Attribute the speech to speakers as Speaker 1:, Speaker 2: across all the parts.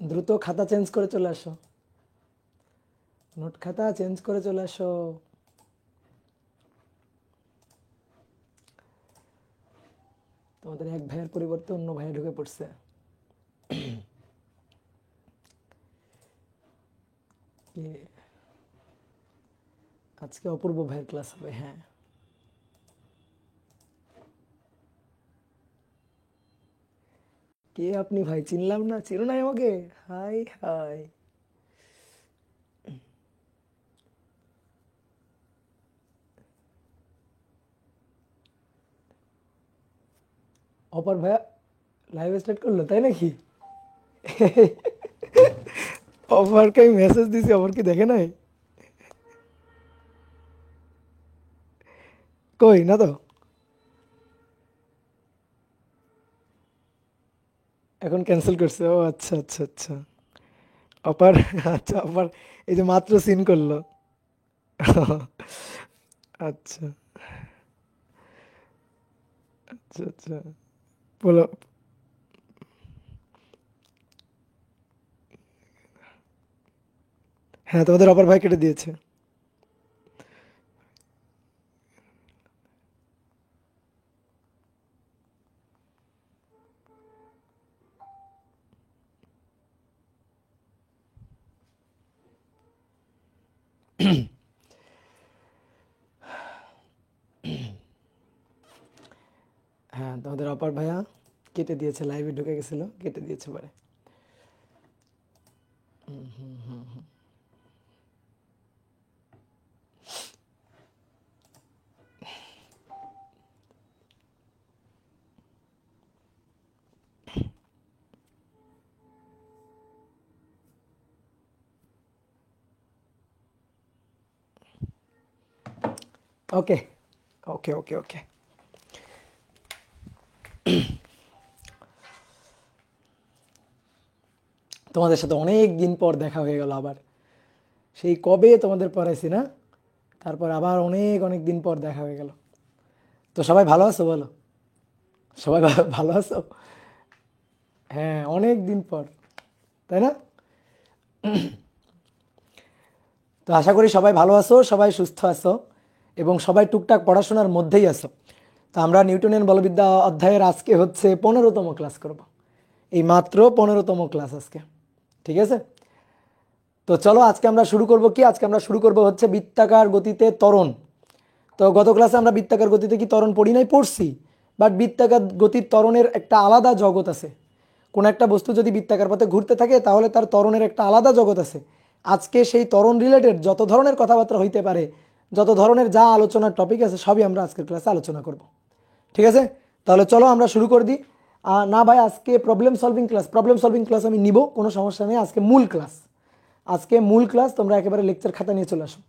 Speaker 1: দ্রুত খাতা চেঞ্জ করে চলে আসো, নোট খাতা চেঞ্জ করে চলে আসো। তোমাদের এক ভাইয়ের পরিবর্তে অন্য ভাই ঢুকে পড়ছে। আজকে অপূর্ব ভাইয়ের ক্লাস হবে। হ্যাঁ, কে আপনি ভাই? চিনলাম না, চিনো নাই আমাকে? High high. অপর ভাইয়া লাইভ স্টার্ট করলো তাই নাকি? অপরকে আমি মেসেজ দিছি, অপর কি দেখে নাই? কই না তো, এখন ক্যান্সেল করছে। ও আচ্ছা আচ্ছা আচ্ছা। অপার, আচ্ছা অপার এই যে মাত্র সিন করলো। আচ্ছা আচ্ছা আচ্ছা, বলো। হ্যাঁ, তোমাদের অপার ভাই কেটে দিয়েছে। হ্যাঁ, তোমাদের অপার ভাইয়া কেটে দিয়েছে, লাইভে ঢুকে গেছিল, কেটে দিয়েছে পরে। ওকে ওকে ওকে ওকে। তোমাদের সাথে অনেক দিন পর দেখা হয়ে গেল আবার। সেই কবে তোমাদের পড়াইছি না, তারপর আবার অনেক অনেক দিন পর দেখা হয়ে গেল। তো সবাই ভালো আছো বলো? সবাই ভালো আছো? হ্যাঁ, অনেক দিন পর, তাই না? তো আশা করি সবাই ভালো আছো, সবাই সুস্থ আছো, এবং সবাই টুকটাক পড়াশোনার মধ্যেই আছো। তো আমরা নিউটনের বলবিদ্যা অধ্যায়ের আজকে হচ্ছে 15তম ক্লাস করব। এই মাত্র 15তম ক্লাস আজকে, ঠিক আছে? তো চলো আজকে আমরা শুরু করব কি, আজকে আমরা শুরু করব হচ্ছে বৃত্তাকার গতিতে ত্বরণ। তো গত ক্লাসে আমরা বৃত্তাকার গতিতে কি ত্বরণ পড়ি নাই? পড়ছি। বাট বৃত্তাকার গতির ত্বরণের একটা আলাদা জগৎ আছে। কোন একটা বস্তু যদি বৃত্তাকার পথে ঘুরতে থাকে তাহলে তার ত্বরণের একটা আলাদা জগৎ আছে। আজকে সেই ত্বরণ রিলেটেড যত ধরনের কথাবার্তা হইতে পারে, যত ধরনের যা আলোচনার টপিক আছে, সবই আমরা আজকের ক্লাসে আলোচনা করব। ঠিক আছে? তাহলে চলো আমরা শুরু করে দিই। না ভাই, আজকে problem solving class, problem solving class আমি নিব, কোনো সমস্যা নেই। আজকে মূল ক্লাস, আজকে মূল ক্লাস, তোমরা একেবারে লেকচার খাতা নিয়ে চলে আসো।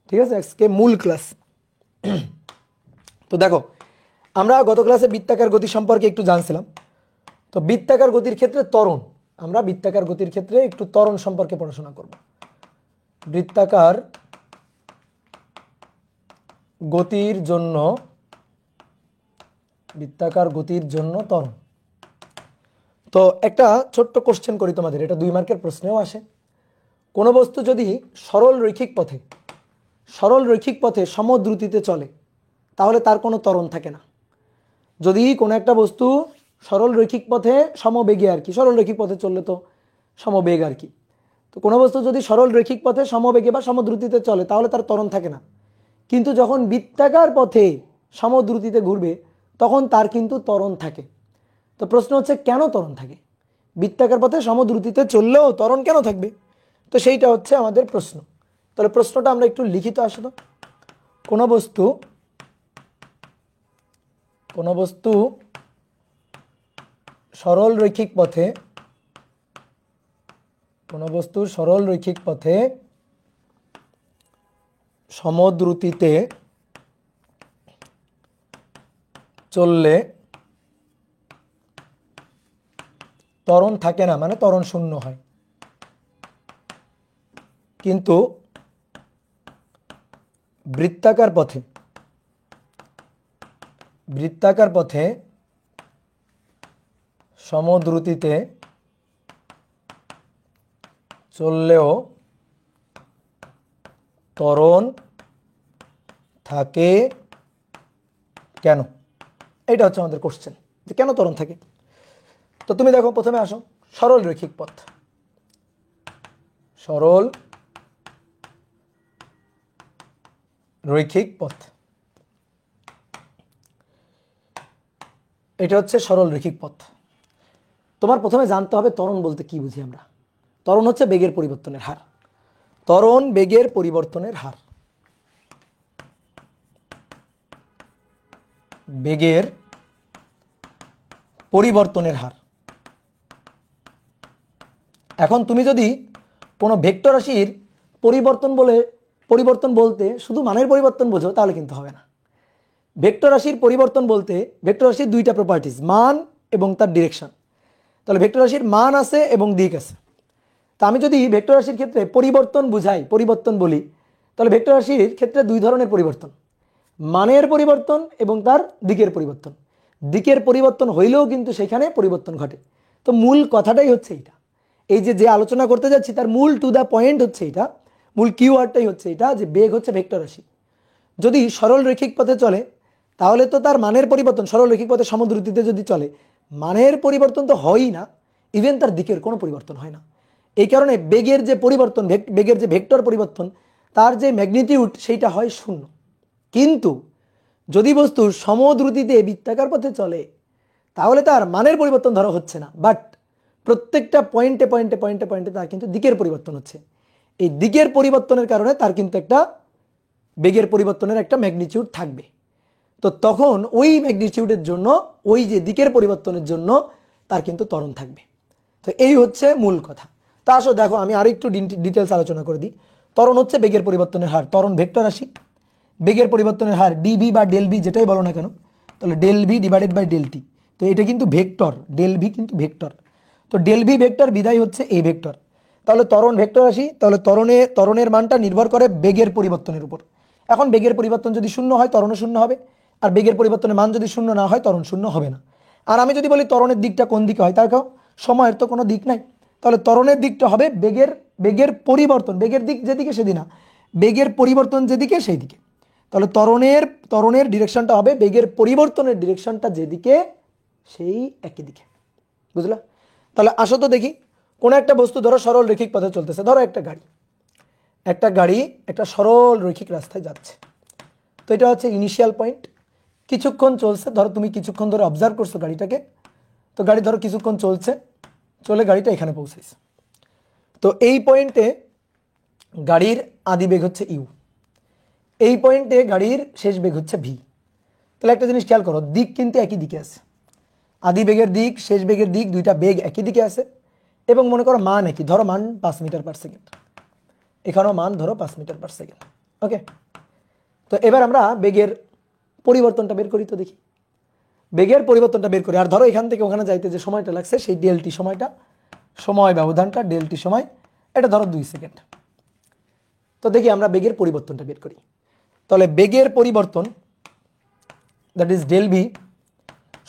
Speaker 1: ঠিক আছে, আজকে মূল ক্লাস। তো দেখো, আমরা গত ক্লাসে বৃত্তাকার গতি সম্পর্কে একটু জানছিলাম। তো বৃত্তাকার গতির ক্ষেত্রে ত্বরণ, আমরা বৃত্তাকার গতির ক্ষেত্রে একটু ত্বরণ সম্পর্কে পড়াশোনা করব। বৃত্তাকার গতির জন্য, বৃত্তাকার গতির জন্য ত্বরণ। তো একটা ছোট্ট কোশ্চেন করি তোমাদের, এটা 2 মার্কের প্রশ্নেও আসে। কোনো বস্তু যদি সরল রৈখিক পথে, সরল রৈখিক পথে সমদ্রুতিতে চলে, তাহলে তার কোনো ত্বরণ থাকে না। যদি কোনো একটা বস্তু সরল রৈখিক পথে সমবেগে আর কি, সরল রৈখিক পথে চললে তো সমবেগ আর কি। তো কোনো বস্তু যদি সরল রৈখিক পথে সমবেগে বা সমদ্রুতিতে চলে তাহলে তার ত্বরণ থাকে না। কিন্তু যখন বৃত্তাকার পথে সমদ্রুতিতে ঘুরবে তখন তার কিন্তু ত্বরণ থাকে। তো প্রশ্ন হচ্ছে কেন ত্বরণ থাকে? বৃত্তাকার পথে সমদ্রুতিতে চললেও ত্বরণ কেন থাকবে? তো সেইটা হচ্ছে আমাদের প্রশ্ন। তাহলে প্রশ্নটা আমরা একটু লিখিত আসো তো। কোনো বস্তু, কোনো বস্তু সরল রৈখিক পথে, কোনো বস্তু সরল রৈখিক পথে সমদ্রুতিতে চললে ত্বরণ থাকে না, মানে ত্বরণ শূন্য হয়। কিন্তু বৃত্তাকার পথে, বৃত্তাকার পথে সমদ্রুতিতে চললেও ত্বরণ থাকে কেন? এটা হচ্ছে আমাদের কোশ্চেন, যে কেন ত্বরণ থাকে। তো তুমি দেখো, প্রথমে আসো সরল রৈখিক পথ। সরল রৈখিক পথ, এটা হচ্ছে সরল রৈখিক পথ। তোমার প্রথমে জানতে হবে ত্বরণ বলতে কি বুঝি আমরা। ত্বরণ হচ্ছে বেগের পরিবর্তনের হার। ত্বরণ বেগের পরিবর্তনের হার। বেগের পরিবর্তনের হার। এখন তুমি যদি কোনো ভেক্টর রাশির পরিবর্তন বলতে শুধু মানের পরিবর্তন বোঝো, তাহলে কিন্তু হবে না। ভেক্টর রাশির পরিবর্তন বলতে ভেক্টর রাশির দুইটা প্রপার্টিজ, মান এবং তার ডিরেকশন। তাহলে ভেক্টর রাশির মান আছে এবং দিক আছে। তা আমি যদি ভেক্টর রাশির ক্ষেত্রে পরিবর্তন বুঝাই, পরিবর্তন বলি, তাহলে ভেক্টর রাশির ক্ষেত্রে দুই ধরনের পরিবর্তন, মানের পরিবর্তন এবং তার দিকের পরিবর্তন। দিকের পরিবর্তন হইলেও কিন্তু সেখানে পরিবর্তন ঘটে। তো মূল কথাটাই হচ্ছে এইটা, এই যে আলোচনা করতে যাচ্ছি তার মূল টু দ্য পয়েন্ট হচ্ছে এটা, মূল কিওয়ার্ডটাই হচ্ছে এটা, যে বেগ হচ্ছে ভেক্টর রাশি। যদি সরল রৈখিক পথে চলে তাহলে তো তার মানের পরিবর্তন, সরল রৈখিক পথে সমদ্রুতিতে যদি চলে, মানের পরিবর্তন তো হয়ই না, ইভেন তার দিকের কোনো পরিবর্তন হয় না। এই কারণে বেগের যে পরিবর্তন, বেগের যে ভেক্টর পরিবর্তন, তার যে ম্যাগনিটিউড সেইটা হয় শূন্য। কিন্তু যদি বস্তু সমদ্রুতিতে বৃত্তাকার পথে চলে তাহলে তার মানের পরিবর্তন ধরা হচ্ছে না, বাট প্রত্যেকটা পয়েন্টে পয়েন্টে পয়েন্টে পয়েন্টে তার কিন্তু দিকের পরিবর্তন হচ্ছে। এই দিকের পরিবর্তনের কারণে তার কিন্তু একটা বেগের পরিবর্তনের একটা ম্যাগনিটিউড থাকবে। তো তখন ওই ম্যাগনিটিউডের জন্য, ওই যে দিকের পরিবর্তনের জন্য তার কিন্তু ত্বরণ থাকবে। তো এই হচ্ছে মূল কথা। তা আসো দেখো, আমি আরো একটু ডিটেলস আলোচনা করে দিই। ত্বরণ হচ্ছে বেগের পরিবর্তনের হার। ত্বরণ ভেক্টর রাশি, বেগের পরিবর্তনের হার ডিভি বা ডেল ভি যেটাই বলো না কেন, তাহলে del v divided by del t. তো এটা কিন্তু ভেক্টর, ডেল ভি কিন্তু ভেক্টর। তো ডেল ভি ভেক্টর বিদায় হচ্ছে এই ভেক্টর। তাহলে ত্বরণ ভেক্টর রাশি, তাহলে ত্বরণের মানটা নির্ভর করে বেগের পরিবর্তনের উপর। এখন বেগের পরিবর্তন যদি শূন্য হয় ত্বরণও শূন্য হবে, আর বেগের পরিবর্তনের মান যদি শূন্য না হয় ত্বরণ শূন্য হবে না। আর আমি যদি বলি ত্বরণের দিকটা কোন দিকে হয়, তার কারণ সময়ের তো কোনো দিক নাই, তাহলে ত্বরণের দিকটা হবে বেগের পরিবর্তন, বেগের দিক যেদিকে সেদিকে, বেগের পরিবর্তন যেদিকে সেই দিকে। তাহলে ত্বরণের ডিরেকশনটা হবে বেগের পরিবর্তনের ডিরেকশনটা যেদিকে সেই একই দিকে। বুঝলা? তাহলে আসো তো দেখি, কোন একটা বস্তু ধরো সরল রৈখিক পথে চলতেছে, ধরো একটা গাড়ি একটা সরল রৈখিক রাস্তায় যাচ্ছে। তো এটা হচ্ছে ইনিশিয়াল পয়েন্ট। কিছুক্ষণ চলছে, ধরো তুমি কিছুক্ষণ ধরে অবজার্ভ করছো গাড়িটাকে। তো গাড়ি ধরো কিছুক্ষণ চলে গাড়িটা এখানে পৌঁছেছে। তো এই পয়েন্টে গাড়ির আদি বেগ হচ্ছে ইউ, এই পয়েন্টে গাড়ির শেষ বেগ হচ্ছে ভি। তাহলে একটা জিনিস খেয়াল করো, দিক কিন্তু একই দিকে আছে, আদি বেগের দিক শেষ বেগের দিক দুইটা বেগ একই দিকে আছে, এবং মনে করো মান একই, ধরো মান 5 মিটার পার সেকেন্ড, এখানেও মান ধরো 5 মিটার পার সেকেন্ড। ওকে, তো এবার আমরা বেগের পরিবর্তনটা বের করি। তো দেখি বেগের পরিবর্তনটা বের করি। আর ধরো এখান থেকে ওখানে যাইতে যে সময়টা লাগছে সেই ডেলটি সময়টা, সময় ব্যবধানটা ডেলটি সময়, এটা ধরো 2 সেকেন্ড। তো দেখি আমরা বেগের পরিবর্তনটা বের করি। তাহলে বেগের পরিবর্তন দ্যাট ইজ ডেল ভি,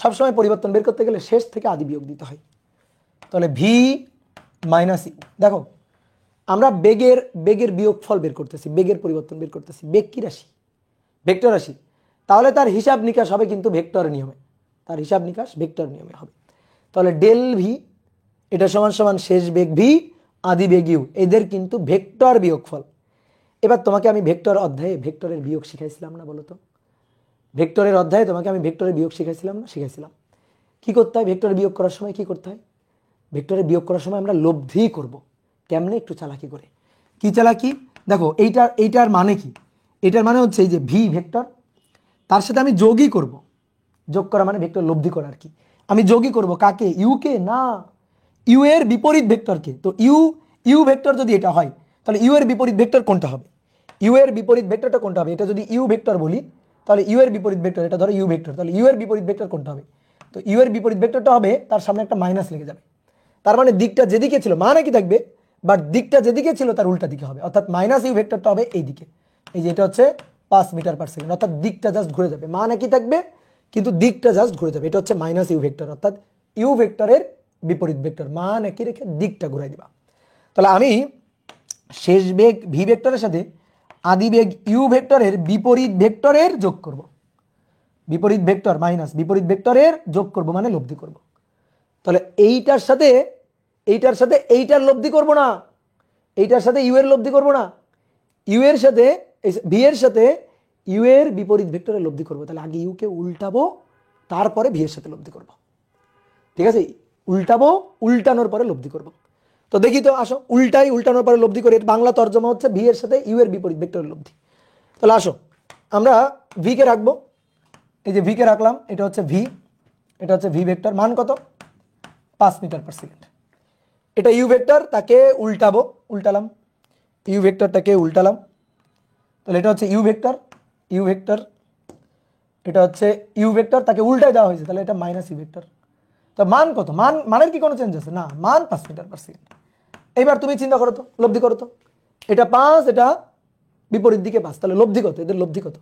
Speaker 1: সবসময় পরিবর্তন বের করতে গেলে শেষ থেকে আদি বিয়োগ দিতে হয়। তাহলে ভি মাইনাস ইউ। দেখো আমরা বেগের বিয়োগফল বের করতেছি, বেগের পরিবর্তন বের করতেছি। বেগ কি রাশি? ভেক্টর রাশি। তাহলে তার হিসাব নিকাশ হবে কিন্তু ভেক্টর নিয়মে, তার হিসাব নিকাশ ভেক্টর নিয়মে হবে। তাহলে ডেল ভি এটা সমান সমান শেষ বেগ ভি আদি বেগ ইউ, এদের কিন্তু ভেক্টর বিয়োগফল। এবার তোমাকে আমি ভেক্টর অধ্যায়ে ভেক্টরের বিয়োগ শিখাইছিলাম না, বলো তো? ভেক্টরের অধ্যায়ে তোমাকে আমি ভেক্টরের বিয়োগ শিখাইছিলাম না? শিখাইছিলাম। কি করতে হয় ভেক্টরের বিয়োগ করার সময়? কি করতে হয় ভেক্টরের বিয়োগ করার সময়? আমরা লব্ধি করব। কেমনে? একটু চালাকি করে। কি চালাকি? দেখো এইটার মানে কি? এটার মানে হচ্ছে এই যে ভি ভেক্টর, তার সাথে আমি যোগই করব। যোগ করা মানে ভেক্টর লব্ধি করা আর কি। আমি যোগই করব কাকে? ইউকে না, ইউ এর বিপরীত ভেক্টরকে। তো ইউ ভেক্টর যদি এটা হয় তাহলে ইউ এর বিপরীত ভেক্টর কোনটা হবে? ইউ এর বিপরীত ভেক্টরটা কোনটা হবে? এটা যদি ইউ ভেক্টর বলি তাহলে ইউ এর বিপরীত ভেক্টর, এটা ধরো ইউ ভেক্টর, তাহলে ইউ এর বিপরীত ভেক্টর কোনটা হবে? তো ইউ এর বিপরীত ভেক্টরটা হবে তার সামনে একটা মাইনাস লেগে যাবে। তার মানে দিকটা যেদিকে ছিল মান একই থাকবে, বাট দিকটা যেদিকে ছিল তার উল্টা দিকে হবে, অর্থাৎ মাইনাস ইউ ভেক্টরটা হবে এই দিকে। এই যে এটা হচ্ছে 5 মিটার পার সেকেন্ড, অর্থাৎ দিকটা জাস্ট ঘুরে যাবে, মান একই থাকবে কিন্তু দিকটা জাস্ট ঘুরে যাবে। এটা হচ্ছে মাইনাস ইউ ভেক্টর, অর্থাৎ ইউ ভেক্টরের বিপরীত ভেক্টর, মান একই রেখে দিকটা ঘুরাই দিবা। তাহলে আমি শেষ বেগ ভি ভেক্টরের সাথে আদি বেগ ইউ ভেক্টরের বিপরীত ভেক্টরের যোগ করব। বিপরীত ভেক্টর মাইনাস বিপরীত ভেক্টরের যোগ করব মানে লব্ধি করব। তাহলে এইটার সাথে এইটার লব্ধি করব না, এইটার সাথে ইউ এর লব্ধি করব না, ইউ এর সাথে ভি এর সাথে ইউ এর বিপরীত ভেক্টরের লব্ধি করব। তাহলে আগে ইউ কে উল্টাবো, তারপরে ভি এর সাথে লব্ধি করব। ঠিক আছে, উল্টাবো, উল্টানোর পরে লব্ধি করব। তো দেখি তো আসো, উল্টানোর পরে লব্ধি করে বাংলা তর্জমা হচ্ছে ভি এর সাথে ইউ এর বিপরীত ভেক্টরের লব্ধি। তাহলে আসো আমরা ভি কে রাখবো, এই যে ভি কে রাখলাম, এটা হচ্ছে ভি, এটা হচ্ছে ভি ভেক্টর, মান কত 5 মিটার পার সেকেন্ড। এটা ইউ ভেক্টর, তাকে উল্টাবো, উল্টালাম, ইউ ভেক্টরটাকে উল্টালাম। তাহলে এটা হচ্ছে ইউ ভেক্টর, ইউ ভেক্টর, এটা হচ্ছে ইউ ভেক্টর, তাকে উল্টায় দেওয়া হয়েছে, তাহলে এটা মাইনাস ইউ ভেক্টর। তো মান কত, মানের কি কোনো চেঞ্জ আছে না, মান 5 মিটার পার সেকেন্ড। এইবার তুমি চিন্তা করো তো, লব্ধি করো তো, এটা 5, এটা বিপরীত দিকে 5, তাহলে লব্ধি কত, এদের লব্ধি কত?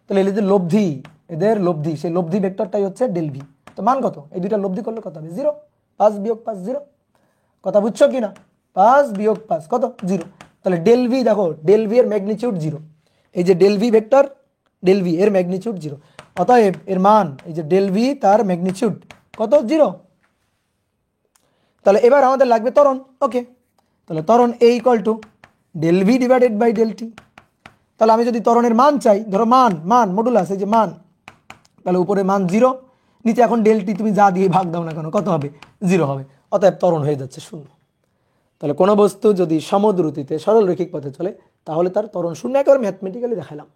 Speaker 1: তাহলে এদের লব্ধি, এদের লব্ধি, সেই লব্ধি ভেক্টরটাই হচ্ছে ডেল ভি। তো মান কত, এই দুইটা লব্ধি করলে কত হবে 0, 5 বিয়োগ 5 0। কথা বুঝছো কি না, 5 বিয়োগ 5 কত 0। তাহলে ডেল ভি দেখো, ডেল ভি এর ম্যাগনিটিউড 0, এই যে del v vector, del v এর ম্যাগনিটিউড 0, অতএব এর মান এই যে ডেল ভি তার ম্যাগনিটিউড কত 0। তাহলে এবার আমাদের লাগবে ত্বরণ, ওকে, তাহলে ত্বরণ a equal to del v divided by del t. তাহলে আমি যদি ত্বরণের মান চাই, ধরো মান মডুলাস, এই যে মান, তাহলে উপরে মান 0, নিচে এখন ডেল টি তুমি যা দিয়ে ভাগ দাও না কেন কত হবে 0 হবে, অতএব ত্বরণ হয়ে যাচ্ছে 0। তাহলে কোনো বস্তু যদি সমদ্রুতিতে সরল রৈখিক পথে চলে তাহলে তার ত্বরণ 0, একেবারে ম্যাথমেটিক্যালি দেখালাম।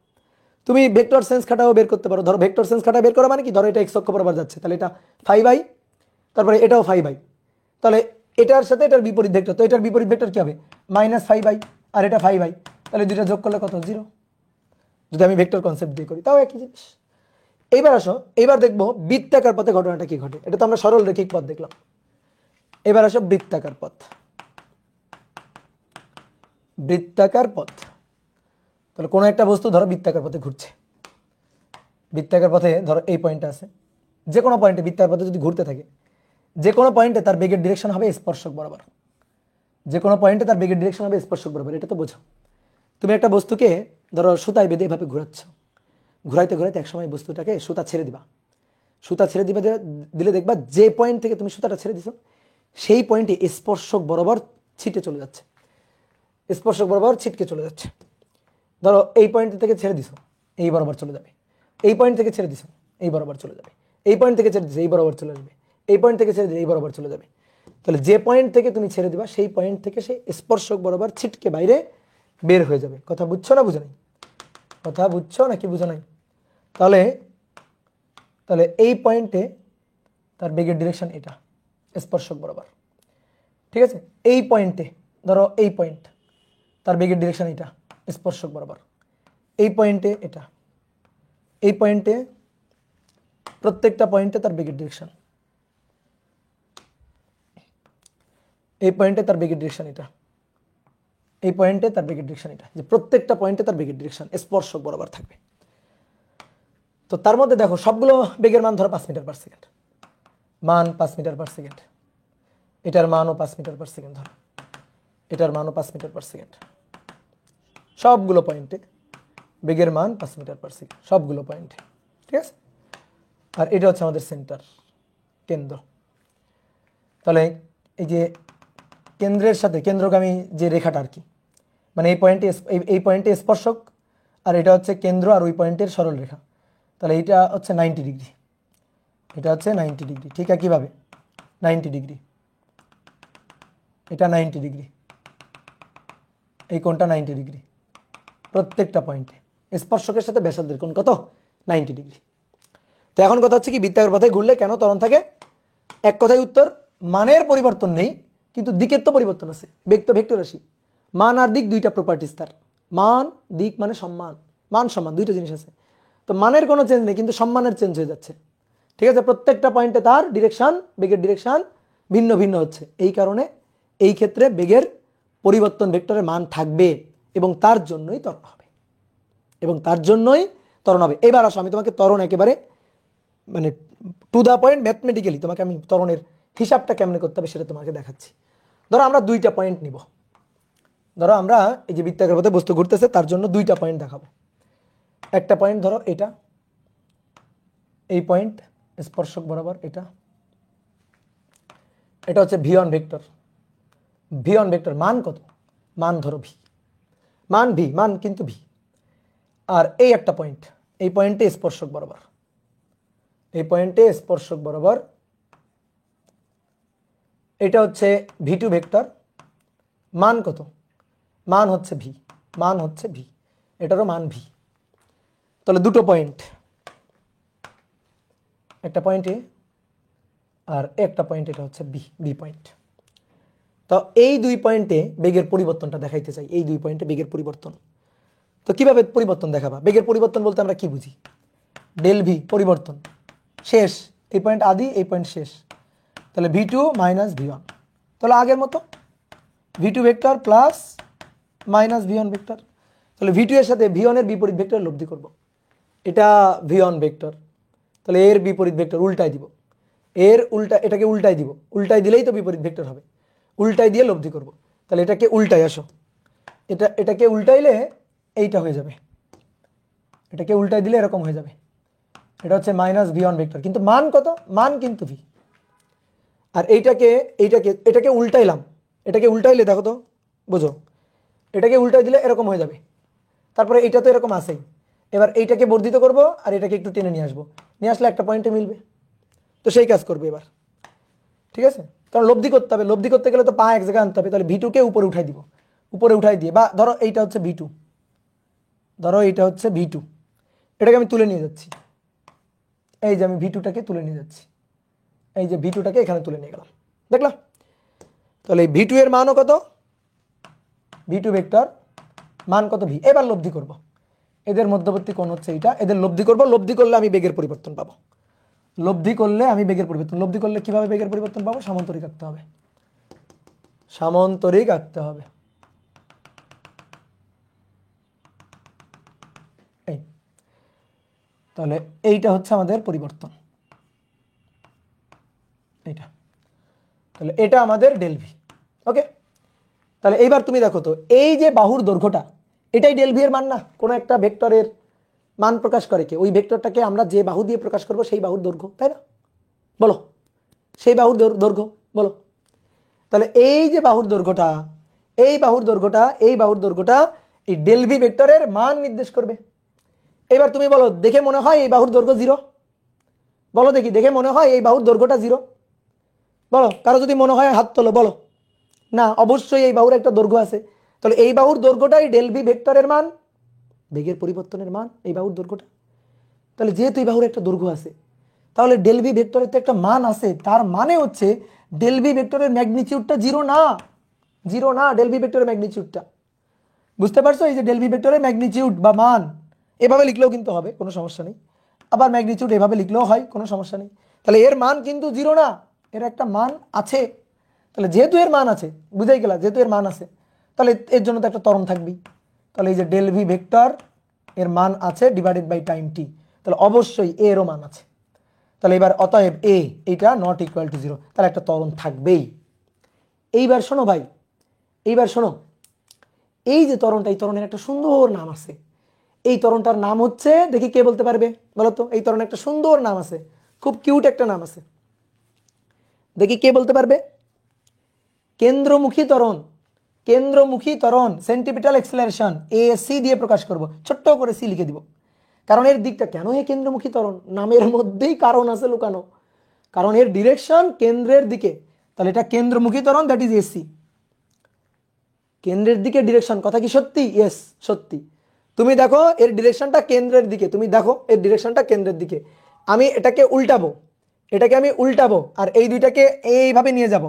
Speaker 1: তুমি ভেক্টর সেন্স খাটাও বের করতে পারো, ধরো ভেক্টর সেন্স খাটা বের করা মানে কি, ধরো এটা এক্স অক্ষ বরাবর যাচ্ছে, তাহলে এটা 5i, তারপরে এটাও 5i, তাহলে এটার সাথে এটার বিপরীত ভেক্টর, তো এটার বিপরীত ভেক্টর কি হবে -5i, আর এটা 5i, তাহলে দুইটা যোগ করলে কত 0, যদি আমি ভেক্টর কনসেপ্ট দিয়ে করি তাও একই জিনিস। এইবার আসো, এইবার দেখবো বৃত্তাকার পথে ঘটনাটা কি ঘটে, এটা তো আমরা সরল রৈখিক পথ দেখলাম। এবার আসো বৃত্তাকার পথ, বৃত্তাকার পথ। তাহলে কোনো একটা বস্তু ধরো বৃত্তাকার পথে ঘুরছে, বৃত্তাকার পথে ধরো এই পয়েন্টটা আছে, যে কোনো পয়েন্টে বৃত্তাকার পথে যদি ঘুরতে থাকে, যে কোনো পয়েন্টে তার বেগের ডিরেকশন হবে স্পর্শক বরাবর, যে কোনো পয়েন্টে তার বেগের ডিরেকশন হবে স্পর্শক বরাবর, এটা তো বোঝো। তুমি একটা বস্তুকে ধরো সুতায় বেঁধে এভাবে ঘোরাচ্ছ, ঘুরাইতে ঘুরাইতে একসময় বস্তুটাকে সুতা ছেড়ে দিবা, সুতা ছেড়ে দিলে দেখবা যে পয়েন্ট থেকে তুমি সুতাটা ছেড়ে দিছো সেই পয়েন্টে স্পর্শক বরাবর ছিটে চলে যাচ্ছে, স্পর্শক বরাবর ছিটকে চলে যাচ্ছে। ধরো এই পয়েন্ট থেকে ছেড়ে দিছো, এই বরাবর চলে যাবে, এই পয়েন্ট থেকে ছেড়ে দিছো, এই বরাবর চলে যাবে, এই পয়েন্ট থেকে ছেড়ে দিছো, এই বরাবর চলে আসবে, এই পয়েন্ট থেকে ছেড়ে দিলে এই বরাবর চলে যাবে। তাহলে যে পয়েন্ট থেকে তুমি ছেড়ে দিবা সেই পয়েন্ট থেকে সেই স্পর্শক বরাবর ছিটকে বাইরে বের হয়ে যাবে। কথা বুঝছো না বুঝো নাই, কথা বুঝছো নাকি বুঝো নাই? তাহলে তাহলে এই পয়েন্টে তার বেগের ডিরেকশন এটা স্পর্শক বরাবর, ঠিক আছে। এই পয়েন্টে ধরো এই পয়েন্ট, তার বেগের ডিরেকশন এটা স্পর্শক বরাবর, এই পয়েন্টে এটা, এই পয়েন্টে, প্রত্যেকটা পয়েন্টে তার বেগের ডিরেকশন, এই পয়েন্টে তার বেগের ডিরেকশন এটা, এই পয়েন্টে তার বেগের ডিরেকশন এটা, যে প্রত্যেকটা পয়েন্টে তার বেগের ডিরেকশন স্পর্শক বরাবর থাকবে। তো তার মধ্যে দেখো সবগুলো বেগের মান ধরো 5 মিটার পার সেকেন্ড, মান 5 মিটার পার সেকেন্ড, এটার মানও 5 মিটার পার সেকেন্ড, ধরো এটার মানও 5 মিটার পার সেকেন্ড, সবগুলো পয়েন্টে বেগের মান 5 মিটার পার সেকেন্ড, সবগুলো পয়েন্টে, ঠিক আছে। আর এটা হচ্ছে আমাদের সেন্টার, কেন্দ্র। তাহলে এই যে কেন্দ্রের সাথে কেন্দ্রগামী যে রেখাটা আর কি, মানে এই পয়েন্টে স্পর্শক, আর এটা হচ্ছে কেন্দ্র আর ওই পয়েন্টের সরল রেখা, তাহলে এইটা হচ্ছে 90 ডিগ্রি, এটা হচ্ছে 90 ডিগ্রি, ঠিক আছে, কীভাবে 90 ডিগ্রি, এটা 90 ডিগ্রি, এই কোণটা 90 ডিগ্রি, প্রত্যেকটা পয়েন্টে স্পর্শকের সাথে ব্যাসার্ধের কোণ কত 90 ডিগ্রি। তো এখন কথা হচ্ছে কি, বৃত্তাকার পথে ঘুরলে কেন ত্বরণ থাকে? এক কথায় উত্তর, মানের পরিবর্তন নেই কিন্তু দিকের তো পরিবর্তন আছে, বেগ তো ভেক্টর রাশি, মান আর দিক দুইটা প্রপার্টিস তার, মান দিক মানে সম্মান, মান সম্মান দুইটা জিনিস আছে। তো মানের কোনো চেঞ্জ নেই কিন্তু সম্মানের চেঞ্জ হয়ে যাচ্ছে, ঠিক আছে। প্রত্যেকটা পয়েন্টে তার ডিরেকশন, বেগের ডিরেকশন ভিন্ন ভিন্ন হচ্ছে, এই কারণে এই ক্ষেত্রে বেগের পরিবর্তন ভেক্টরের মান থাকবে এবং তার জন্যই ত্বরণ হবে, এবং তার জন্যই ত্বরণ হবে। এবার আসো আমি তোমাকে ত্বরণ একেবারে মানে টু দা পয়েন্ট ম্যাথমেটিক্যালি তোমাকে আমি ত্বরণের হিসাবটা কেমনে করতে হবে সেটা তোমাকে দেখাচ্ছি। ধরো আমরা দুইটা পয়েন্ট নিব, ধরো আমরা এই যে বৃত্তাকার পথে বস্তু ঘুরতেছে তার জন্য দুইটা পয়েন্ট দেখাবো। একটা পয়েন্ট ধরো এটা, এই পয়েন্ট স্পর্শক বরাবর এটা, এটা হচ্ছে V on vector. V on vector মান কত? মান ধরো ভি, মান ভি, মান কিন্তু ভি। আর এই একটা পয়েন্ট, এই পয়েন্টে স্পর্শক বরাবর, এই পয়েন্টে স্পর্শক বরাবর এটা হচ্ছে ভি টু ভেক্টর, মান কত? মান হচ্ছে ভি, মান হচ্ছে ভি, এটারও মান ভি। তাহলে দুটো পয়েন্ট, একটা পয়েন্টে আর একটা পয়েন্ট, এটা হচ্ছে বি, বি পয়েন্ট। তো এই দুই পয়েন্টে বেগের পরিবর্তনটা দেখাইতে চাই, এই দুই পয়েন্টে বেগের পরিবর্তন। তো কিভাবে পরিবর্তন দেখাবা? বেগের পরিবর্তন বলতে আমরা কি বুঝি? ডেল ভি পরিবর্তন, শেষ, এই পয়েন্ট আদি, এই পয়েন্ট শেষ। তাহলে v two minus v one, তাহলে আগের মতো v two vector plus minus v one vector. তাহলে ভি টু এর সাথে ভি ওয়ানের বিপরীত ভেক্টর লব্ধি করব। এটা ভি ওয়ান ভেক্টর, তাহলে এর বিপরীত ভেক্টর উল্টাই দিব, এর উল্টা, এটাকে উল্টাই দিব, উল্টাই দিলেই তো বিপরীত ভেক্টর হবে, উল্টাই দিয়ে লব্ধি করব। তাহলে এটাকে উল্টাই, আসো, এটাকে উল্টাইলে এইটা হয়ে যাবে, এটাকে উল্টাই দিলে এরকম হয়ে যাবে, এটা হচ্ছে মাইনাস ভি ওয়ান ভেক্টর, কিন্তু মান কত? মান কিন্তু ভি। আর এটাকে উল্টাইলাম, এটাকে উল্টাইলে দেখো তো, বুঝো, এটাকে উল্টাই দিলে এরকম হয়ে যাবে, তারপরে এইটা তো এরকম আসেই। এবার এইটাকে বর্ধিত করব আর এটাকে একটু টেনে নিয়ে আসবো, নিয়ে আসলে একটা পয়েন্টে মিলবে, তো সেই কাজ করবে এবার, ঠিক আছে? কারণ লব্ধি করতে হবে, লব্ধি করতে গেলে তো পা এক জায়গায় আনতে হবে, তাহলে ভি টুকে উপরে উঠাই দিব, উপরে উঠাই দিয়ে, বা ধরো এইটা হচ্ছে ভি টু, ধরো এইটা হচ্ছে ভি টু, এটাকে আমি তুলে নিয়ে যাচ্ছি, এই যে আমি ভি টুটাকে তুলে নিয়ে যাচ্ছি, এই যে ভি টুটাকে এখানে তুলে নিয়ে গেলাম, দেখলাম? তাহলে এই ভি টু এর মানও কত? ভি টু ভেক্টর মান কত? ভি। এবার লব্ধি করব, এদের মধ্যবর্তী কোণ হচ্ছে এইটা, এদের লব্ধি করব, লব্ধি করলে আমি বেগের পরিবর্তন পাবো, লব্ধি করলে আমি বেগের পরিবর্তন, লব্ধি করলে কিভাবে বেগের পরিবর্তন পাবো? সামান্তরিক আঁকতে হবে, সামান্তরিক আঁকতে হবে, এই, তাহলে এইটা হচ্ছে আমাদের পরিবর্তন, এইটা, তাহলে এটা আমাদের ডেল ভি। ওকে, তাহলে এইবার তুমি দেখো তো, এই যে বাহুর দৈর্ঘ্যটা, এটাই ডেল ভি এর মান না? কোনো একটা ভেক্টরের মান প্রকাশ করে কে? ওই ভেক্টরটাকে আমরা যে বাহু দিয়ে প্রকাশ করব সেই বাহুর দৈর্ঘ্য, তাই না? বলো, সেই বাহুর দৈর্ঘ্য বলো। তাহলে এই যে বাহুর দৈর্ঘ্যটা, এই বাহুর দৈর্ঘ্যটা, এই বাহুর দৈর্ঘ্যটা এই ডেল ভি ভেক্টরের মান নির্দেশ করবে। এবার তুমি বলো, দেখে মনে হয় এই বাহুর দৈর্ঘ্য 0? বলো দেখি, দেখে মনে হয় এই বাহুর দৈর্ঘ্যটা 0? বলো, কারো যদি মনে হয় হাত তোলো, বলো। না, অবশ্যই এই বাহুর একটা দৈর্ঘ্য আছে, তাহলে এই বাহুর দৈর্ঘ্যটাই ডেল ভি ভেক্টরের মান, বেগের পরিবর্তনের মান, এই বাহুর দৈর্ঘ্যটা। তাহলে যেহেতু এই বাহুর একটা দৈর্ঘ্য আছে, তাহলে ডেল ভি ভেক্টরের তো একটা মান আছে, তার মানে হচ্ছে ডেল ভি ভেক্টরের ম্যাগনিটিউডটা 0 না, 0 না ডেল ভি ভেক্টরের ম্যাগনিটিউডটা। বুঝতে পারছো? এই যে ডেল ভি ভেক্টরের ম্যাগনিটিউড বা মান, এভাবে লিখলেও কিন্তু হবে, কোনো সমস্যা নেই, আবার ম্যাগনিটিউড এভাবে লিখলেও হয়, কোনো সমস্যা নেই। তাহলে এর মান কিন্তু 0 না, এর একটা মান আছে। তাহলে যেহেতু এর মান আছে, বুঝাই গেল, যেহেতু এর মান আছে, তাহলে এর জন্য তো একটা ত্বরণ থাকবেই। তাহলে এই যে ডেল ভি ভেক্টর এর মান আছে ডিভাইডেড বাই টাইম টি, তাহলে অবশ্যই এ এরও মান আছে। তাহলে এবার অতএব এ এইটা নট ইকুয়াল টু 0, তাহলে একটা ত্বরণ থাকবেই। এইবার শোনো ভাই, এইবার শোনো, এই যে ত্বরণটা, এই ত্বরণের একটা সুন্দর নাম আছে। এই ত্বরণটার নাম হচ্ছে, দেখি কে বলতে পারবে, বলো তো? এই ত্বরণের একটা সুন্দর নাম আছে, খুব কিউট একটা নাম আছে, দেখি কে বলতে পারবে? কেন্দ্রমুখী ত্বরণ, কেন্দ্রমুখী ত্বরণ, সেন্টিপিটাল এক্সেলারেশন, এসি দিয়ে প্রকাশ করব, ছোট্ট করে সি লিখে দিব। কারণ এর দিকটা কেন এই কেন্দ্রমুখী ত্বরণ, নামের মধ্যেই কারণ আছে লুকানো, কারণ এর ডিরেকশন কেন্দ্রের দিকে, তাহলে এটা কেন্দ্রমুখী ত্বরণ, দ্যাট ইজ এসি, কেন্দ্রের দিকে ডিরেকশন। কথা কি সত্যি? ইয়েস, সত্যি। তুমি দেখো এর ডিরেকশনটা কেন্দ্রের দিকে, তুমি দেখো এর ডিরেকশনটা কেন্দ্রের দিকে। আমি এটাকে উল্টাবো, এটাকে আমি উল্টাবো, আর এই দুইটাকে এইভাবে নিয়ে যাব,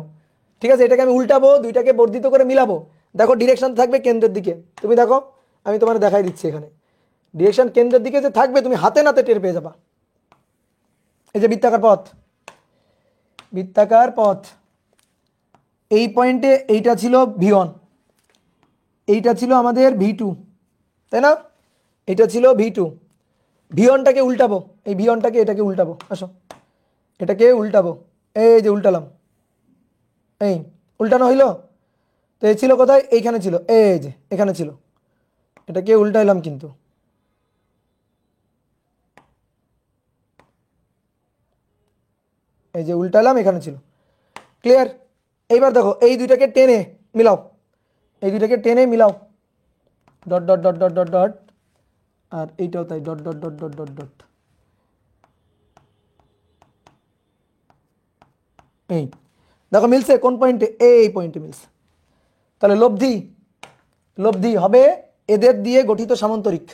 Speaker 1: ঠিক আছে? এটাকে আমি উল্টাবো, দুইটাকে বর্ধিত করে মিলাবো, দেখো ডিরেকশন থাকবে কেন্দ্রের দিকে। তুমি দেখো, আমি তোমার দেখাই দিচ্ছি, এখানে ডিরেকশন কেন্দ্রের দিকে যে থাকবে, তুমি হাতে নাতে টের পেয়ে যাবা। এই যে বৃত্তাকার পথ, বৃত্তাকার পথ, এই পয়েন্টে এইটা ছিল ভি1, এইটা ছিল আমাদের ভি2, তাই না? এটা ছিল ভি2, ভি1টাকে উল্টাবো, এই ভি1টাকে এটাকে উল্টাবো, আসো এটাকে উল্টাবো, এই যে উল্টালাম, এই উল্টানো হইলো। তো এ ছিল কোথায়? এইখানে ছিল, এই যে এখানে ছিল। এটাকে উল্টাইলাম কিন্তু, এই যে উল্টালাম, এখানে ছিল। ক্লিয়ার? এইবার দেখো এই দুইটাকে টেনে মিলাও, এই দুইটাকে টেনে মিলাও, dot dot dot dot dot dot, আর এইটাও তাই, dot dot dot dot dot dot. এই দেখো মিলছে কোন পয়েন্টে? এই পয়েন্টে মিলছে। তাহলে লব্ধি, লব্ধি হবে এদের দিয়ে গঠিত সামান্তরিক,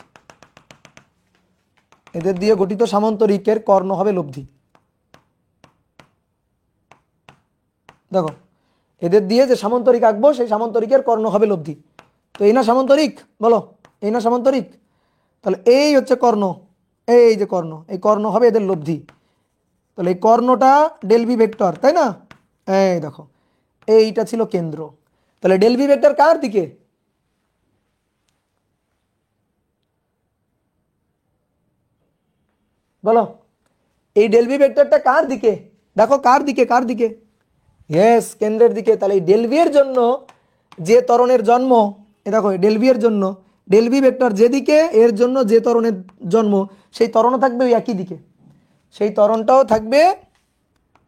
Speaker 1: এদের দিয়ে গঠিত সামান্তরিকের কর্ণ হবে লব্ধি। দেখো এদের দিয়ে যে সামান্তরিক আঁকবো সেই সামান্তরিকের কর্ণ হবে লব্ধি। তো এই না সামান্তরিক, বলো এই না সামান্তরিক? তাহলে এই হচ্ছে কর্ণ, এই যে কর্ণ, এই কর্ণ হবে এদের লব্ধি। তাহলে এই কর্ণটা ডেল ভি ভেক্টর, তাই না? এই দেখো এইটা ছিল কেন্দ্র। তাহলে ডেল ভি ভেক্টর কার দিকে? বলো এই ডেল ভি ভেক্টরটা কার দিকে? দেখো কার দিকে, কার দিকে? ইয়েস, কেন্দ্রের দিকে। তাহলে এই ডেল ভি এর জন্য যে ত্বরণের জন্ম, এ দেখো ডেল ভি এর জন্য, ডেল ভি ভেক্টর যেদিকে এর জন্য যে ত্বরণের জন্ম, সেই ত্বরণও থাকবে ওই একই দিকে, সেই ত্বরণটাও থাকবে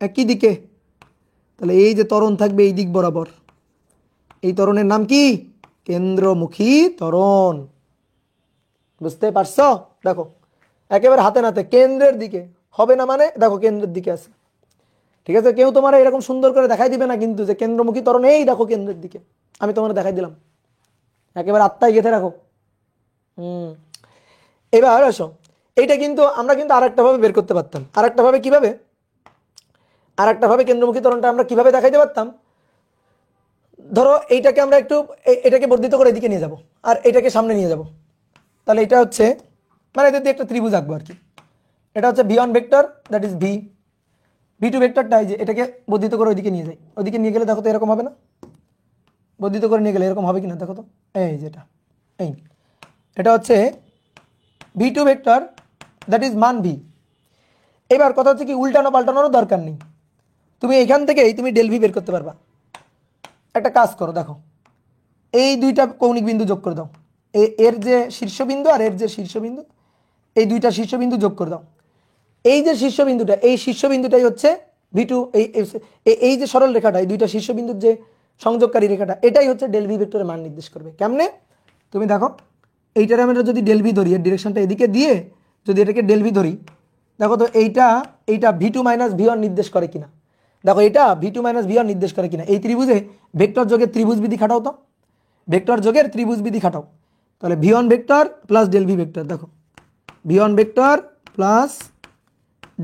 Speaker 1: একই দিকে। তাহলে এই যে ত্বরণ থাকবে এই দিক বরাবর, এই ত্বরণের নাম কি? কেন্দ্রমুখী ত্বরণ। বুঝতে পারছো? দেখো একেবারে হাতে নাতে কেন্দ্রের দিকে হবে না, মানে দেখো কেন্দ্রের দিকে আছে। ঠিক আছে, কেউ তোমার এরকম সুন্দর করে দেখাই দিবে না কিন্তু যে কেন্দ্রমুখী ত্বরণ এই দেখো কেন্দ্রের দিকে, আমি তোমার দেখাই দিলাম, একেবারে আত্মায় গেঁথে রাখো। এবার আসো, এইটা কিন্তু আমরা কিন্তু আরেকটা ভাবে বের করতে পারতাম। আরেকটা ভাবে কিভাবে? আরেকটা ভাবে কেন্দ্রমুখী ত্বরণটা আমরা কিভাবে দেখাইতে পারতাম? ধরো এইটাকে আমরা একটু এটাকে বর্ধিত করে এদিকে নিয়ে যাব, আর এটাকে সামনে নিয়ে যাব। তাহলে এটা হচ্ছে, মানে এদের দিয়ে একটা ত্রিভুজ আঁকবো আর কি। এটা হচ্ছে v one vector, that is v. V two ভেক্টরটাই যে এটাকে বর্ধিত করে ওইদিকে নিয়ে যাই, ওইদিকে নিয়ে গেলে দেখো তো এরকম হবে না? বর্ধিত করে নিয়ে গেলে এরকম হবে কিনা দেখো তো, এই যেটা, এই এটা হচ্ছে v two vector, that is মান ভি। এবার কথা হচ্ছে কি, উল্টানো পাল্টানোরও দরকার নেই, তুমি এখান থেকেই তুমি ডেল ভি বের করতে পারবা। একটা কাজ করো, দেখো এই দুইটা কৌণিক বিন্দু যোগ করে দাও, এর যে শীর্ষবিন্দু আর এর যে শীর্ষবিন্দু, এই দুইটা শীর্ষবিন্দু যোগ করে দাও। এই যে শীর্ষবিন্দুটা, এই শীর্ষবিন্দুটাই হচ্ছে ভি টু, এই যে সরল রেখাটা, এই দুইটা শীর্ষবিন্দুর যে সংযোগকারী রেখাটা, এটাই হচ্ছে ডেল ভি ভেক্টরের মান নির্দেশ করবে। কেমনে? তুমি দেখো এইটার আমরা যদি ডেল ভি ধরি, এর ডিরেকশনটা এদিকে দিয়ে যদি এটাকে ডেল ভি ধরি, দেখো তো এইটা v two minus v one নির্দেশ করে কিনা। দেখো এটা v two minus v one নির্দেশ করে কিনা। এই ত্রিভুজে ভেক্টর যোগের ত্রিভুজ বিধি খাটাও তো, ভেক্টর যোগের ত্রিভুজ বিধি খাটাও। তাহলে v one vector plus del v vector, দেখো v one vector plus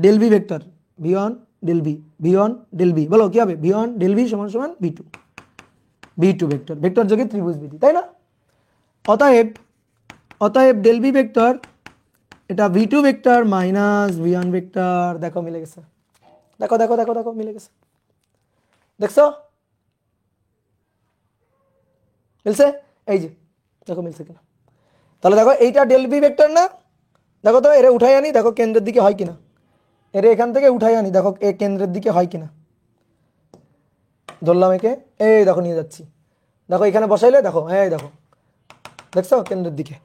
Speaker 1: del v vector, v one del v, v one del v, বলো কি হবে? ভি ওয়ান ডেল ভি সমান সমান v two, v two vector, vector যোগের ত্রিভুজ বিধি, তাই না? অতএব অতএব ডেল ভি ভেক্টর, এটা v two vector minus v one vector. দেখো মিলে গেছে, দেখো দেখো দেখো দেখো মিলে গেছে, দেখছো মিলছে? এই যে দেখো মিলছে কিনা। তাহলে দেখো এইটা ডেল ভি ভেক্টর না, দেখো তো এরে উঠাই আনি, দেখো কেন্দ্রের দিকে হয় কিনা। এরে এখান থেকে উঠাই আনি, দেখো এ কেন্দ্রের দিকে হয় কিনা। ধরলাম একে, এই দেখো নিয়ে যাচ্ছি, দেখো এখানে বসাইলে দেখো, এই দেখো দেখছো কেন্দ্রের দিকে,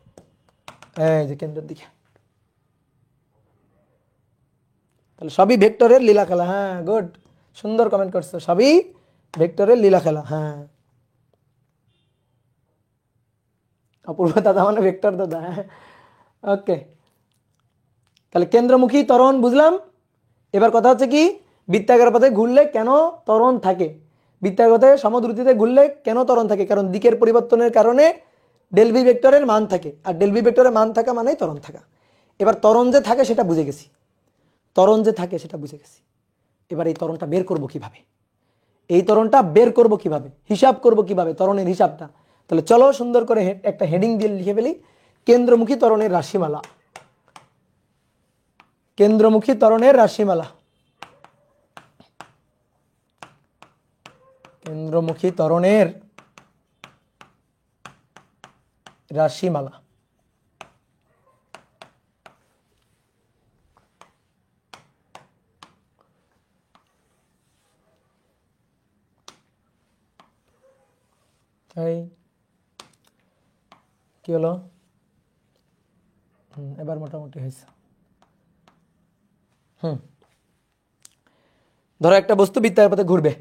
Speaker 1: এই যে কেন্দ্রের দিকে। তাহলে সবই ভেক্টরের লীলা খেলা। হ্যাঁ গুড, সুন্দর কমেন্ট করছো, সবই ভেক্টরের লীলা খেলা। হ্যাঁ অপূর্ব দাদা মানে ভেক্টর দাদা, হ্যাঁ ওকে। তাহলে কেন্দ্রমুখী ত্বরণ বুঝলাম। এবার কথা হচ্ছে কি, বৃত্তাকার পথে ঘুরলে কেন ত্বরণ থাকে, বৃত্তাকার পথে সমদ্রুতিতে ঘুরলে কেন ত্বরণ থাকে? কারণ দিকের পরিবর্তনের কারণে ডেল ভি ভেক্টরের মান থাকে, আর ডেল ভি ভেক্টরের মান থাকা মানেই ত্বরণ থাকা। এবার ত্বরণ যে থাকে সেটা বুঝে গেছি, ত্বরণ যে থাকে সেটা বুঝে গেছি। এবার এই ত্বরণটা বের করব কিভাবে, এই ত্বরণটা বের করব কিভাবে, হিসাব করব কিভাবে ত্বরণের হিসাবটা? তাহলে চলো সুন্দর করে একটা হেডিং দিয়ে লিখে ফেলি, কেন্দ্রমুখী ত্বরণের রাশিমালা। কেন্দ্রমুখী ত্বরণের রাশিমালা, কেন্দ্রমুখী ত্বরণের রাশিমালা। এই কি হলো? এবার মোটামুটি হয়েছে। ধরো একটা বস্তু বৃত্তাকার পথে ঘুরবে,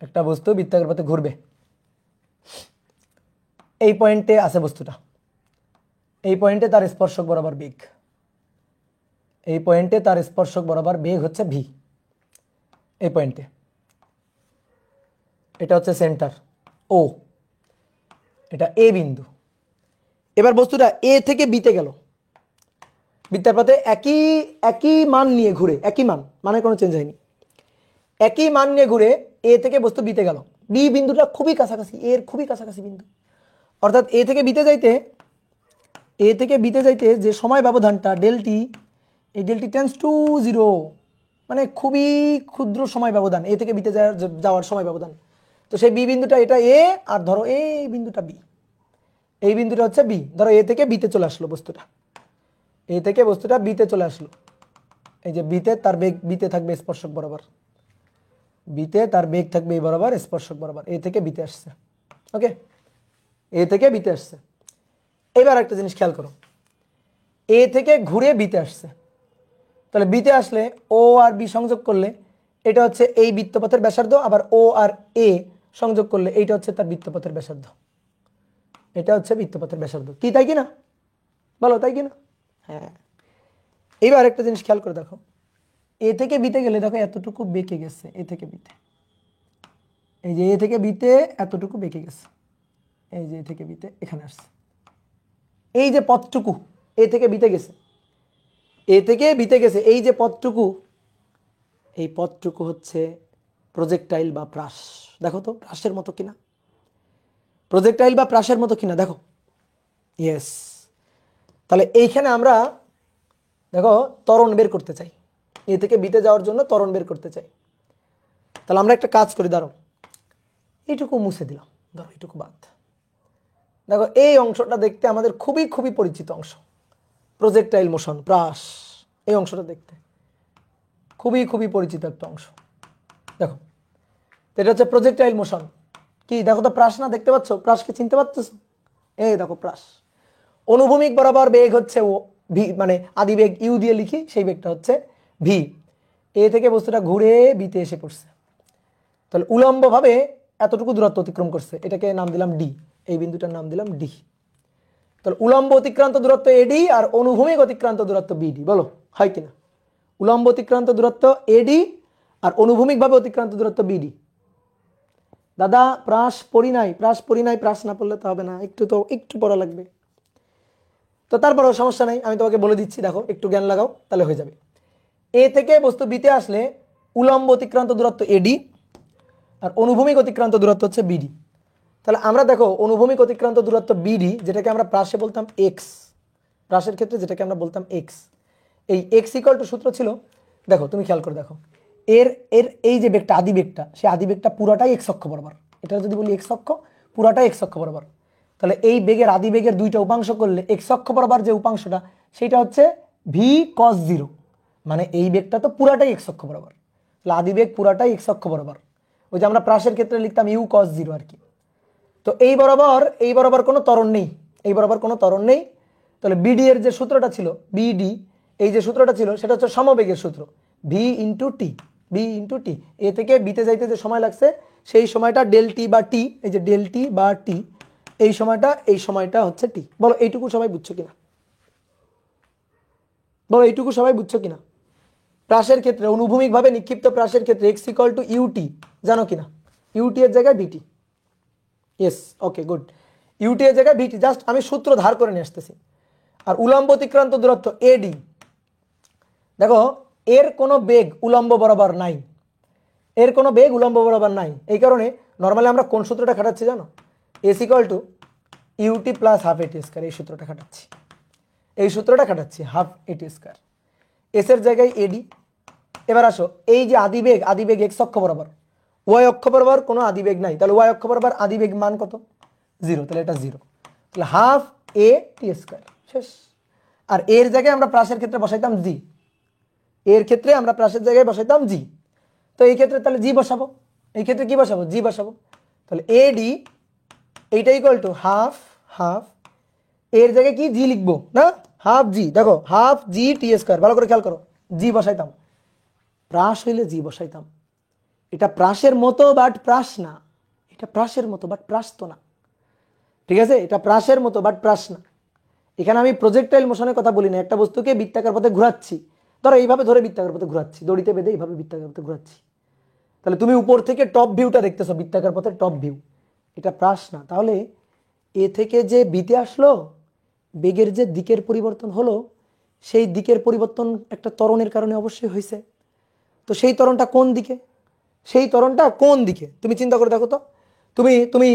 Speaker 1: একটা বস্তু বৃত্তাকার পথে ঘুরবে, এই পয়েন্টে আছে বস্তুটা, এই পয়েন্টে তার স্পর্শক বরাবর বেগ, এই পয়েন্টে তার স্পর্শক বরাবর বেগ হচ্ছে ভি, এই পয়েন্টে, এটা হচ্ছে সেন্টার ও, এটা এ বিন্দু। এবার বস্তুটা এ থেকে বিতে গেল, বৃত্তার পথে একই একই মান নিয়ে ঘুরে, একই মান, মানে কোনো চেঞ্জ হয়নি, একই মান নিয়ে ঘুরে এ থেকে বস্তু বিতে গেল। বি বিন্দুটা খুবই কাছাকাছি, এর খুবই কাছাকাছি বিন্দু, অর্থাৎ এ থেকে বিতে যাইতে, এ থেকে বিতে যাইতে যে সময় ব্যবধানটা ডেলটি, এই ডেলটি টেন্স টু 0, মানে খুবই ক্ষুদ্র সময় ব্যবধান, এ থেকে বিতে যাওয়ার সময় ব্যবধান। তো সেই বি বিন্দুটা, এটা এ, আর ধরো এই বিন্দুটা বি, এই বিন্দুটা হচ্ছে বি। ধরো এ থেকে বিতে চলে আসলো বস্তুটা, এ থেকে বস্তুটা বিতে চলে আসলো, এই যে বিতে তার বেগ, বিতে থাকবে স্পর্শক বরাবর, বিতে তার বেগ থাকবে এই বরাবর স্পর্শক বরাবর, এ থেকে বিতে আসছে। ওকে, এ থেকে বিতে আসছে। এবার একটা জিনিস খেয়াল করো, এ থেকে ঘুরে বিতে আসছে, তাহলে বিতে আসলে ও আর বি সংযোগ করলে এটা হচ্ছে এই বৃত্তপথের ব্যাসার্ধ, আবার ও আর এ সংযোগ করলে এইটা হচ্ছে তার বৃত্তপথের ব্যাসার্ধ, এটা হচ্ছে বৃত্তপথের ব্যাসার্ধ। কি তাই কি না? বলো তাই কি না? হ্যাঁ। এবার একটা জিনিস খেয়াল করে দেখো, এ থেকে বিতে গেলে দেখো এতটুকু বেঁকে গেছে, এ থেকে বিতে, এই যে এ থেকে বিতে এতটুকু বেঁকে গেছে, এই যে এ থেকে বিতে এখানে আসছে, এই যে পথটুকু এ থেকে বিতে গেছে, এ থেকে বিতে গেছে, এই যে পথটুকু, এই পথটুকু হচ্ছে প্রজেক্টাইল বা প্রাস। দেখো তো প্রাসের মতো কিনা, প্রজেক্টাইল বা প্রাসের মতো কিনা দেখো। ইয়েস। তাহলে এইখানে আমরা দেখো ত্বরণ বের করতে চাই, এ থেকে বিতে যাওয়ার জন্য ত্বরণ বের করতে চাই। তাহলে আমরা একটা কাজ করি, ধরো এইটুকু মুছে দিলাম, ধরো এইটুকু বাদ। দেখো এই অংশটা দেখতে আমাদের খুবই খুবই পরিচিত অংশ, প্রজেক্টাইল মোশন, প্রাস, এই অংশটা দেখতে খুবই খুবই পরিচিত একটা অংশ। দেখো এটা হচ্ছে প্রজেক্টাইল মোশন। কি দেখো তো প্রাস না, দেখতে পাচ্ছ? প্রাসকে চিনতে পারছো? এই দেখো প্রাস, অনুভূমিক বরাবর বেগ হচ্ছে ও ভি, মানে আদি বেগ ইউ দিয়ে লিখি, সেই বেগটা হচ্ছে ভি। এ থেকে বস্তুটা ঘুরে বিতে এসে পড়ছে, তাহলে উলম্বভাবে এতটুকু দূরত্ব অতিক্রম করছে, এটাকে নাম দিলাম ডি, এই বিন্দুটার নাম দিলাম ডি। তাহলে উলম্ব অতিক্রান্ত দূরত্ব এডি আর অনুভূমিক অতিক্রান্ত দূরত্ব বিডি, বলো হয় কিনা? উলম্ব অতিক্রান্ত দূরত্ব এডি আর অনুভূমিকভাবে অতিক্রান্ত দূরত্ব বিডি। দাদা প্রাস পড়ি নাই, প্রাস পড়ি নাই, প্রাস না পড়লে তো হবে না, একটু পড়া লাগবে। তো তারপরেও সমস্যা নাই, আমি তোমাকে বলে দিচ্ছি, দেখো একটু জ্ঞান লাগাও তাহলে হয়ে যাবে। এ থেকে বস্তু বিতে আসলে উলম্ব অতিক্রান্ত দূরত্ব এডি আর অনুভূমিক অতিক্রান্ত দূরত্ব হচ্ছে বিডি। তাহলে আমরা দেখো অনুভূমিক অতিক্রান্ত দূরত্ব বিডি, যেটাকে আমরা প্রাসে বলতাম এক্স, প্রাসের ক্ষেত্রে যেটাকে আমরা বলতাম এক্স, এই এক্স ইকুয়াল টু সূত্র ছিল, দেখো তুমি খেয়াল করে দেখো, এর এর এই যে বেগটা, আদি বেগটা, সেই আদি বেগটা পুরাটাই এক্স অক্ষ বরাবর, এটা যদি বলি এক্স অক্ষ, পুরাটাই এক্স অক্ষ বরাবর। তাহলে এই বেগের আদি বেগের দুইটা উপাংশ করলে এক্স অক্ষ বরাবর যে উপাংশটা সেইটা হচ্ছে ভি কস 0, মানে এই বেগটা তো পুরাটাই এক্স অক্ষ বরাবর, তাহলে আদি বেগ পুরাটাই এক্স অক্ষ বরাবর, ওই যে আমরা প্রাসের ক্ষেত্রে লিখতাম ইউ কস 0 আর কি। তো এই বরাবর কোনো ত্বরণ নেই, এই বরাবর কোনো ত্বরণ নেই। তাহলে বিডি এর যে সূত্রটা ছিল, বিডি এই যে সূত্রটা ছিল সেটা হচ্ছে সমবেগের সূত্র, V into T, B into T. এ থেকে বিতে যাইতে যে সময় লাগছে সেই সময়টা ডেল টি বা টি, এই যে ডেল টি বা টি, এই সময়টা হচ্ছে টি। বলো এইটুকু সবাই বুঝছো কিনা? বলো এইটুকু সবাই বুঝছো কিনা? প্রাসের ক্ষেত্রে অনুভূমিকভাবে নিক্ষিপ্ত প্রাসের ক্ষেত্রে এক্স ইকুয়াল টু ইউটি, জানো কিনা? ইউটি এর জায়গায় বিটি। Yes, okay good. ইউটি এর জায়গায় বিটি, জাস্ট আমি সূত্র ধার করে নিয়ে আসতেছি। আর উলম্ব অতিক্রান্ত দূরত্ব এডি, দেখো এর কোনো বেগ উলম্ব বরাবর নাই, এর কোনো বেগ উলম্ব বরাবর নাই। এই কারণে নর্মালি আমরা কোন সূত্রটা খাটাচ্ছি জানো? S equal to ut plus half at square, এই সূত্রটা খাটাচ্ছি, এই সূত্রটা খাটাচ্ছি, হাফ এটি স্কয়ার, এস এর জায়গায় এডি। এবার আসো, এই যে আদিবেগ এক্স অক্ষ বরাবর, ওয়াই অক্ষ বরাবর কোনো আদিবেগ নাই, তাহলে ওয়াই অক্ষ বরাবর আদিবেগ মান কত? 0, তাহলে এটা 0, তাহলে হাফ এ টি স্কয়ার, শেষ। আর এর জায়গায় আমরা প্রাসের ক্ষেত্রে বসাইতাম জি, এর ক্ষেত্রে আমরা প্রাসের জায়গায় বসাইতাম জি। তো এই ক্ষেত্রে তাহলে জি বসাবো, এই ক্ষেত্রে কি বসাবো? জি বসাবো। তাহলে এডি এইটা ইকুয়াল টু হাফ হাফ, এর জায়গায় কি জি লিখবো না, হাফ জি, দেখো হাফ জি টি স্কোয়ার, ভালো করে খেয়াল করো, জি বসাইতাম, প্রাস হইলে জি বসাইতাম। এটা প্রাসের মতো বাট প্রাস না, এটা প্রাসের মতো বাট প্রাস তো না, ঠিক আছে, এটা প্রাসের মতো বাট প্রাস না। এখানে আমি প্রজেক্টাইল মোশনের কথা বলি না, একটা বস্তুকে বৃত্তাকার পথে ঘোরাচ্ছি, ধরো এইভাবে ধরে বৃত্তাকার পথে ঘোরাচ্ছি, দড়িতে বেঁধে এইভাবে বৃত্তাকার পথে ঘোরাচ্ছি, তাহলে তুমি উপর থেকে টপ ভিউটা দেখতেছো, বৃত্তাকার পথের টপ ভিউ, এটা প্রাস না। তাহলে এ থেকে যে বিতে আসলো, বেগের যে দিকের পরিবর্তন হলো, সেই দিকের পরিবর্তন একটা ত্বরণের কারণে অবশ্যই হয়েছে। তো সেই ত্বরণটা কোন দিকে, সেই ত্বরণটা কোন দিকে তুমি চিন্তা করে দেখো তো, তুমি তুমি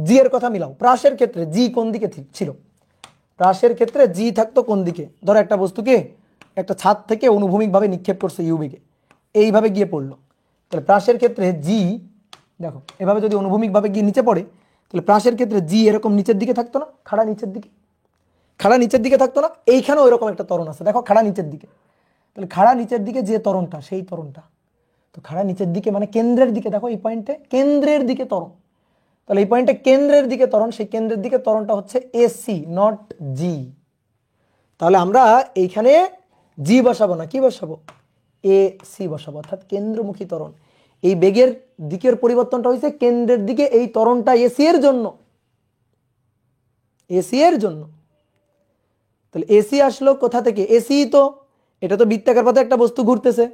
Speaker 1: জি এর কথা মিলাও, প্রাসের ক্ষেত্রে জি কোন দিকে ছিল, প্রাসের ক্ষেত্রে জি থাকতো কোন দিকে, ধরো একটা বস্তুকে একটা ছাদ থেকে অনুভূমিকভাবে নিক্ষেপ করছে ইউ বেগে, এইভাবে গিয়ে পড়লো, তাহলে প্রাসের ক্ষেত্রে জি, দেখো এভাবে যদি অনুভূমিকভাবে গিয়ে নিচে পড়ে, তাহলে প্রাসের ক্ষেত্রে জি এরকম নিচের দিকে থাকতো না, খাড়া নিচের দিকে, খাড়া নিচের দিকে থাকতো না, এইখানেও এরকম একটা ত্বরণ আছে, দেখো খাড়া নিচের দিকে, তাহলে খাড়া নিচের দিকে যে ত্বরণটা, সেই ত্বরণটা, তো খাড়া নিচের দিকে মানে কেন্দ্রের দিকে, দেখো এই পয়েন্টে কেন্দ্রের দিকে ত্বরণ, তাহলে এই পয়েন্টে কেন্দ্রের দিকে ত্বরণ, সেই কেন্দ্রের দিকে ত্বরণটা হচ্ছে এসি নট জি। তাহলে আমরা এইখানে জি বসাবো না, কি বসাবো, এ সি বসাবো, অর্থাৎ কেন্দ্রমুখী ত্বরণ। এই বেগের দিকের পরিবর্তনটা হয়েছে কেন্দ্রের দিকে, এই ত্বরণটা এসি এর জন্য, এসি এর জন্য। তাহলে এসি আসলো কোথা থেকে, এসি তো এটা তো বৃত্তাকার পথে একটা বস্তু ঘুরতেছে,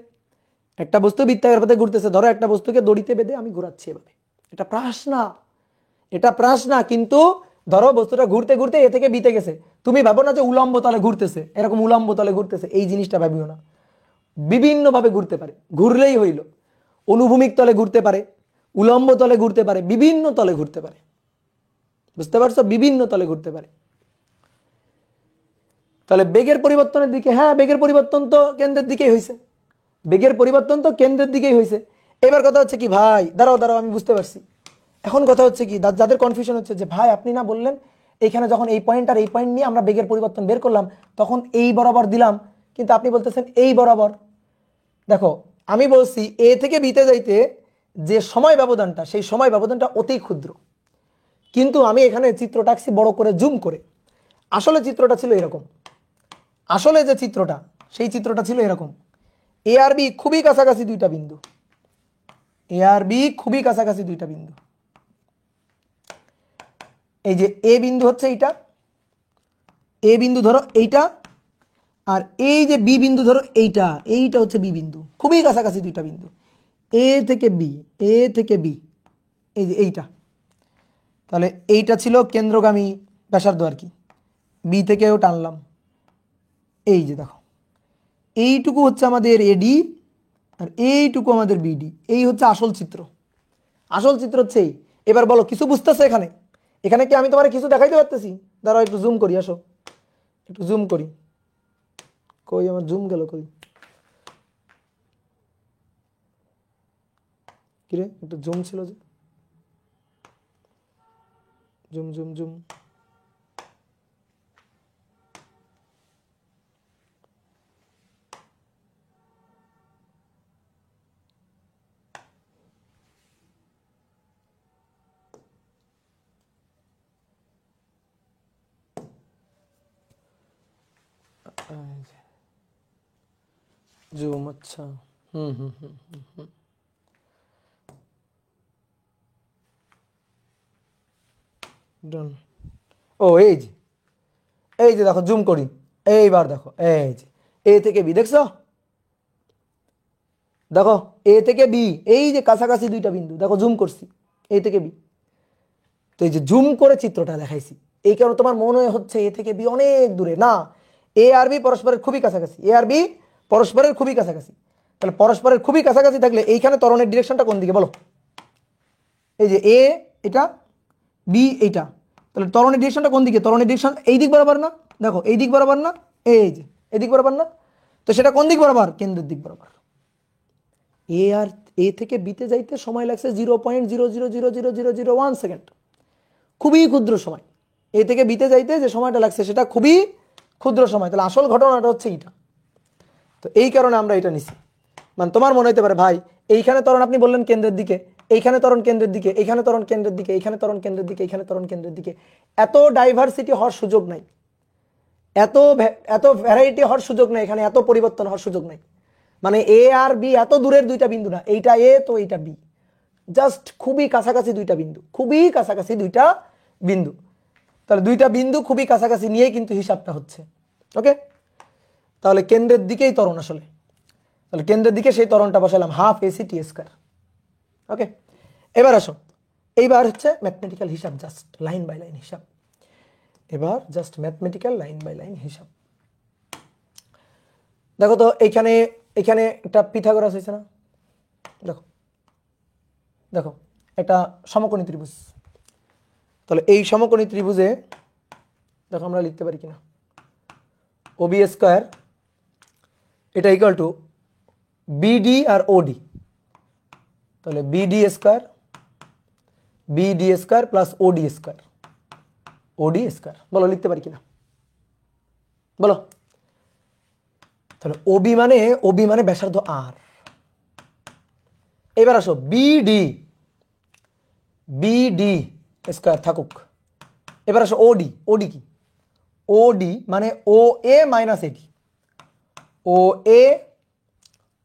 Speaker 1: একটা বস্তু বৃত্তাকার পথে ঘুরতেছে, ধরো একটা বস্তুকে দড়িতে বেঁধে আমি ঘোরাচ্ছি এভাবে, এটা প্রাস না, এটা প্রাস না, কিন্তু ধরো বস্তুটা ঘুরতে ঘুরতে এ থেকে বিতে গেছে, তুমি ভাবো না যে উলম্ব তলে ঘুরতেছে, এরকম উলম্ব তলে ঘুরতেছে, এই জিনিসটা ভাবিও না, বিভিন্ন ভাবে ঘুরতে পারে, ঘুরলেই হইল, অনুভূমিক তলে ঘুরতে পারে, উলম্ব তলে ঘুরতে পারে, বিভিন্ন তলে ঘুরতে পারে, বুঝতে পারছো, বিভিন্ন তলে ঘুরতে পারে। তাহলে বেগের পরিবর্তনের দিকে, হ্যাঁ বেগের পরিবর্তন তো কেন্দ্রের দিকেই হয়েছে, বেগের পরিবর্তন তো কেন্দ্রের দিকেই হয়েছে। এবার কথা হচ্ছে কি ভাই, দাঁড়াও দাঁড়াও আমি বুঝতে পারছি, এখন কথা হচ্ছে কি, যাদের কনফিউশন হচ্ছে যে ভাই আপনি না বললেন এখানে যখন এই পয়েন্ট আর এই পয়েন্ট নিয়ে আমরা বেগের পরিবর্তন বের করলাম, তখন এই বরাবর দিলাম, কিন্তু আপনি বলতেছেন এই বরাবর। দেখো আমি বলছি এ থেকে বিতে যাইতে যে সময় ব্যবধানটা, সেই সময় ব্যবধানটা অতি ক্ষুদ্র, কিন্তু আমি এখানে চিত্রটা আঁকছি বড় করে জুম করে, আসলে চিত্রটা ছিল এরকম, আসলে যে চিত্রটা, সেই চিত্রটা ছিল এরকম, এ আর বি খুবই কাছাকাছি দুইটা বিন্দু, এ আর বি খুবই কাছাকাছি দুইটা বিন্দু, এই যে এ বিন্দু হচ্ছে এইটা, এ বিন্দু ধরো এইটা, আর এই যে বি বিন্দু ধরো এইটা, এইটা হচ্ছে বি বিন্দু, খুবই কাছাকাছি দুইটা বিন্দু, এ থেকে বি, এ থেকে বি, এই যে এইটা, তাহলে এইটা ছিল কেন্দ্রগামী ব্যাসার্ধ আর কি, বি থেকেও টানলাম, এই যে দেখো এইটুকু হচ্ছে আমাদের এডি, আর এইটুকু আমাদের বিডি, এই হচ্ছে আসল চিত্র, আসল চিত্র হচ্ছে এই। এবার বলো কিছু বুঝতেছে এখানে, এখানে কি আমি তোমার কিছু দেখাইতে পারতেছি, দাঁড়াও একটু জুম করি, আসো একটু জুম করি, কই আমার জুম গেল কই, কিরে একটু জুম ছিল যে, জুম জুম জুম, জুম, আচ্ছা হুম হুম হুম হুম হুম, ডান। ও এই যে দেখো জুম করি, এইবার দেখো এই যে এ থেকে বি, দেখছো, দেখো এ থেকে বি, এই যে কাছাকাছি দুইটা বিন্দু, দেখো জুম করছি এ থেকে বি, তো এই যে জুম করে চিত্রটা দেখাইছি, এই কারণে তোমার মনে হচ্ছে এ থেকে বি অনেক দূরে, না, এ আর বি পরস্পরের খুবই কাছাকাছি, এ আর বি পরস্পরের খুবই কাছাকাছি, তাহলে পরস্পরের খুবই কাছাকাছি থাকলে এইখানে ত্বরণের ডিরেকশনটা কোন দিকে বলো, এই যে এ এটা, বি এইটা, তাহলে ত্বরণের ডিরেকশনটা কোন দিকে, ত্বরণের ডিরেকশন এই দিক বরাবর না, দেখো এই দিক বরাবর না, এই যে এদিক বরাবর না, তো সেটা কোন দিক বরাবর, কেন্দ্রের দিক বরাবর। এ আর এ থেকে বিতে যাইতে সময় লাগছে 0.0000001 সেকেন্ড, খুবই ক্ষুদ্র সময়, এ থেকে বিতে যাইতে যে সময়টা লাগছে সেটা খুবই ক্ষুদ্র সময়, তাহলে আসল ঘটনাটা হচ্ছে এইটা। তো এই কারণে আমরা এটা নিছি, মানে তোমার মনে হতে পারে ভাই এইখানে ত্বরণ আপনি বললেন কেন্দ্রের দিকে, এইখানে ত্বরণ কেন্দ্রের দিকে, এইখানে ত্বরণ কেন্দ্রের দিকে, এইখানে ত্বরণ কেন্দ্রের দিকে, এইখানে ত্বরণ কেন্দ্রের দিকে। এত ডাইভার্সিটি হওয়ার সুযোগ নাই, এত এত ভ্যারাইটি হওয়ার সুযোগ নাই, এখানে এত পরিবর্তন হওয়ার সুযোগ নাই। মানে এ আর বি এত দূরের দুইটা বিন্দু না, এইটা এ তো এইটা বি, জাস্ট খুবই কাছাকাছি দুইটা বিন্দু, খুবই কাছাকাছি দুইটা বিন্দু। তাহলে দুইটা বিন্দু খুবই কাছাকাছি নিয়েই কিন্তু হিসাবটা হচ্ছে। ওকে, তাহলে কেন্দ্রের দিকেই ত্বরণ আসলে, তাহলে কেন্দ্রের দিকে সেই ত্বরণটা বসালাম half AC t square. Okay, এবার আসো, এইবার হচ্ছে ম্যাথমেটিক্যাল হিসাব, জাস্ট লাইন বাই লাইন হিসাব। এবার just mathematical line by line হিসাব। দেখো তো এইখানে এখানে একটা পিথাগোরাস হয়েছে না, দেখো দেখো একটা সমকোণী ত্রিভুজ। তাহলে এই সমকোণী ত্রিভুজে দেখো আমরা লিখতে পারি কিনা, ওবি স্কয়ার এটা ইকুয়াল টু বিডি আর ওডি। তাহলে BD square plus OD square, OD square. বলো লিখতে পারি কিনা, বলো। তাহলে ওবি মানে ব্যাসার্ধ আর। এবার আসো বিডি স্কয়ার থাকুক। এবার আসো ওডি কি, ওডি মানে ও এ মাইনাস এডি,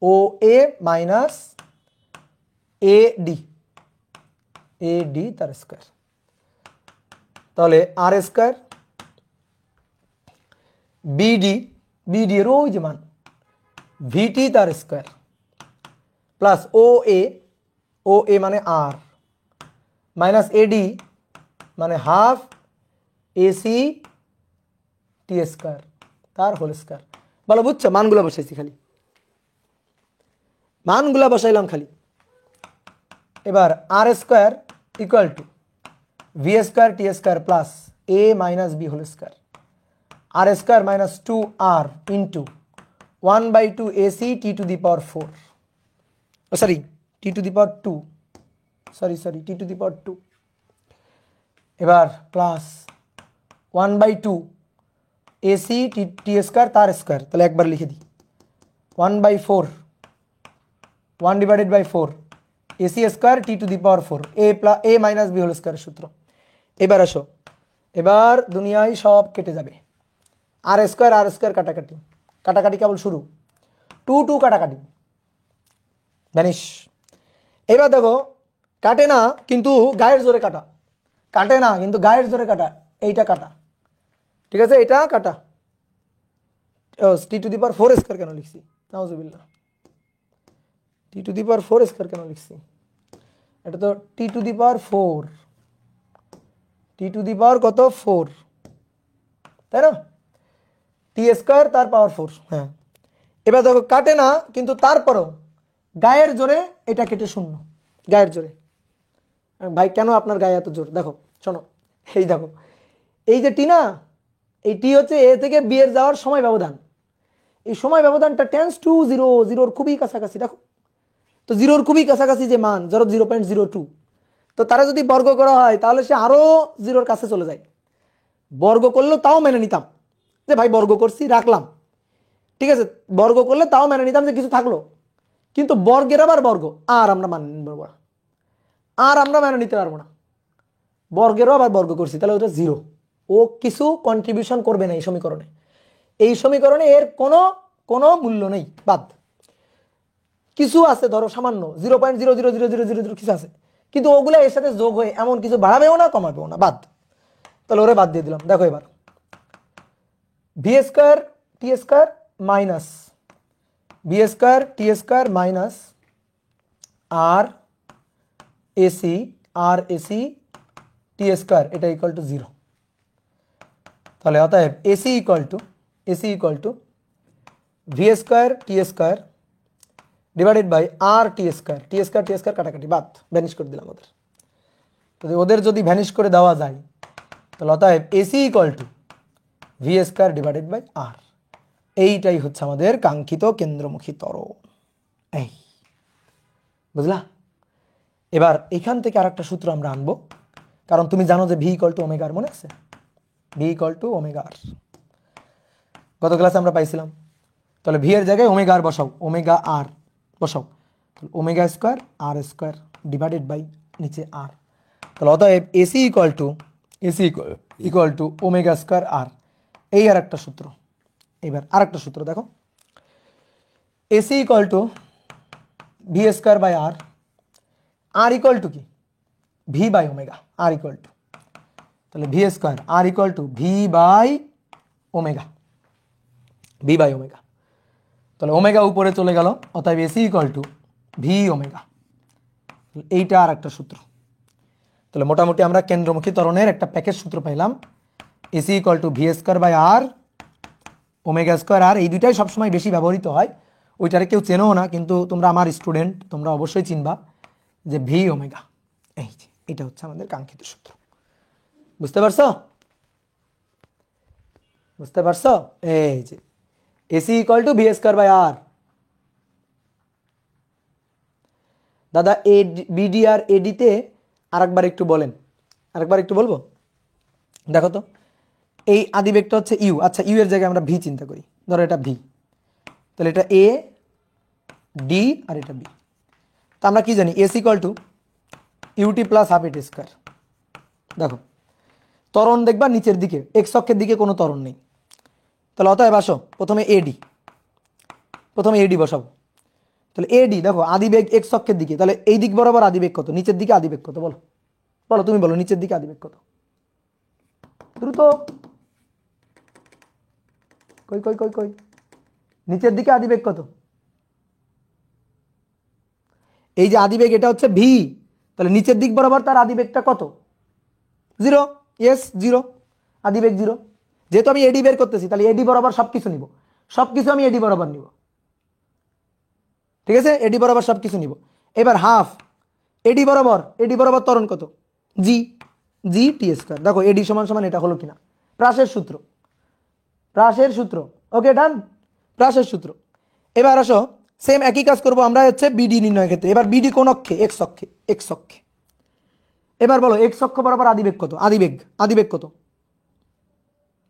Speaker 1: ও এ মাইনাস এডি তার স্কয়ার। তাহলে আর স্কয়ার বিডি এর ওই যে মান ভিটি তার স্কয়ার প্লাস ও এ মানে আর মাইনাস এডি মানে হাফ এসি টি স্কয়ার তার হোল স্কয়ার। বলো বুঝছো, মানগুলো বসাইছি খালি, মানগুলা বসাইলাম খালি। এবার r square equal to v square t square plus a minus b whole square, r square minus 2r into 1/2 AC t to the power 4, sorry t to the power 2, sorry t to the power 2। এবার plus 1/2 AC t square তার square, তাহলে একবার লিখে দিই 1/4 1/4 AC square t to the power 4 a minus b whole স্কয়ারের সূত্র। এবার আসো, এবার দুনিয়ায় সব কেটে যাবে, আর স্কয়ার কাটাকাটি কেবল শুরু, 2 কাটাকাটি ভ্যানিশ। এবার দেখো কাটে না কিন্তু গায়ের জোরে কাটা, কাটে না কিন্তু গায়ের জোরে কাটা, এইটা কাটা, ঠিক আছে, এটা কাটা। টি টু দি পাওয়ার 4 স্কয়ার কেন লিখছি, নাউজুবিল্লাহ, টি টু দি পাওয়ার 4 স্কয়ার কেন লিখছি, এটা তো টি to the power 4, T to the পাওয়ার কত 4, তাই না, টি স্কয়ার তার পাওয়ার 4। হ্যাঁ, এবার দেখো কাটে না কিন্তু তারপরও গায়ের জোরে এটা কেটে শূন্য, গায়ের জোরে। ভাই কেন আপনার গায়ে এত জোর, দেখো শোনো, এই দেখো এই যে টি না, এই টি হচ্ছে এ থেকে বি এর যাওয়ার সময় ব্যবধান, এই সময় ব্যবধানটা টেন্স টু 0, জিরোর খুবই কাছাকাছি। দেখো তো জিরোর খুবই কাছাকাছি যে মান, ধরো 0.02, তো তারা যদি বর্গ করা হয় তাহলে সে আরো জিরোর কাছে চলে যায়। বর্গ করলেও তাও মেনে নিতাম যে ভাই বর্গ করছি রাখলাম, ঠিক আছে, বর্গ করলে তাও মেনে নিতাম যে কিছু থাকলো, কিন্তু বর্গের আবার বর্গ আর আমরা মানে নেবো না, আর আমরা মেনে নিতে পারবো না, বর্গেরও আবার বর্গ করছি, তাহলে ওটা জিরো, ও কিছু কন্ট্রিবিউশন করবে না এই সমীকরণে, এই সমীকরণে এর কোনো মূল্য নেই, বাদ। কিছু আছে ধরো সামান্য 0.00000 কিছু আছে, কিন্তু ওগুলা এর সাথে যোগ হয়ে এমন কিছু বাড়াবেও না কমাবেও না, বাদ। তাহলে ওরে বাদ দিয়ে দিলাম। দেখো এবার v square t square minus b square t square minus r ac t square, এটা ইকুয়াল টু 0। তাহলে অতএব AC equal to v square t square divided by r t square কাটাকাটি বাদ, ভ্যানিশ করে দিলাম ওদের। তো ওদের যদি ভ্যানিশ করে দেওয়া যায় তাহলে অতএব AC equal to v square divided by r, এইটাই হচ্ছে আমাদের কাঙ্ক্ষিত কেন্দ্রমুখী ত্বরণ। এই বুঝলা? এবার এখান থেকে আরেকটা সূত্র আমরা আনবো, কারণ তুমি জানো যে ভি ইকুয়াল টু ওমেগা আর, মনে আছে V equal to omega r, গত ক্লাসে আমরা পাইছিলাম। তাহলে ভি এর জায়গায় ওমেগা আর বসাও, ওমেগা আর বসাও, omega square r square divided by নিচে আর। তাহলে অতএব AC equal to omega square r. এই আর একটা সূত্র। এবার আর একটা সূত্র দেখো, AC equal to v square by r, r equal to কি v by omega, r equal to, তাহলে v square r equal to v by omega, v by omega. তাহলে ওমেগা উপরে চলে গেল, অতএব AC equal to v omega. এইটা আর একটা সূত্র। তাহলে মোটামুটি আমরা কেন্দ্রমুখী ত্বরণের একটা প্যাকেজ সূত্র পাইলাম, AC equal to v square by r, omega square r. এই দুইটাই সবসময় বেশি ব্যবহৃত হয়, ওইটারে কেউ চেনেও না, কিন্তু তোমরা আমার স্টুডেন্ট, তোমরা অবশ্যই চিনবা যে ভি ওমেগা। এই যে এটা হচ্ছে আমাদের কাঙ্ক্ষিত সূত্র। বুঝতে পারছো? বুঝতে পারছো? এই যে AC equal to v square by r. দাদা বিডি আর এডিতে আরেকবার একটু বলেন, আরেকবার একটু বলবো। দেখো তো, এই আদিবেগটা হচ্ছে ইউ, আচ্ছা ইউ এর জায়গায় আমরা ভি চিন্তা করি, ধরো এটা ভি, তাহলে এটা এ ডি আর এটা বি। তা আমরা কি জানি, s equal to ut plus half at square. দেখো ত্বরণ দেখবা নিচের দিকে, এক্স অক্ষের দিকে কোনো ত্বরণ নেই, তাহলে অতএব আসো প্রথমে এডি বসাবো। তাহলে এডি দেখো আদিবেগ এক্স অক্ষের দিকে, তাহলে এই দিক বরাবর আদিবেগ কত, নিচের দিকে আদিবেগ কত, বলো বলো, তুমি বলো নিচের দিকে আদিবেগ কত, দ্রুত, কই কই কই কই, নিচের দিকে আদিবেগ কত? এই যে আদিবেগ এটা হচ্ছে ভি, তাহলে নিচের দিক বরাবর তার আদিবেগটা কত? 0। ইয়েস 0, আদিবেগ 0। যেহেতু আমি এডি বের করতেছি, তাহলে এডি বরাবর সবকিছু নিব, সবকিছু আমি এডি বরাবর নিব, ঠিক আছে, এডি বরাবর সবকিছু নিব। এবার হাফ এডি বরাবর ত্বরণ কত? জি, জি টি স্কোয়ার। দেখো এডি সমান সমান এটা হলো কিনা, প্রাসের সূত্র, প্রাসের সূত্র, ওকে ডান, প্রাসের সূত্র। এবার আসো সেম একই কাজ করব আমরা হচ্ছে বিডি নির্ণয়ের ক্ষেত্রে। এবার বিডি কোন অক্ষে? এক্স অক্ষে, এক্স অক্ষে। এবার বলো এক্স অক্ষ বরাবর আদিবেগ কত? আদিবেগ কত?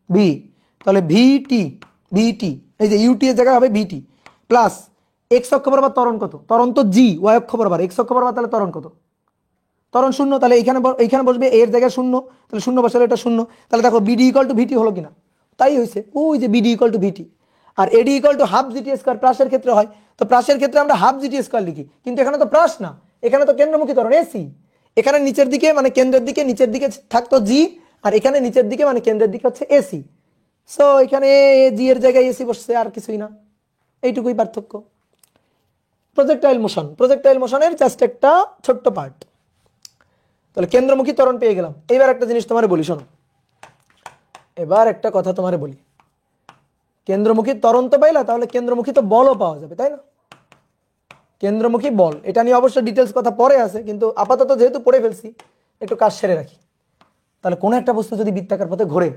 Speaker 1: ভি। তাহলে ভিটি, এই যে ইউটি এর জায়গায় হবে ভিটি প্লাস এক্স অক্ষ বরাবর ত্বরণ কত? ত্বরণ তো জি, ওয়াই অক্ষ বরাবর, এক্স অক্ষ বরাবর তাহলে ত্বরণ কত? ত্বরণ 0, তাহলে এইখানে বসবে এর জায়গায় 0, তাহলে 0 বসালে এটা 0। তাহলে দেখো বিডি ইকুয়াল টু ভিটি হলো কিনা, তাই হয়েছে, ওই যে বিডি ইকুয়াল টু ভিটি। আর AD equal to half gt square, প্রাসের ক্ষেত্রে হয়, তো প্রাসের ক্ষেত্রে আমরা হাফ জিটি স্কোয়ার লিখি, কিন্তু এখানে তো প্রাস না, এখানে তো কেন্দ্রমুখী ত্বরণ এসি। এখানে নিচের দিকে মানে কেন্দ্রের দিকে, নিচের দিকে থাকতো জি, আর এখানে নিচের দিকে মানে কেন্দ্রের দিকে হচ্ছে এসি। সো এখানে জি এর জায়গায় এসি বসছে, আর কিছুই না, এইটুকুই পার্থক্য। প্রজেক্টাইল মোশনের জাস্ট একটা ছোট্ট পার্ট। তাহলে কেন্দ্রমুখী ত্বরণ পেয়ে গেলাম। এইবার একটা জিনিস তোমারে বলি, শোনো, এবার একটা কথা তোমারে বলি, কেন্দ্রমুখী ত্বরণ তো পাইলা, তাহলে কেন্দ্রমুখী তো বলও পাওয়া যাবে, তাই না? কেন্দ্রমুখী বল, এটা নিয়ে অবশ্য ডিটেলস কথা পরে আছে, কিন্তু আপাতত যেহেতু পড়ে ফেলছি একটু কাজ সেরে রাখি। তাহলে কোনো একটা বস্তু যদি বৃত্তাকার পথে ঘোরে,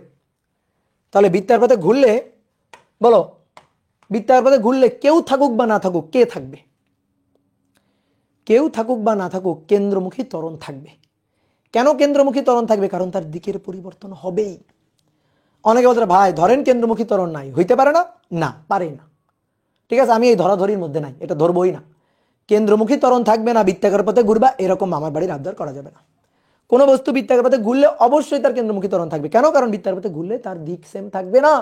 Speaker 1: তাহলে বৃত্তাকার পথে ঘুরলে, বলো বৃত্তাকার পথে ঘুরলে কেউ থাকুক বা না থাকুক, কে থাকবে? কেউ থাকুক বা না থাকুক কেন্দ্রমুখী ত্বরণ থাকবে। কেন কেন্দ্রমুখী ত্বরণ থাকবে? কারণ তার দিকের পরিবর্তন হবেই। অনেকে বলতে ভাই ধরেন কেন্দ্রমুখী ত্বরণ নাই, হইতে পারে না, না পারে না, ঠিক আছে, আমি এই ধরাধরির মধ্যে নাই, এটা ধরবই না। কেন্দ্রমুখী ত্বরণ থাকবে না, বৃত্তাকার পথে ঘুরবা, এরকম আমার বাড়ির আবদার করা যাবে না। কোনো বস্তু বৃত্তাকার পথে ঘুরলে অবশ্যই তার কেন্দ্রমুখী ত্বরণ থাকবে। কেন? কারণ বৃত্তাকার পথে ঘুরলে তার দিক সেম থাকবে না,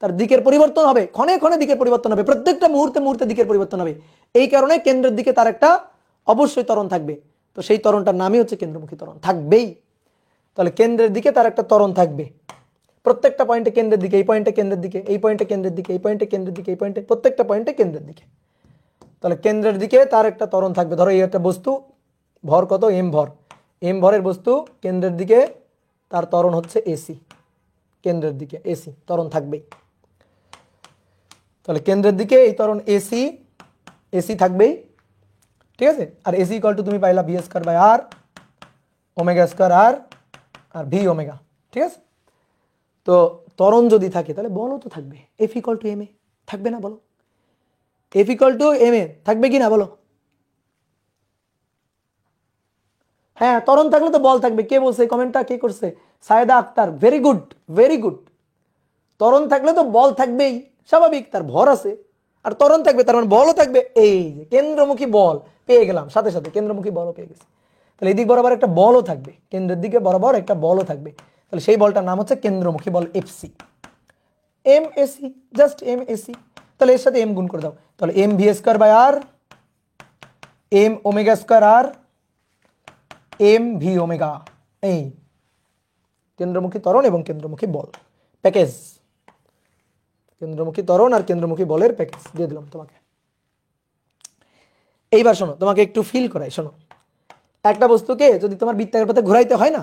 Speaker 1: তার দিকের পরিবর্তন হবে, ক্ষণে ক্ষণে দিকের পরিবর্তন হবে, প্রত্যেকটা মুহূর্তে মুহূর্তে দিকের পরিবর্তন হবে। এই কারণে কেন্দ্রের দিকে তার একটা অবশ্যই ত্বরণ থাকবে, তো সেই ত্বরণটার নামই হচ্ছে কেন্দ্রমুখী ত্বরণ, থাকবেই। তাহলে কেন্দ্রের দিকে তার একটা ত্বরণ থাকবে, প্রত্যেকটা পয়েন্টে কেন্দ্রের দিকে, এই পয়েন্টে কেন্দ্রের দিকে, এই পয়েন্টে কেন্দ্রের দিকে, এই পয়েন্টে কেন্দ্রের দিকে, এই পয়েন্টে, প্রত্যেকটা পয়েন্টে কেন্দ্রের দিকে। তাহলে কেন্দ্রের দিকে তার একটা ত্বরণ থাকবে। ধরো এই একটা বস্তু, ভর কত? এম ভর, এম ভরের বস্তু, কেন্দ্রের দিকে তার ত্বরণ হচ্ছে এসি, কেন্দ্রের দিকে এসি ত্বরণ থাকবেই। তাহলে কেন্দ্রের দিকে এই ত্বরণ এসি, এসি থাকবেই, ঠিক আছে। আর এসি ইকুয়াল টু তুমি পাইলা v square by r, omega square r, আর ভি ওমেগা, ঠিক আছে। তো ত্বরণ যদি থাকে তাহলে বলও তো থাকবে, F equal to M A থাকবে না, বলো F equal to M A থাকবে কি না, বলো। হ্যাঁ, ত্বরণ থাকলে তো বল থাকবে। কে বলছে কমেন্টটা, কে করছে? Sayeda Akter, very good very good. ত্বরণ থাকলে তো বল থাকবেই, স্বাভাবিক, তার ভর আছে। আর ত্বরণ থাকবে, তার মানে বলও থাকবে। এই যে কেন্দ্রমুখী বল পেয়ে গেলাম, সাথে সাথে কেন্দ্রমুখী বলও পেয়ে গেছি। তাহলে এই দিক বরাবর একটা বলও থাকবে, কেন্দ্রের দিকে বরাবর একটা বলও থাকবে। তাহলে সেই বলটার নাম হচ্ছে কেন্দ্রমুখী বল, FC. M AC, just m AC. তাহলে এর সাথে এম গুণ করে দাও, তাহলে m v square by r, m omega square r, m v omega. এই কেন্দ্রমুখী ত্বরণ এবং কেন্দ্রমুখী বল প্যাকেজ, কেন্দ্রমুখী ত্বরণ আর কেন্দ্রমুখী বলের প্যাকেজ দিয়ে দিলাম তোমাকে। এইবার শোনো, তোমাকে একটু ফিল করাই, শোনো। একটা বস্তুকে যদি তোমার বৃত্তাকার পথে ঘুরাইতে হয় না,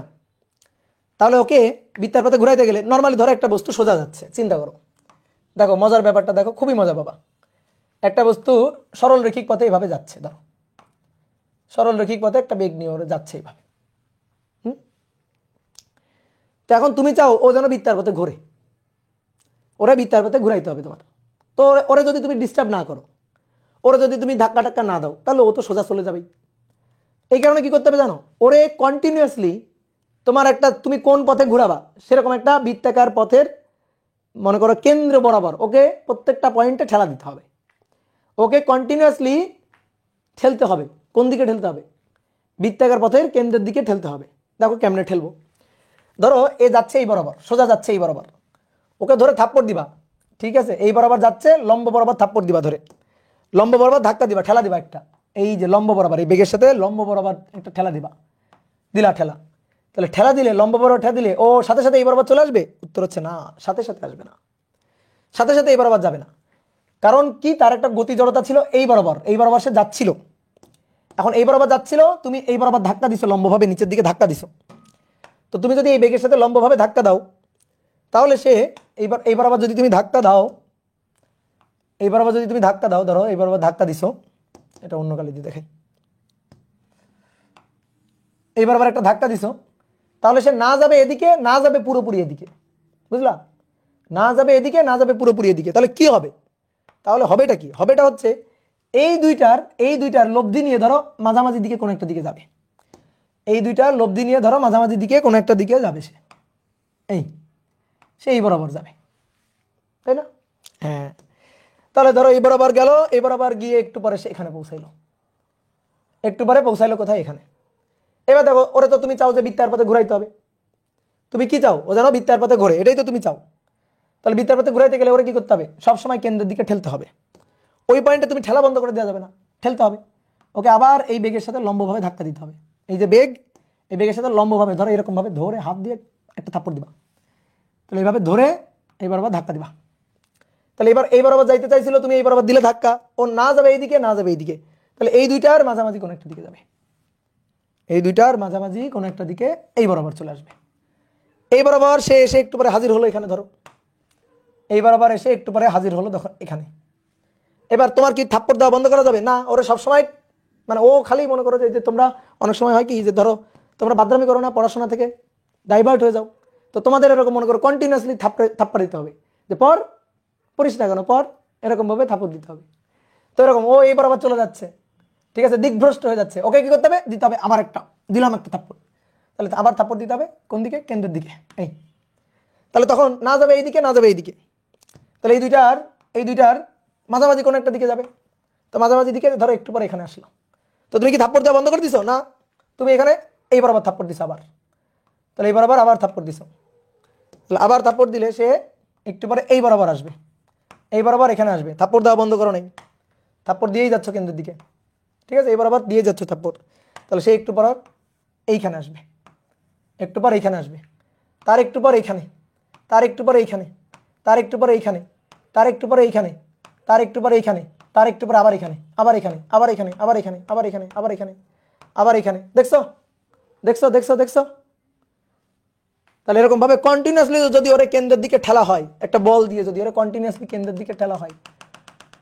Speaker 1: তাহলে ওকে বৃত্তার পথে ঘুরাইতে গেলে নর্মালি ধরো একটা বস্তু সোজা যাচ্ছে, চিন্তা করো, দেখো মজার ব্যাপারটা দেখো, খুবই মজা বাবা। একটা বস্তু সরল রৈখিক পথে এইভাবে যাচ্ছে, ধরো সরল রৈখিক পথে একটা বেগ নিয়ে ওরা যাচ্ছে এইভাবে। তো এখন তুমি চাও ও যেন বৃত্তার পথে ঘোরে, ওরা বৃত্তার পথে ঘুরাইতে হবে তোমার। তো ওরা যদি তুমি ডিস্টার্ব না করো, ওরা যদি তুমি ধাক্কা টাক্কা না দাও, তাহলে ও তো সোজা চলে যাবেই। এই কারণে কি করতে হবে জানো, ওরে কন্টিনিউয়াসলি তোমার একটা, তুমি কোন পথে ঘুরাবা সেরকম একটা বৃত্তাকার পথের, মনে করো কেন্দ্র বরাবর ওকে প্রত্যেকটা পয়েন্টে ঠেলা দিতে হবে, ওকে কন্টিনিউয়াসলি ঠেলতে হবে। কোন দিকে ঠেলতে হবে, বৃত্তাকার পথের কেন্দ্রের দিকে ঠেলতে হবে। দেখো কেমনে ঠেলবো, ধরো এ যাচ্ছে এই বরাবর, সোজা যাচ্ছে এই বরাবর, ওকে ধরে থাপ্পড় দিবা, ঠিক আছে, এই বরাবর যাচ্ছে, লম্ব বরাবর থাপ্পড় দিবা, ধরে লম্ব বরাবর ধাক্কা দিবা, ঠেলা দিবা একটা, এই যে লম্ব বরাবর, এই বেগের সাথে লম্ব বরাবর একটা ঠেলা দিবা, দিলা ঠেলা। তাহলে ঠেলা দিলে, লম্ব বরাবর ঠেলা দিলে ও সাথে সাথে এই বরাবর চলে আসবে? উত্তর হচ্ছে না, সাথে সাথে আসবে না, সাথে সাথে এই বরাবর যাবে না। কারণ কি, তার একটা গতি জড়তা ছিল এই বরাবর, এই বরাবর সে যাচ্ছিল। এখন এই বরাবর যাচ্ছিল, তুমি এই বরাবর ধাক্কা দিছো, লম্বভাবে নিচের দিকে ধাক্কা দিছো। তো তুমি যদি এই বেগের সাথে লম্বভাবে ধাক্কা দাও, তাহলে সে এইবার এই বরাবর যদি তুমি ধাক্কা দাও, এই বরাবর যদি তুমি ধাক্কা দাও, ধরো এই বরাবর ধাক্কা দিছো, এটা অন্য কালি দিয়ে দেখাই, এই বরাবর একটা ধাক্কা দিছো, তাহলে সে না যাবে এদিকে, না যাবে পুরোপুরি এদিকে, বুঝলা, না যাবে এদিকে, না যাবে পুরোপুরি এদিকে। তাহলে কি হবে, তাহলে হবেটা কি, হবেটা হচ্ছে এই দুইটার লব্ধি নিয়ে ধরো মাঝামাঝি দিকে কোনো একটা দিকে যাবে, এই দুইটার লব্ধি নিয়ে ধরো মাঝামাঝি দিকে কোনো একটা দিকে যাবে সে, সেই বরাবর যাবে, তাই না? হ্যাঁ, তাহলে ধরো এই বরাবর গেল, এই বরাবর গিয়ে একটু পরে সে এখানে পৌঁছাইলো, একটু পরে পৌঁছাইলো কোথায়, এখানে। এবার দেখো, ওরা তো তুমি চাও যে বৃত্তার পথে ঘুরাইতে হবে, তুমি কি চাও, ও যেন বৃত্তার পথে ঘোরে, এটাই তো তুমি চাও। তাহলে বৃত্তার পথে ঘুরাইতে গেলে ওরা কি করতে হবে, সবসময় কেন্দ্রের দিকে ঠেলতে হবে। ওই পয়েন্টে তুমি ঠেলা বন্ধ করে দেওয়া যাবে না, ঠেলতে হবে ওকে, আবার এই বেগের সাথে লম্বভাবে ধাক্কা দিতে হবে। এই যে বেগ, এই বেগের সাথে লম্বভাবে ধরো, এরকম ভাবে ধরে হাত দিয়ে একটা থাপ্পড় দিবা, তাহলে এইভাবে ধরে এই বরাবর ধাক্কা দিবা। তাহলে এবার এই বরাবর যাইতে চাইছিল, তুমি এই বরাবর দিলে ধাক্কা, ও না যাবে এইদিকে, না যাবে এইদিকে, তাহলে এই দুইটার মাঝামাঝি কোনো একটা দিকে যাবে, এই দুইটার মাঝামাঝি কোনো একটা দিকে এই বরাবর চলে আসবে। এই বরাবর সে এসে একটু পরে হাজির হলো এখানে, ধরো এই বরাবর এসে একটু পরে হাজির হলো দেখো এখানে। এবার তোমার কি থাপ্পড় দেওয়া বন্ধ করা যাবে না? ওরা সবসময়, মানে ও খালি মনে করো যে তোমরা অনেক সময় হয় কি, যে ধরো তোমরা বাদরামি করো না, পড়াশোনা থেকে ডাইভার্ট হয়ে যাও, তো তোমাদের এরকম মনে করো কন্টিনিউয়াসলি থাপ্পড় দিতে হবে, যে পড়িস না কেন, এরকম ভাবে থাপ্পড় দিতে হবে। তো এরকম ও এই বরাবর চলে যাচ্ছে, ঠিক আছে, দিকভ্রষ্ট হয়ে যাচ্ছে, ওকে কি করতে হবে, দিতে হবে আবার একটা, দিলাম একটা থাপ্পড়, তাহলে আবার থাপ্পড় দিতে হবে কোন দিকে, কেন্দ্রের দিকে, এই। তাহলে তখন না যাবে এইদিকে, না যাবে এইদিকে, তাহলে এই দুইটার মাঝামাঝি কোনো একটা দিকে যাবে। তো মাঝামাঝি দিকে ধরো একটু পরে এখানে আসলো, তো তুমি কি থাপ্পড় দেওয়া বন্ধ করে দিছো না, তুমি এখানে এই বরাবর থাপ্পড় দিছো আবার, তাহলে এই বরাবর আবার থাপ্পড় দিছো, তাহলে আবার থাপ্পড় দিলে সে একটু পরে এই বরাবর আসবে, এই বরাবর এখানে আসবে, থাপ্পড় দেওয়া বন্ধ করো নাই, থাপ্পড় দিয়েই যাচ্ছ কেন্দ্রের দিকে, ঠিক আছে, এই বরাবর দিয়ে যাচ্ছ থাপ্পড়, তাহলে সে একটু পর এইখানে আসবে, একটু পর এইখানে আসবে, তার একটু পর এইখানে, তার একটু পর এইখানে, তার একটু পর এইখানে, তার একটু পর এইখানে, তার একটু পর এইখানে, তার একটু পর আবার এখানে, আবার এখানে, আবার এখানে, আবার এখানে, আবার এখানে, আবার এখানে, আবার এখানে, দেখছো দেখছো দেখছো দেখছো। তাহলে এরকম ভাবে কন্টিনিউয়াসলি যদি ওরে কেন্দ্রের দিকে ঠেলা হয়, একটা বল দিয়ে যদি ওরে কন্টিনিউয়াসলি কেন্দ্রের দিকে ঠেলা হয়,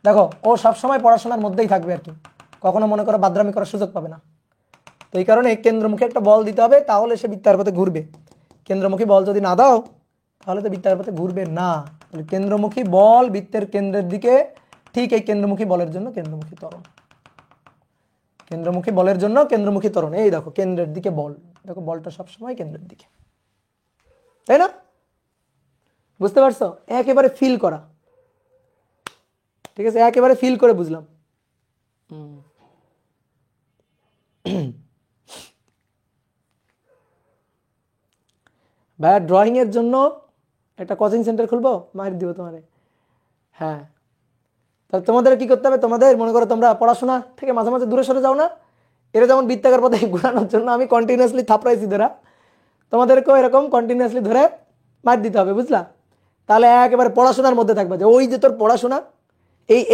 Speaker 1: দেখো ও সবসময় পড়াশোনার মধ্যেই থাকবে আর কি, কখনো মনে করো বাদরামি করার সুযোগ পাবে না। তো এই কারণে কেন্দ্রমুখী একটা বল দিতে হবে, তাহলে সে বৃত্তাকার পথে ঘুরবে। কেন্দ্রমুখী বল যদি না দাও, তাহলে তো বৃত্তাকার পথে ঘুরবে না। তাহলে কেন্দ্রমুখী বল বৃত্তের কেন্দ্রের দিকে, ঠিক এই কেন্দ্রমুখী বলের জন্য কেন্দ্রমুখী ত্বরণ, কেন্দ্রমুখী বলের জন্য কেন্দ্রমুখী ত্বরণ। এই দেখো কেন্দ্রের দিকে বল, দেখো বলটা সবসময় কেন্দ্রের দিকে, তাই না? বুঝতে পারছো? একেবারে ফিল করা। ঠিক আছে, একেবারে ফিল করে বুঝলাম। ভাইয়া ড্রয়িং এর জন্য একটা কোচিং সেন্টার খুলবো, মার দিব তোমারে। হ্যাঁ, তাহলে তোমাদের কি করতে হবে, তোমাদের মনে করো তোমরা পড়াশোনা থেকে মাঝে মাঝে দূরে সরে যাও না, এরা যেমন বৃত্তাকার পথে ঘোরানোর জন্য আমি কন্টিনিউয়াসলি থাপড়াইছি ধরা, তোমাদেরকেও এরকম কন্টিনিউয়াসলি ধরে মার দিতে হবে, বুঝলা? তাহলে একেবারে পড়াশোনার মধ্যে থাকবে, যে ওই যে তোর পড়াশোনা,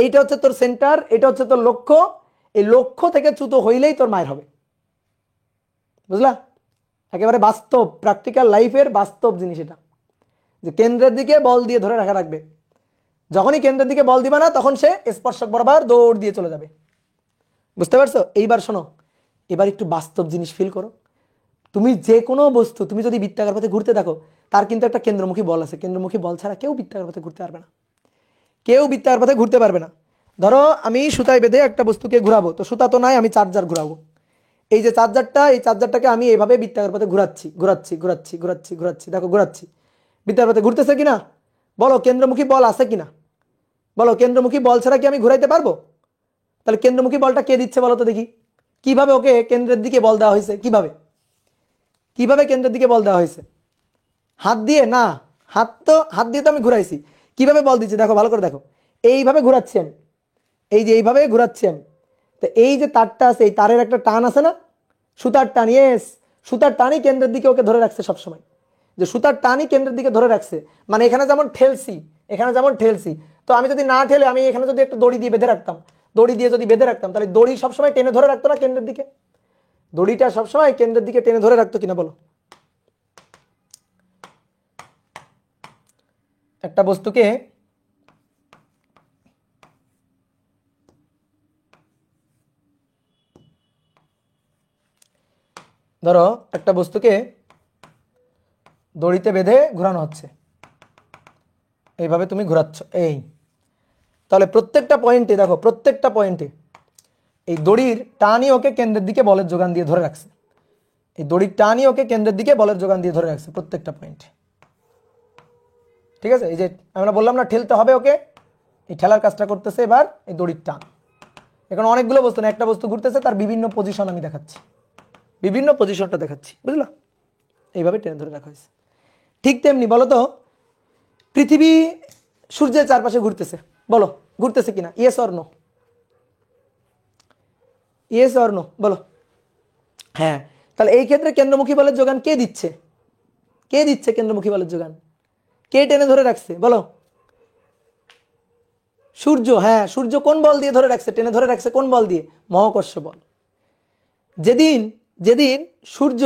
Speaker 1: এইটা হচ্ছে তোর সেন্টার, এটা হচ্ছে তোর লক্ষ্য, এই লক্ষ্য থেকে চ্যুত হইলেই তোর মায়ের হবে, বুঝলা? একেবারে বাস্তব প্র্যাকটিক্যাল লাইফের বাস্তব জিনিস এটা, যে কেন্দ্রের দিকে বল দিয়ে ধরে রাখা রাখবে, যখনই কেন্দ্রের দিকে বল দিবা না তখন সে স্পর্শক বরাবর দৌড় দিয়ে চলে যাবে, বুঝতে পারছো? এইবার শোনো, এবার একটু বাস্তব জিনিস ফিল করো। তুমি যে কোনো বস্তু, তুমি যদি বৃত্তাকার পথে ঘুরতে থাকো, তার কিন্তু একটা কেন্দ্রমুখী বল আছে, কেন্দ্রমুখী বল ছাড়া কেউ বৃত্তাকার পথে ঘুরতে পারবে না, কেউ বৃত্তাকার পথে ঘুরতে পারবে না। ধরো আমি সুতায় বেঁধে একটা বস্তুকে ঘুরাবো, তো সুতা তো নাই, আমি চার্জার ঘুরাবো, এই যে চার্জারটা, এই চার্জারটাকে আমি এইভাবে বৃত্তাকার পথে ঘুরাচ্ছি ঘুরাচ্ছি ঘুরাচ্ছি ঘুরাচ্ছি ঘুরাচ্ছি, দেখো ঘুরাচ্ছি, বৃত্তাকার পথে ঘুরতেছে কিনা? বলো কেন্দ্রমুখী বল আছে কিনা? বলো কেন্দ্রমুখী বল ছাড়া কি আমি ঘুরাইতে পারবো? তাহলে কেন্দ্রমুখী বলটা কে দিচ্ছে বলো তো দেখি, কিভাবে ওকে কেন্দ্রের দিকে বল দেওয়া হয়েছে? কিভাবে কিভাবে কেন্দ্রের দিকে বল দেওয়া হয়েছে? হাত দিয়ে না, হাত দিয়ে তো আমি ঘুরাইছি, কিভাবে বল দিচ্ছি দেখো, ভালো করে দেখো, এইভাবে ঘুরাচ্ছি আমি, এই যে এইভাবে ঘুরাচ্ছি আমি, তো এই যে তারটা আছে, এই তারের একটা টান আছে না, সুতার টান, ইয়েস, সুতার টানই কেন্দ্রের দিকে ওকে ধরে রাখছে সবসময়, যে সুতার টানই কেন্দ্রের দিকে ধরে রাখছে, মানে এখানে যেমন ঠেলছি, এখানে যেমন ঠেলছি, তো আমি যদি না ঠেলে আমি এখানে যদি একটু দড়ি দিয়ে বেঁধে রাখতাম, দড়ি দিয়ে যদি বেঁধে রাখতাম, তাহলে দড়ি সবসময় টেনে ধরে রাখতো না কেন্দ্রের দিকে? দড়িটা সবসময় কেন্দ্রের দিকে টেনে ধরে রাখতো কিনা বলো? একটা বস্তুকে ধরো, একটা বস্তুকে দড়িতে বেঁধে ঘোরানো হচ্ছে, এইভাবে তুমি ঘোরাচ্ছ, এই, তাহলে প্রত্যেকটা পয়েন্টে দেখো, প্রত্যেকটা পয়েন্টে এই দড়ির টানই ওকে কেন্দ্রের দিকে বলের যোগান দিয়ে ধরে রাখছে, এই দড়ির টানই ওকে কেন্দ্রের দিকে বলের যোগান দিয়ে ধরে রাখছে প্রত্যেকটা পয়েন্টে, ঠিক আছে? এই যে আমরা বললাম না ঠেলতে হবে ওকে, এই ঠেলার কাজটা করতেছে এবার এই দড়ির টান। এখন অনেকগুলো বস্তু না, একটা বস্তু ঘুরতেছে, তার বিভিন্ন পজিশন আমি দেখাচ্ছি, বিভিন্ন পজিশনটা দেখাচ্ছি, বুঝলা? এইভাবে টেনে ধরে রাখা হয়েছে। ঠিক তেমনি বলো তো, পৃথিবী সূর্যের চারপাশে ঘুরতেছে, বলো ঘুরতেছে কিনা? Yes or no? Yes or no বলো? হ্যাঁ, তাহলে এই ক্ষেত্রে কেন্দ্রমুখী বলের যোগান কে দিচ্ছে? কে দিচ্ছে কেন্দ্রমুখী বলের যোগান? কে টেনে ধরে রাখছে বলো? সূর্য। হ্যাঁ, সূর্য কোন বল দিয়ে ধরে রাখছে, টেনে ধরে রাখছে কোন বল দিয়ে? মহাকর্ষ বল। যেদিন যেদিন সূর্য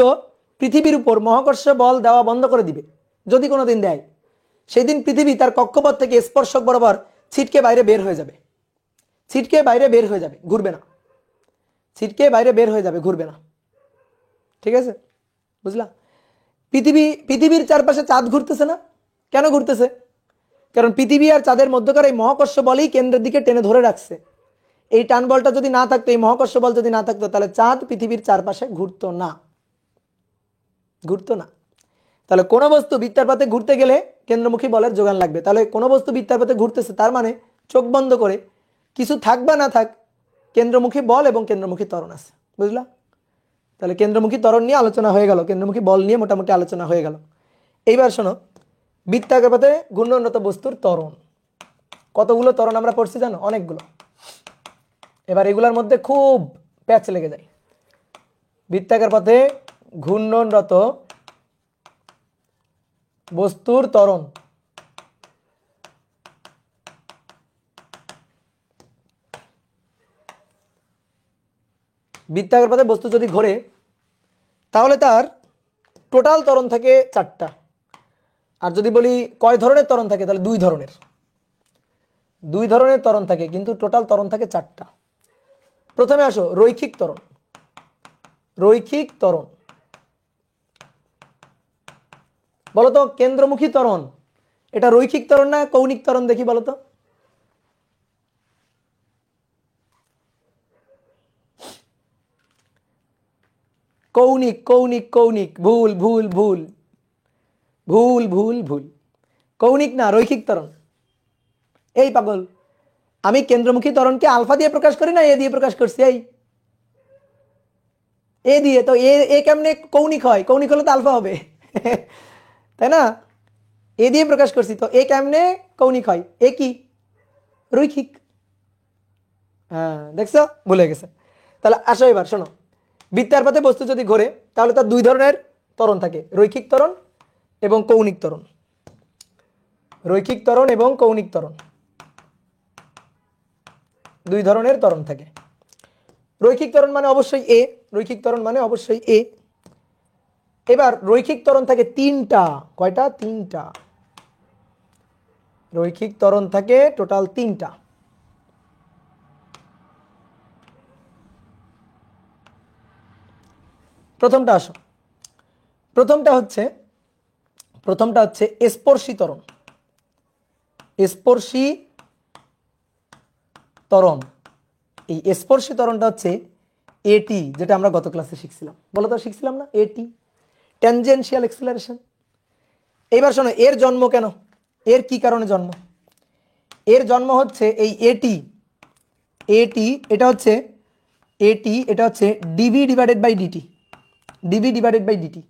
Speaker 1: পৃথিবীর উপর মহাকর্ষ বল দেওয়া বন্ধ করে দিবে, যদি কোনো দিন দেয়, সেই দিন পৃথিবী তার কক্ষপথ থেকে স্পর্শক বরাবর ছিটকে বাইরে বের হয়ে যাবে, ছিটকে বাইরে বের হয়ে যাবে, ঘুরবে না, ছিটকে বাইরে বের হয়ে যাবে, ঘুরবে না, ঠিক আছে? বুঝলা? পৃথিবীর চারপাশে চাঁদ ঘুরতেছে না, কেন ঘুরতেছে? কারণ পৃথিবী আর চাঁদের মধ্যকার এই মহাকর্ষ বলই কেন্দ্রের দিকে টেনে ধরে রাখছে। এই টান বলটা যদি না থাকতো, এই মহাকর্ষ বল যদি না থাকতো, তাহলে চাঁদ পৃথিবীর চারপাশে ঘুরতো না, ঘুরতো না। তাহলে কোনো বস্তু বৃত্তার পথে ঘুরতে গেলে কেন্দ্রমুখী বলের যোগান লাগবে। তাহলে কোনো বস্তু বৃত্তার পথে ঘুরতেছে, তার মানে চোখ বন্ধ করে কিছু থাক বা না থাক, কেন্দ্রমুখী বল এবং কেন্দ্রমুখী ত্বরণ আছে, বুঝলা? তাহলে কেন্দ্রমুখী ত্বরণ নিয়ে আলোচনা হয়ে গেল, কেন্দ্রমুখী বল নিয়ে মোটামুটি আলোচনা হয়ে গেল। এইবার শোনো, বৃত্তাকার পথে ঘূর্ণনরত বস্তুর ত্বরণ, কতগুলো ত্বরণ আমরা পড়ছি জানো? অনেকগুলো। এবার এগুলোর মধ্যে খুব প্যাচ লেগে যায়। বৃত্তাকার পথে ঘূর্ণনরত বস্তুর ত্বরণ, বৃত্তাকার পথে বস্তু যদি ঘোরে, তাহলে তার টোটাল ত্বরণ থাকে 4টা। আর যদি বলি কয় ধরনের ত্বরণ থাকে, তাহলে 2 ধরনের, 2 ধরনের ত্বরণ থাকে, কিন্তু টোটাল ত্বরণ থাকে 4টা। প্রথমে আসো রৈখিক ত্বরণ। রৈখিক ত্বরণ বলতো, কেন্দ্রমুখী ত্বরণ এটা রৈখিক ত্বরণ না কৌণিক ত্বরণ? দেখি বলতো। কৌণিক, কৌণিক, কৌণিক, ভুল ভুল ভুল ভুল ভুল ভুল, কৌণিক না, রৈখিক ত্বরণ। এই পাগল, আমি কেন্দ্রমুখী ত্বরণকে আলফা দিয়ে প্রকাশ করি না এ দিয়ে প্রকাশ করছি? এই এ দিয়ে। তো এ কেমনে কৌণিক হয়? কৌণিক হলে তো আলফা হবে তাই না? এ দিয়ে প্রকাশ করছি, তো এ কেমনে কৌণিক হয়? এ কি রৈখিক। হ্যাঁ দেখছো, ভুলে গেছে। তাহলে আসো এবার শোনো, বৃত্তার পথে বস্তু যদি ঘোরে তাহলে তার দুই ধরনের ত্বরণ থাকে, রৈখিক ত্বরণ এবং কৌণিক ত্বরণ। রৈখিক ত্বরণ এবং কৌণিক ত্বরণ, দুই ধরনের ত্বরণ থাকে। রৈখিক ত্বরণ মানে অবশ্যই এ, রৈখিক ত্বরণ মানে অবশ্যই এ। এবার রৈখিক ত্বরণ থাকে তিনটা। কয়টা? তিনটা। রৈখিক ত্বরণ থাকে টোটাল তিনটা। প্রথমটা আসো, প্রথমটা হচ্ছে স্পর্শী ত্বরণ। স্পর্শী ত্বরণ, এই স্পর্শী ত্বরণটা হচ্ছে এটি, যেটা আমরা গত ক্লাসে শিখছিলাম। বলো তো, শিখছিলাম না এটি? Tangential acceleration. এবার শোনো, এর জন্ম কেন? এর কি কারণে জন্ম? এর জন্ম হচ্ছে এই এটি, এটা হচ্ছে dv divided by dt. Dv divided by dt,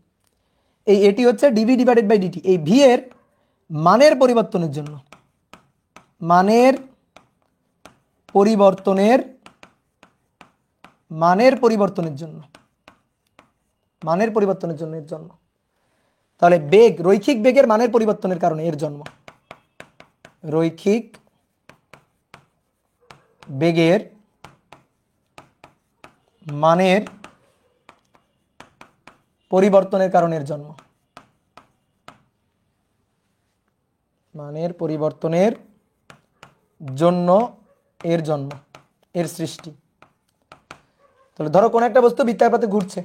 Speaker 1: এই এটি হচ্ছে ডিভি ডিভাইডেড বাই ডিটি। এই ভি এর মানের পরিবর্তনের জন্য, মানের পরিবর্তনের জন্য এর জন্ম। তাহলে বেগ, রৈখিক বেগের মানের পরিবর্তনের কারণে এর জন্ম। রৈখিক বেগের মানের পরিবর্তনের কারণে এর জন্ম। মানের পরিবর্তনের জন্য এর জন্ম, এর সৃষ্টি। তাহলে ধরো কোন একটা বস্তু বৃত্তাকার পথে ঘুরছে,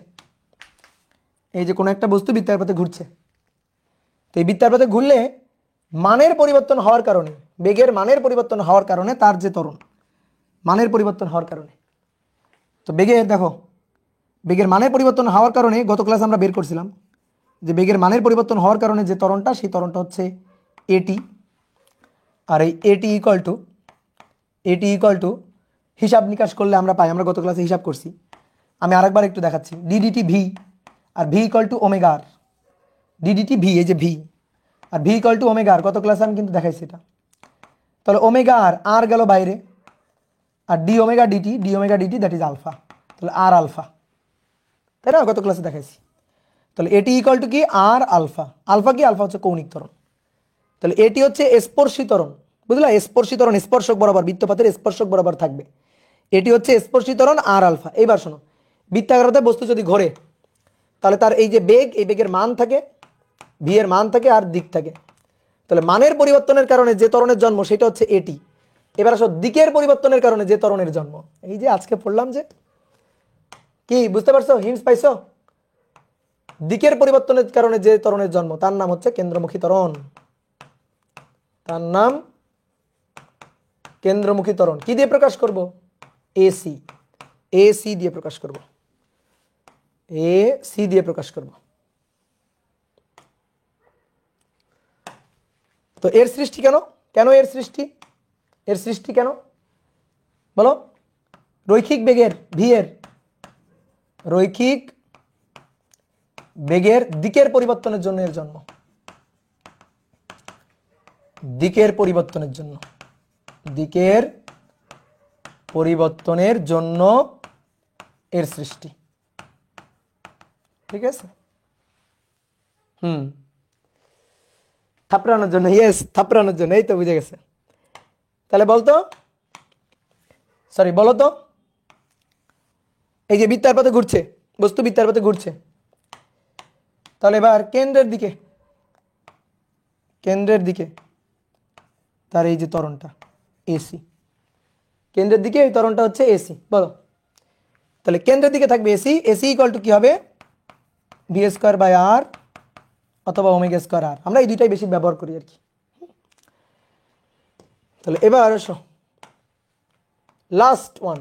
Speaker 1: এই যে কোন একটা বস্তু বৃত্তাকার পথে ঘুরছে, তো এই বৃত্তাকার পথে ঘুরলে মানের পরিবর্তন হওয়ার কারণে, বেগের মানের পরিবর্তন হওয়ার কারণে, তার যে ত্বরণ, মানের পরিবর্তন হওয়ার কারণে, তো বেগের দেখো, বেগের মানের পরিবর্তন হওয়ার কারণে গত ক্লাসে আমরা বের করছিলাম যে বেগের মানের পরিবর্তন হওয়ার কারণে যে ত্বরণটা, সেই ত্বরণটা হচ্ছে এটি। আর এই এটি ইকুয়াল টু হিসাব নিকাশ করলে আমরা পাই, আমরা গত ক্লাসে হিসাব করছি, আমি আরেকবার একটু দেখাচ্ছি। ডিডিটি ভি, আর v equal to omega r. D dt v, এই যে ভি, আর v equal to omega r. গত ক্লাসে আমি কিন্তু দেখাইছি এটা। তাহলে ওমেগা আর গেল বাইরে, আর d omega dt that is alpha. তাহলে আর আলফা, তাই না? গত ক্লাসে দেখাইছি। তাহলে এটি ইকুয়াল টু কি? আর আলফা। আলফা কি? আলফা হচ্ছে কৌণিক ত্বরণ। তাহলে এটি হচ্ছে স্পর্শী ত্বরণ, বুঝলা? স্পর্শী ত্বরণ স্পর্শক বরাবর, বৃত্তপথের স্পর্শক বরাবর থাকবে। এটি হচ্ছে স্পর্শী ত্বরণ আর আলফা। এইবার শোনো, বৃত্তাকারতে বস্তু যদি ঘোরে তাহলে তার এই যে বেগ, এই বেগের মান থাকে, ভি এর মান থাকে আর দিক থাকে। তাহলে মানের পরিবর্তনের কারণে যে ত্বরণের জন্ম সেটা হচ্ছে এটি। এবার আসো দিকের পরিবর্তনের কারণে যে ত্বরণের জন্ম, এই যে আজকে পড়লাম যে, কি বুঝতে পারছো? হিন্টস পাইছো? দিকের পরিবর্তনের কারণে যে ত্বরণের জন্ম তার নাম হচ্ছে কেন্দ্রমুখী ত্বরণ। তার নাম কেন্দ্রমুখী ত্বরণ। কি দিয়ে প্রকাশ করব? এসি। এসি দিয়ে প্রকাশ করব, এসি দিয়ে প্রকাশ করব। তো এর সৃষ্টি কেন? কেন এর সৃষ্টি? এর সৃষ্টি কেন বলো? রৈখিক বেগের, ভি এর রৈখিক বেগের দিকের পরিবর্তনের জন্য এর জন্ম। দিকের পরিবর্তনের জন্য, দিকের পরিবর্তনের জন্য এর সৃষ্টি। ঠিক আছে? থাপড়ানোর জন্য, ইয়েস, থাপড়ানোর জন্য। এই তো বুঝে গেছে। তাহলে বলতো, বলো তো, এই যে বৃত্তার পথে ঘুরছে বস্তু, বৃত্তার পথে ঘুরছে, তাহলে এবার কেন্দ্রের দিকে তার এই যে ত্বরণটা এসি, কেন্দ্রের দিকে এই ত্বরণটা হচ্ছে এসি। বলো, তাহলে কেন্দ্রের দিকে থাকবে এসি। এসি ইকুয়াল টু কি হবে? ভি স্কোয়ার বাই আর অথবা ওমেগা স্কোয়ার আর। আমরা এই দুইটাই বেশি ব্যবহার করি আর কি। তাহলে এবার আসো লাস্ট ওয়ান।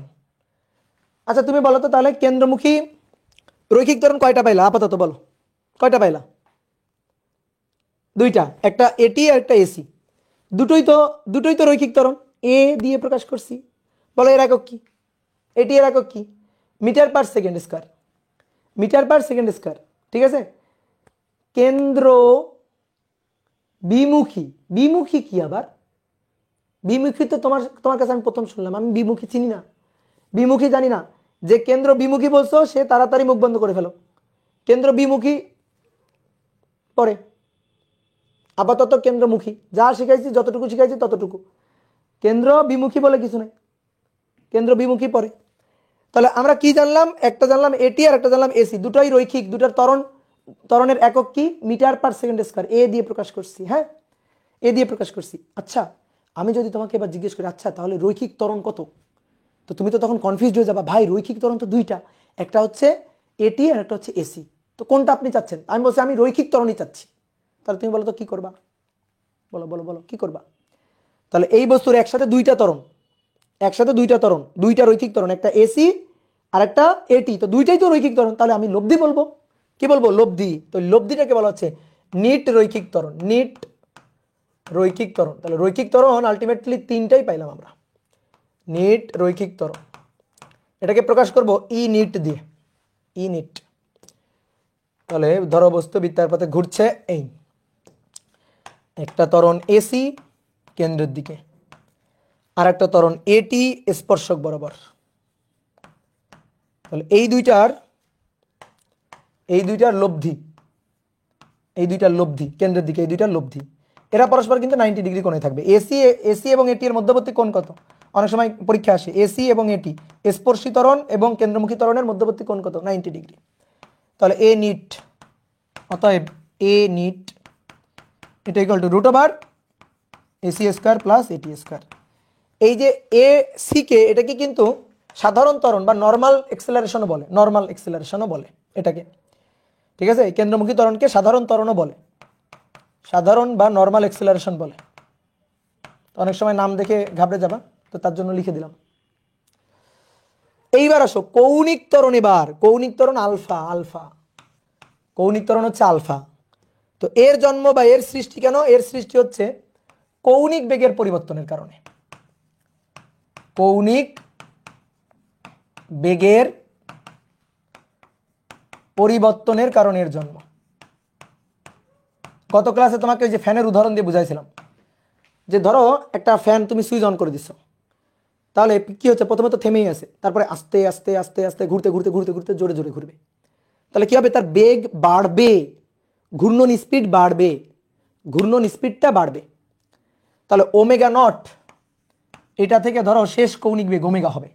Speaker 1: আচ্ছা তুমি বলো তো, তাহলে কেন্দ্রমুখী রৈখিক ত্বরণ কয়টা পাইলা আপাতত? বলো কয়টা পাইলা? দুইটা, একটা এটি আর একটা এসি। দুটোই তো রৈখিক ত্বরণ। এ দিয়ে প্রকাশ করছি। বলো এর একক কি? এটি এর একক কি? Metre per second square, metre per second square. ঠিক আছে, কেন্দ্র বিমুখী, বিমুখী কি আবার? বিমুখী তো তোমার কাছে আমি প্রথম শুনলাম, আমি বিমুখী চিনি না, বিমুখী জানি না। যে কেন্দ্র বিমুখী বলছো সে তাড়াতাড়ি মুখ বন্ধ করে ফেলো। কেন্দ্র বিমুখী পরে, আপাতত কেন্দ্রমুখী, যা শিখাইছি যতটুকু শিখাইছি ততটুকু। কেন্দ্র বিমুখী বলে কিছু নেই, কেন্দ্র বিমুখী পরে। তাহলে আমরা কি জানলাম? একটা জানলাম এটি আর একটা জানলাম এসি, দুটোই রৈখিক, দুটার ত্বরণের একক কি? Metre per second square. A দিয়ে প্রকাশ করছি, হ্যাঁ এ দিয়ে প্রকাশ করছি। আচ্ছা আমি যদি তোমাকে এবার জিজ্ঞেস করি আচ্ছা তাহলে রৈখিক ত্বরণ কত, তো তুমি তো তখন কনফিউজড হয়ে যাবা, ভাই রৈখিক ত্বরণ তো দুইটা, একটা হচ্ছে এটি আর একটা হচ্ছে এসি, তো কোনটা আপনি চাচ্ছেন? আমি বলছি আমি রৈখিক ত্বরণই চাচ্ছি। তাহলে তুমি বলো তো কি করবা? বলো বলো বলো কি করবা? তাহলে এই বস্তুর একসাথে দুইটা ত্বরণ, একসাথে দুইটা ত্বরণ, দুইটা রৈখিক ত্বরণ, একটা এসি আর একটা এটি, তো দুইটাই তো রৈখিক ত্বরণ, তাহলে আমি লব্ধি বলবো। কি বলবো? লব্ধি। তো লব্ধিটাকে বলা হচ্ছে নিট রৈখিক ত্বরণ, নিট রৈখিক ত্বরণ। তাহলে রৈখিক ত্বরণ আলটিমেটলি তিনটাই পাইলাম আমরা, নিট রৈখিক ত্বরণ। এটাকে প্রকাশ করব ই নিট দিয়ে, ই নিট। তাহলে ধরো বস্তু বৃত্তাকার পথে ঘুরছে, এই একটা ত্বরণ এসি কেন্দ্রের দিকে, আর একটা ত্বরণ এটি স্পর্শক বরাবর। তাহলে এই দুইটার লব্ধি, এই দুইটার লব্ধি কেন্দ্রের দিকে, এই দুইটার লব্ধি, এরা পরস্পর কিন্তু 90 ডিগ্রি কোণে থাকবে। এসি এবং এটি এর মধ্যবর্তী কোণ কত? অনেক সময় পরীক্ষা আসে এসি এবং এটি, স্পর্শী ত্বরণ এবং কেন্দ্রমুখী ত্বরণের মধ্যবর্তী কোণ কত? 90 ডিগ্রি। তাহলে এ নিট, অতএব এ নিট এটা equal to root over ac square plus at square. এই যে এ সি কে, এটাকে কিন্তু সাধারণ ত্বরণ বা নর্মাল এক্সেলারেশনও বলে, নর্মাল এক্সেলারেশনও বলে এটাকে। ঠিক আছে, এই কেন্দ্রমুখী ত্বরণকে সাধারণ ত্বরণও বলে, সাধারণ বা নর্মাল এক্সেলারেশন বলে। তো অনেক সময় নাম দেখে ঘাবড়ে যাবা, তো তার জন্য লিখে দিলাম। এইবার আসো কৌণিক ত্বরণ। এবার কৌণিক ত্বরণ আলফা, আলফা কৌণিক ত্বরণ হচ্ছে আলফা। তো এর জন্ম বা এর সৃষ্টি কেন? এর সৃষ্টি হচ্ছে কৌণিক বেগের পরিবর্তনের কারণে, কৌণিক বেগের পরিবর্তনের কারণে এর জন্ম। গত ক্লাসে তোমাকে ওই যে ফ্যানের উদাহরণ দিয়ে বুঝাইছিলাম, যে ধরো একটা ফ্যান তুমি সুইচ অন করে দিছো, তাহলে কি হচ্ছে? প্রথমে তো থেমেই আছে, তারপরে আস্তে আস্তে আস্তে আস্তে ঘুরতে ঘুরতে ঘুরতে ঘুরতে জোরে জোরে ঘুরবে। তাহলে কি হবে? তার বেগ বাড়বে, ঘূর্ণন স্পিড বাড়বে, ঘূর্ণন স্পিডটা বাড়বে। তাহলে ওমেগা নট, এটা থেকে ধরো শেষ কৌণিক বেগ ওমেগা হবে।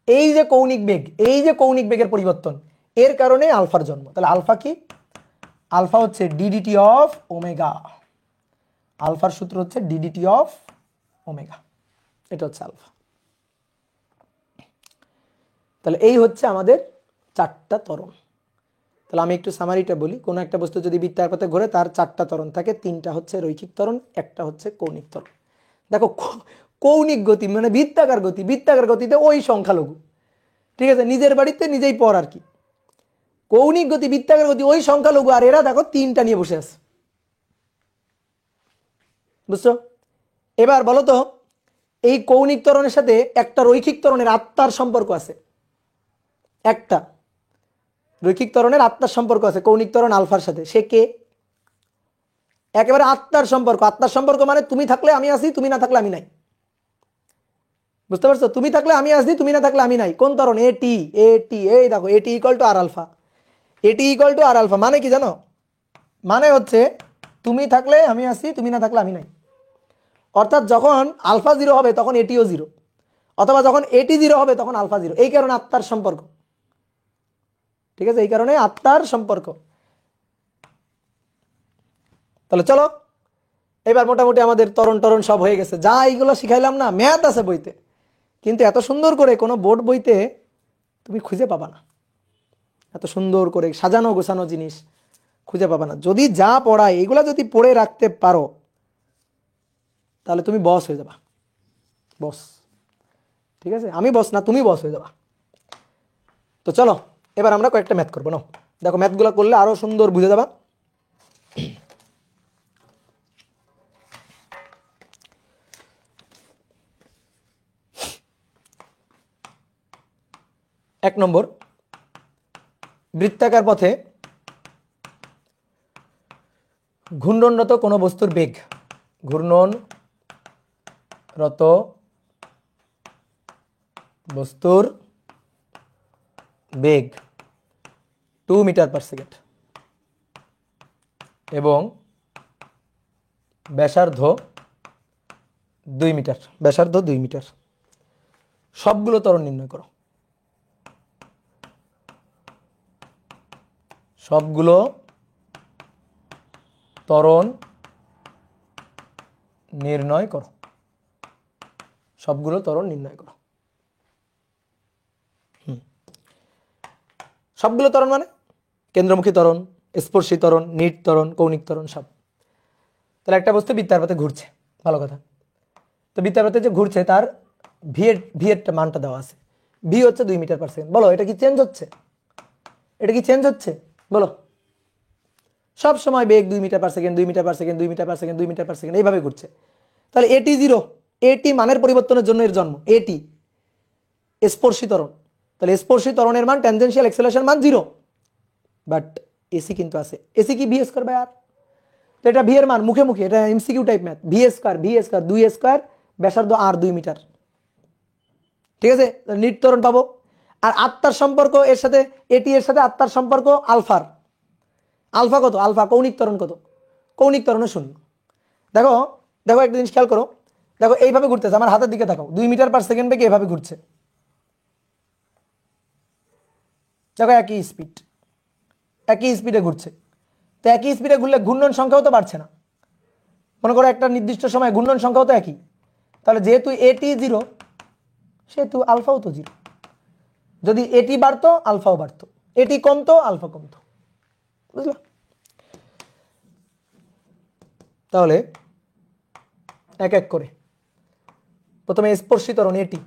Speaker 1: এই যে কৌণিক বেগ, এই যে কৌণিক বেগের পরিবর্তন, এর কারণে আলফার জন্ম। তাহলে আলফা কি? আলফা হচ্ছে ডিডিটি অফ ওমেগা। আলফার সূত্র হচ্ছে ডিডিটি অফ ওমেগা, এটা হচ্ছে আলফা। তাহলে এই হচ্ছে আমাদের চারটা ত্বরণ। তাহলে আমি একটু সামারিটা বলি। কোনো একটা বস্তু যদি বৃত্তাকার পথে ঘোরে তার চারটা ত্বরণ থাকে, তিনটা হচ্ছে রৈখিক ত্বরণ, একটা হচ্ছে কৌণিক ত্বরণ। দেখো কৌণিক গতি মানে বৃত্তাকার গতি, বৃত্তাকার গতিতে ওই সংখ্যালঘু, ঠিক আছে, নিজের বাড়িতে নিজেই পড় আর কি। কৌণিক গতি, বৃত্তাকার গতি ওই সংখ্যালঘু, আর এরা দেখো তিনটা নিয়ে বসে আছে। বুঝছো? এবার বলো তো, এই কৌণিক ত্বরণের সাথে একটা রৈখিক ত্বরণের আত্মার সম্পর্ক আছে, একটা রৈখিক ত্বরণের আত্মার সম্পর্ক আছে কৌণিক ত্বরণ আলফার সাথে। সে কে? একেবারে আত্মার সম্পর্ক। আত্মার সম্পর্ক মানে তুমি থাকলে আমি আছি, তুমি না থাকলে আমি নাই। বুঝতে পারছো? তুমি থাকলে আমি আছি, তুমি না থাকলে আমি নাই। কোন ত্বরণ? এটি, এটি, এই দেখো at equal to r alpha, এটি ইকুয়াল টু আর আলফা। মানে কি জানো? মানে হচ্ছে তুমি থাকলে আমি আছি, তুমি না থাকলে আমি নাই। অর্থাৎ যখন আলফা জিরো হবে তখন এটিও জিরো, অথবা যখন এটি জিরো হবে তখন আলফা জিরো। এই কারণে আত্মার সম্পর্ক, ঠিক আছে, এই কারণে আত্মার সম্পর্ক। তাহলে চলো এবার মোটামুটি আমাদের ত্বরণ টরণ সব হয়ে গেছে। যা এইগুলো শিখাইলাম না, ম্যাথ আছে বইতে, কিন্তু এত সুন্দর করে কোনো বোর্ড বইতে তুমি খুঁজে পাবা না। এত সুন্দর করে সাজানো গোছানো জিনিস খুঁজে পাবা না। যদি যা পড়ায় এগুলা যদি পড়ে রাখতে পারো তাহলে তুমি বস হয়ে যাবা, বস। ঠিক আছে, আমি বস না, তুমি বস হয়ে যাবা। তো চলো এবার আমরা কয়েকটা ম্যাথ করবো না। দেখো ম্যাথগুলো করলে আরো সুন্দর বুঝে যাবা। 1 নম্বর, বৃত্তাকার পথে ঘূর্ণনরত কোনো বস্তুর বেগ, ঘূর্ণনরত বস্তুর বেগ 2 মিটার পার সেকেন্ড এবং ব্যাসার্ধ 2 মিটার, ব্যাসার্ধ 2 মিটার। সবগুলো ত্বরণ নির্ণয় করো। সবগুলো ত্বরণ নির্ণয় করো। সবগুলো ত্বরণ নির্ণয় করো। সবগুলো ত্বরণ মানে কেন্দ্রমুখী ত্বরণ, স্পর্শী ত্বরণ, নিট ত্বরণ, কৌণিক ত্বরণ, সব। তাহলে একটা বস্তু বৃত্তাকার পথে ঘুরছে, ভালো কথা। তো বৃত্তাকার পথে যে ঘুরছে তার ভি এর মানটা দেওয়া আছে। ভি হচ্ছে 2 মিটার পার সেকেন্ড। বলো এটা কি চেঞ্জ হচ্ছে? এটা কি চেঞ্জ হচ্ছে? বলো। সব সময় বেগ 2 metre per second, 2 metre per second, 2 metre per second, 2 metre per second এইভাবে ঘুরছে। তাহলে এটি 0, এটি মানের পরিবর্তনের জন্য এর জন্ম। এটি স্পর্শী ত্বরণ, তাহলে স্পর্শী ত্বরণের মান ট্যানজেনশিয়াল অ্যাক্সেলারেশন মান 0, বাট এসি কিন্তু আছে। এসি কি ভি স্কয়ার বাই আর। তো এটা ভি এর মান মুখে মুখে, এটা MCQ type math. V square 2 square, ব্যাসার্ধ আর 2 মিটার, ঠিক আছে। নিট ত্বরণ পাবো। আর আত্মার সম্পর্ক এর সাথে, এটি এর সাথে আত্মার সম্পর্ক আলফার। আলফা কত? আলফা কৌণিক ত্বরণ কত? কৌণিক ত্বরণে 0। দেখো দেখো একটা জিনিস খেয়াল করো। দেখো এইভাবে ঘুরতেছে, আমার হাতের দিকে তাকাও, 2 মিটার পার সেকেন্ড বেগে এভাবে ঘুরছে। দেখো একই স্পিড, একই স্পিডে ঘুরছে। তো একই স্পিডে ঘুরলে ঘূর্ণন সংখ্যাও তো বাড়ছে না। মনে করো একটা নির্দিষ্ট সময় ঘূর্ণন সংখ্যাও তো একই। তাহলে যেহেতু এটি 0, সেহেতু আলফাও তো 0। যদি এটি বাড়তো আলফাও বাড়তো, এটি কমতো আলফা কমতো, বুঝলা? তাহলে এক এক করে প্রথমে স্পর্শী ত্বরণ এটি।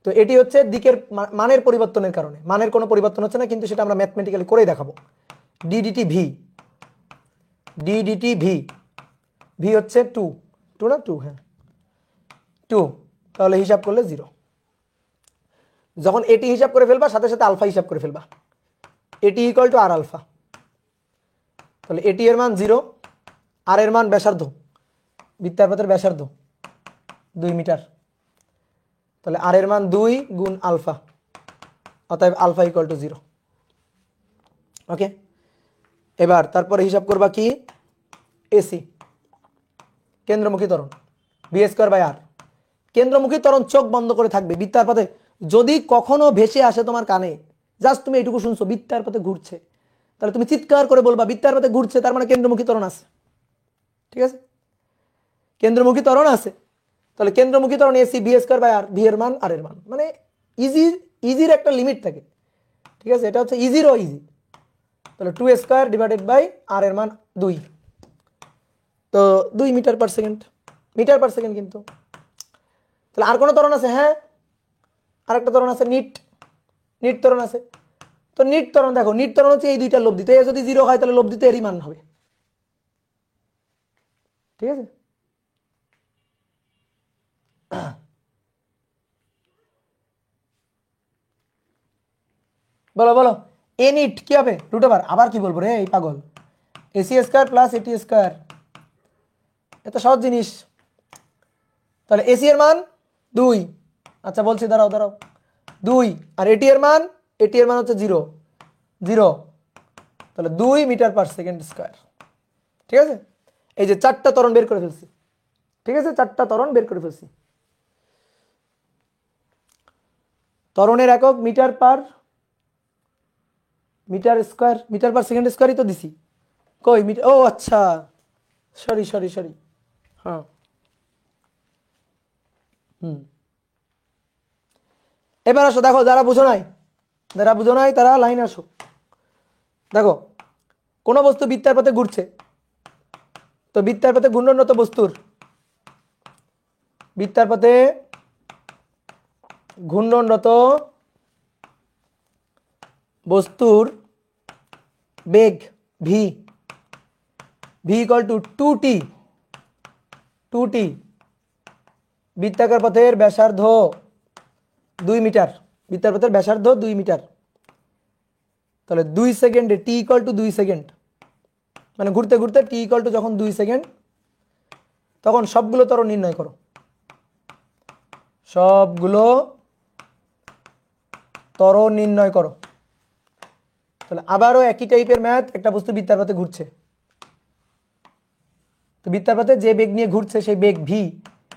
Speaker 1: তো এটি হচ্ছে দিকের মানের পরিবর্তনের কারণে, মানের কোনো পরিবর্তন হচ্ছে না, কিন্তু সেটা আমরা ম্যাথমেটিক্যালি করেই দেখাবো। DDT V, DDT V, V হচ্ছে 2 না 2, হ্যাঁ 2। তাহলে হিসাব করলে 0। যখন এটি হিসাব করে ফেলবা সাথে সাথে আলফা হিসাব করে ফেলবা। এটি ইকুয়াল টু আর আলফা। তাহলে এটি এর মান 0, আর এর মান ব্যাসার্ধ, বৃত্তাকার পথের ব্যাসার্ধ 2 মিটার। তাহলে আর এর মান 2 গুণ আলফা, অতএব আলফা ইকুয়াল টু 0। ওকে, এবার তারপরে হিসাব করবা কি? এসি, কেন্দ্রমুখী ত্বরণ, ভি স্কয়ার বাই আর। কেন্দ্রমুখী ত্বরণ চোখ বন্ধ করে থাকবে বৃত্তাকার পথে। যদি কখনো ভেসে আসে তোমার কানে, জাস্ট তুমি এটুকু শুনছো বৃত্তাকার পথে ঘুরছে, তাহলে তুমি চিৎকার করে বলবা বৃত্তাকার পথে ঘুরছে, তার মানে কেন্দ্রমুখী ত্বরণ আছে। ঠিক আছে, কেন্দ্রমুখী ত্বরণ আছে। তাহলে কেন্দ্রমুখী ত্বরণ ac v square by r, v এর মান আর এর মান, মানে ইজির একটা লিমিট থাকে। ঠিক আছে, এটা হচ্ছে ইজিরও ইজি। তাহলে 2 স্কয়ার ডিভাইডেড বাই আর এর মান 2, তো 2 metre per second, metre per second কিন্তু। তাহলে আর কোনো ত্বরণ আছে? হ্যাঁ, আরেকটা ত্বরণ আছে, নিট, নিট ত্বরণ আছে। তো নিট ত্বরণ দেখো, নিট ত্বরণ হচ্ছে এই দুইটার লব্ধি। তো এ যদি 0 হয় তাহলে লব্ধিতে এরই মান হবে। ঠিক আছে, বলো বলো। এ নিট কি হবে? √, আবার কি বলবো রে এই পাগল? AC square plus at square, এত সহজ জিনিস। তাহলে এসি এর মান 2, আচ্ছা বলছি, দাঁড়াও দাঁড়াও, 2। আর এটি এর মান, এটি এর মান হচ্ছে 0, 0। তাহলে 2 মিটার পার সেকেন্ড স্কয়ার। ঠিক আছে, এই যে 4টা ত্বরণ বের করে ফেলছি। ঠিক আছে, 4টা ত্বরণ বের করে ফেলছি। ত্বরণের একক metre per square, metre per second স্কয়ারই তো দিছি। কই মিটার? ও আচ্ছা, সরি সরি সরি, হ্যাঁ এবার আসো, দেখো যারা বুঝো নাই, তারা লাইন আসো। দেখো কোনো বস্তু বৃত্তাকার পথে ঘুরছে, তো বৃত্তাকার পথে ঘূর্ণনরত বস্তুর, বৃত্তাকার পথে ঘূর্ণনরত বস্তুর বেগ v, v equal to 2t, বৃত্তাকার পথের ব্যাসার্ধ 2 মিটার, বৃত্তার পথের ব্যাসার্ধ 2 মিটার, তাহলে 2 সেকেন্ডে টি ইকুয়াল টু 2 সেকেন্ড, মানে ঘুরতে ঘুরতে টি ইকুয়াল টু যখন 2 সেকেন্ড, তখন সবগুলো ত্বরণ নির্ণয় করো, সবগুলো ত্বরণ নির্ণয় করো। তাহলে আবারও একই টাইপের ম্যাথ, একটা বস্তু বৃত্তার পথে ঘুরছে, তো বৃত্তার পথে যে বেগ নিয়ে ঘুরছে সেই বেগ ভি।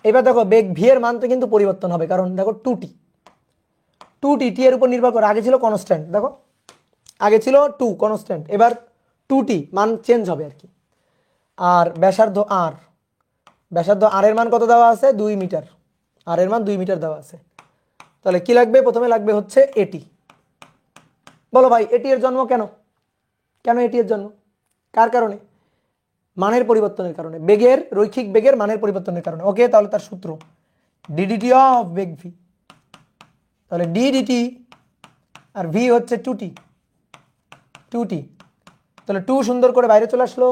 Speaker 1: এবার দেখো বেগ ভি এর মানটা কিন্তু পরিবর্তন হবে, কারণ দেখো 2t, 2t টি এর উপর নির্ভর করে, আগে ছিল কনস্ট্যান্ট, দেখো আগে ছিল 2 কনস্ট্যান্ট, এবার 2t মান চেঞ্জ হবে আর কি। আর ব্যাসার্ধ আর, ব্যাসার্ধ আর এর মান কত দেওয়া আছে? 2 মিটার, আর এর মান 2 মিটার দেওয়া আছে। তাহলে কি লাগবে? প্রথমে লাগবে হচ্ছে এটি। বলো ভাই এটি এর জন্ম কেন? কেন এটি এর জন্ম? কার কারণে? মানের পরিবর্তনের কারণে, বেগের, রৈখিক বেগের মানের পরিবর্তনের কারণে। ওকে, তাহলে তার সূত্র ডিডিটি অফ বেগ ভি, তাহলে ডিডিটি আর ভি হচ্ছে 2t, 2t, তাহলে 2 সুন্দর করে বাইরে চলে আসলো,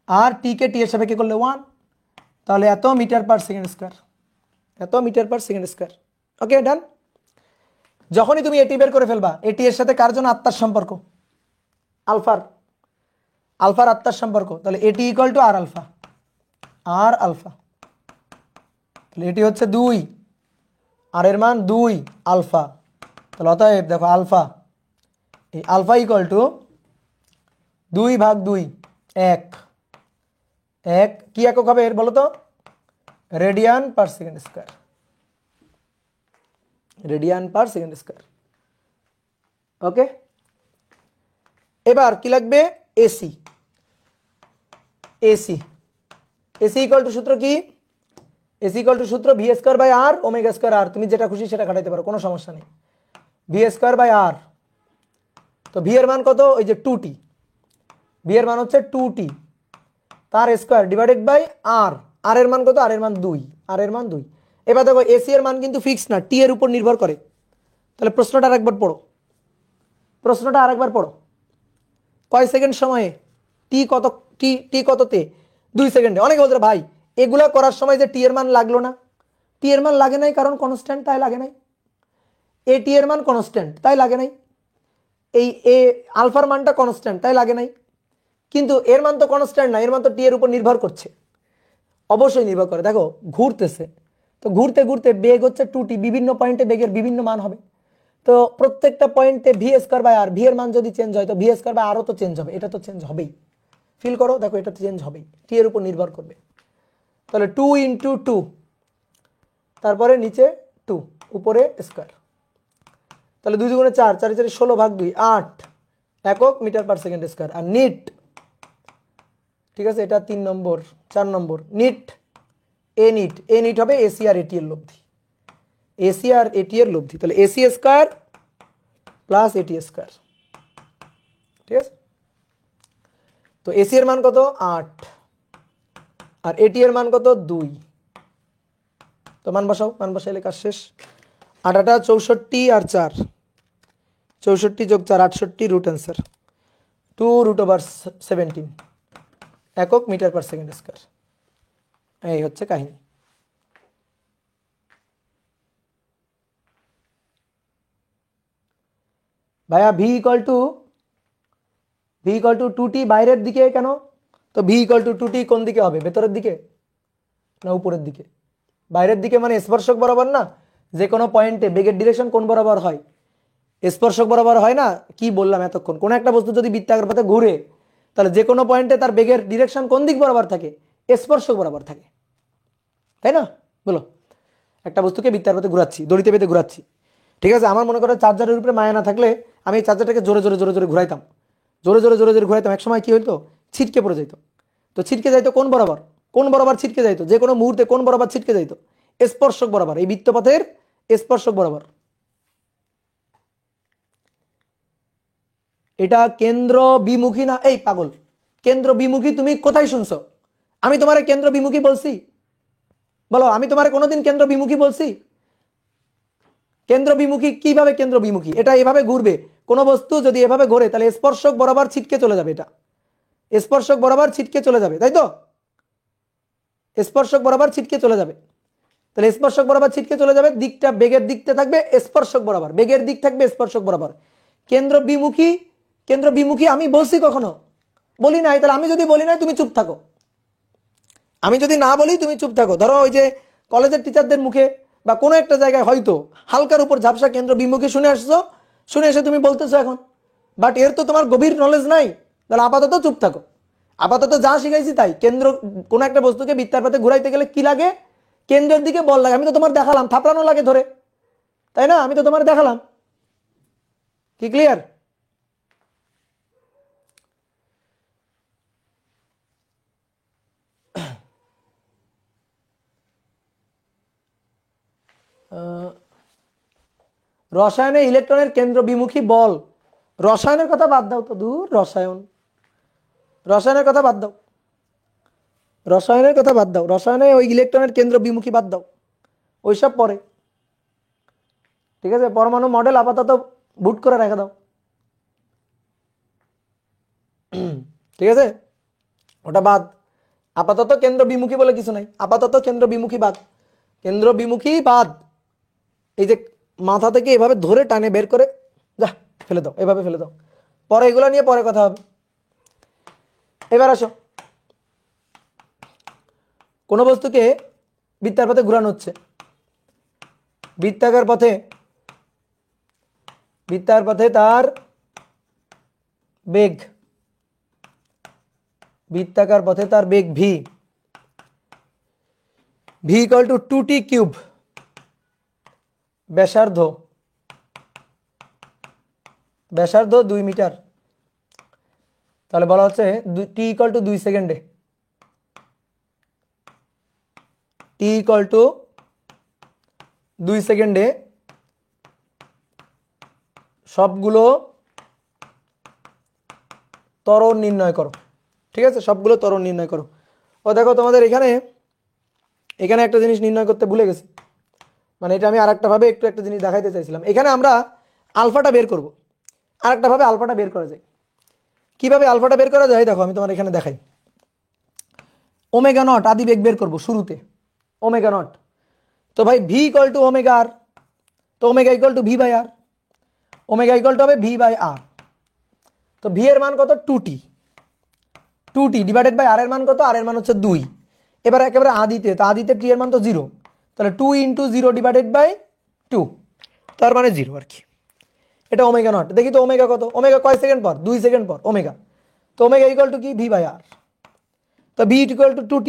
Speaker 1: আর টি কে টি এর সাপেক্ষে করলে 1, তাহলে এত মিটার পার সেকেন্ড স্কয়ার, এত মিটার পার সেকেন্ড স্কয়ার। ওকে ডান। যখনই তুমি এটি বের করে ফেলবা, এটি এর সাথে কার জন্য আত্মার সম্পর্ক? আলফার, আলফার আত্মার সম্পর্ক, তাহলে at equal to r alpha, r alpha, তাহলে এটি হচ্ছে 2, আর এর মান 2 আলফা, তাহলে অতএব দেখো আলফা, এই আলফা ইকুয়াল টু 2/2, 1, 1 কি একক হবে এর বলো তো? Radian per second square, radian per second square. Okay, এবার কি লাগবে? AC, AC, AC equal to সূত্র কি? এসি ইকুয়াল টু সূত্র v square by r omega square r, তুমি যেটা খুশি সেটা খাটাইতে পারো, কোনো সমস্যা নেই। ভি স্কয়ার বাই আর, তো ভি এর মান কত? ওই যে 2t, ভি এর মান হচ্ছে 2t, তার স্কয়ার ডিভাইডেড বাই আর, আর এর মান কত? আর এর মান 2, আর এর মান 2। এবার দেখো এসি এর মান কিন্তু ফিক্স না, টি এর উপর নির্ভর করে। তাহলে প্রশ্নটা আরেকবার পড়ো, প্রশ্নটা আরেকবার পড়ো। কয় সেকেন্ড সময়ে? টি কত, টি টি কততে? 2 সেকেন্ডে। অনেকে বলতে ভাই এগুলা করার সময় যে টি এর মান লাগলো না, টি এর মান লাগে নাই কারণ কনস্ট্যান্ট, তাই লাগে নাই। এ টি এর মান কনস্ট্যান্ট, তাই লাগে নাই। এই এ আলফার মানটা কনস্ট্যান্ট, তাই লাগে নাই। কিন্তু এর মান তো কনস্ট্যান্ট না, এর মান তো টি এর উপর নির্ভর করছে। অবশ্যই নির্ভর করে, দেখো ঘুরতেছে, তো ঘুরতে ঘুরতে বেগ হচ্ছে 2t, বিভিন্ন পয়েন্টে বেগের বিভিন্ন মান হবে, তো প্রত্যেকটা পয়েন্টে v square by r, v এর মান যদি চেঞ্জ হয় তো ভি স্কয়ার বাই আরও তো চেঞ্জ হবে, এটা তো চেঞ্জ হবেই। ফিল করো, দেখো এটা চেঞ্জ হবেই, টি এর উপর নির্ভর করবে। তাহলে 2 × 2, তারপরে নিচে 2, উপরে স্কয়ার, তাহলে 2 × 4, 4 × 4 16/2, 8 একক মিটার পার সেকেন্ড স্কয়ার। আর নিট, ঠিক আছে এটা 3 নম্বর, 4 নম্বর নিট, এ নিট, এ নিট হবে এসি আর এটি এর লব্ধি, এসি আর এটি এর লব্ধি, তাহলে AC square plus at square, ঠিক আছে। তো এসি এর মান কত? 8, আর এটি এর মান কত? 2, তো মান বসাও, মান বসাইলে কাজ শেষ। 8 × 8 = 64 আর 4, 64 + 4 68, রুট অ্যান্সার 2√17 একক মিটার পার সেকেন্ড স্কয়ার। এই হচ্ছে কাহিনী। ভাইয়া ভি ইকুয়াল টু 2t বাইরের দিকে কেন? তো ভি ইকুয়াল টু 2t কোন দিকে হবে? ভেতরের দিকে না উপরের দিকে? বাইরের দিকে মানে স্পর্শক বরাবর না, যে কোনো পয়েন্টে বেগের ডিরেকশন কোন বরাবর হয়? স্পর্শক বরাবর হয় না? কি বললাম এতক্ষণ, কোন একটা বস্তু যদি বৃত্তাকার পথে ঘুরে তাহলে যে কোনো পয়েন্টে তার বেগের ডিরেকশন কোন দিক বরাবর থাকে? স্পর্শক বরাবর থাকে, তাই না? বলো, একটা বস্তুকে বৃত্তাকার পথে ঘুরাচ্ছি, দড়িতে বেঁধে ঘুরাচ্ছি, ঠিক আছে। আমার মনে করো চার্জারের উপরে মায়া না থাকলে আমি এই চার্জারটাকে জোরে জোরে জোরে জোরে ঘুরাইতাম, জোরে জোরে জোরে জোরে ঘুরাইতাম, এক সময় কি হইতো? ছিটকে পড়ে যাইতো। তো ছিটকে যাইতো কোন বরাবর? কোন বরাবর ছিটকে যাইতো? যে কোনো মুহূর্তে কোন বরাবর ছিটকে যাইতো? স্পর্শক বরাবর, এই বৃত্তপথের স্পর্শক বরাবর। এটা কেন্দ্র বিমুখী না? এই পাগল, কেন্দ্র বিমুখী তুমি কোথায় শুনছো? আমি তোমারে কেন্দ্র বিমুখী বলছি? বলো, আমি তোমারে কোনোদিন কেন্দ্র বিমুখী বলছি? কেন্দ্র বিমুখী কিভাবে? কেন্দ্র বিমুখী এটা এভাবে ঘুরবে, কোন বস্তু যদি এভাবে ঘোরে তাহলে স্পর্শক বরাবর ছিটকে চলে যাবে, এটা স্পর্শক বরাবর ছিটকে চলে যাবে, তাই তো? স্পর্শক বরাবর ছিটকে চলে যাবে। তাহলে স্পর্শক বরাবর ছিটকে চলে যাবে, দিকটা বেগের দিকটা থাকবে স্পর্শক বরাবর, বেগের দিক থাকবে স্পর্শক বরাবর। কেন্দ্র বিমুখী আমি বলছি কখনো? বলি নাই। তাহলে আমি যদি বলি নাই তুমি চুপ থাকো, আমি যদি না বলি তুমি চুপ থাকো। ধরো ওই যে কলেজের টিচারদের মুখে বা কোনো একটা জায়গায় হয়তো হালকার উপর ঝাপসা কেন্দ্র বিমুখী শুনে আসছো, শুনে এসে তুমি বলতেছো এখন, বাট এর তো তোমার গভীর নলেজ নাই। তাহলে আপাতত চুপ থাকো। আপাতত যা শিখাইছি তাই। কেন্দ্র কোন একটা বস্তুকে বৃত্তার পথে ঘুরাইতে গেলে কি লাগে? কেন্দ্রের দিকে বল লাগে। আমি তো তোমার দেখালাম, থাপড়ানো লাগে ধরে, তাই না? আমি তো তোমার দেখালাম। কি ক্লিয়ার? রসায়নে ইলেকট্রনের কেন্দ্র বিমুখী বল, রসায়নের কথা বাদ দাও তো, দূর রসায়নের কথা বাদ দাও, রসায়নের কথা বাদ দাও। রসায়নে ওই ইলেকট্রনের কেন্দ্র বিমুখী বাদ দাও, ওইসব পরে। ঠিক আছে, পরমাণু মডেল আপাতত বুট করে রেখে দাও। ঠিক আছে, ওটা বাদ। আপাতত কেন্দ্র বিমুখী বলে কিছু নাই, আপাতত কেন্দ্র বিমুখী বাদ, কেন্দ্র বিমুখী বাদ। এই যে মাথা থেকে এভাবে ধরে টানে বের করে যা ফেলে দাও, এভাবে ফেলে দাও। পরে এগুলো নিয়ে পরে কথা হবে। এবার আসো, কোনো বস্তুকে বৃত্তার পথে ঘুরানো হচ্ছে, বৃত্তাকার পথে, বৃত্তার পথে তার বেগ, বৃত্তাকার পথে তার বেগ v, v equal to 2t cube, ব্যাসার্ধ, ব্যাসার্ধ 2 মিটার। তাহলে বলা হচ্ছে টি ইকুয়াল টু 2 সেকেন্ডে, টি ইকুয়াল টু 2 সেকেন্ডে সবগুলো ত্বরণ নির্ণয় করো। ঠিক আছে, সবগুলো ত্বরণ নির্ণয় করো। ও দেখো তোমাদের এখানে এখানে একটা জিনিস নির্ণয় করতে ভুলে গেছি, মানে এটা আমি আরেকটা ভাবে একটু একটা জিনিস দেখাইতে চাইছিলাম। এখানে আমরা আলফাটা বের করব, আরেকটা ভাবে আলফাটা বের করা যায়। কিভাবে আলফাটা বের করা যায় দেখো, আমি তোমার এখানে দেখাই। ওমেগা নট আদি বেগ বের করব শুরুতে, ওমেগা নট। তো ভাই v equal to omega r, তো omega equal to v by r, omega equal to হবে ভি বাই আর। তো ভি এর মান কত? 2t ডিভাইডেড বাই আর এর মান কত? আর এর মান হচ্ছে 2। এবার একেবারে আদিতে, তো আদিতে টি এর মান তো 0, তাহলে 2 ইন্টু 0 ডিভাইডেড বাই 2, তার মানে 0 আর কি। এটা ওমেগা নট। দেখি তো ওমেগা কত? ওমেগা কয় সেকেন্ড পর? 2 সেকেন্ড পর ওমেগা। তো ওমেগা ইকুয়াল টু কি? V by r. তো v equal to 2t,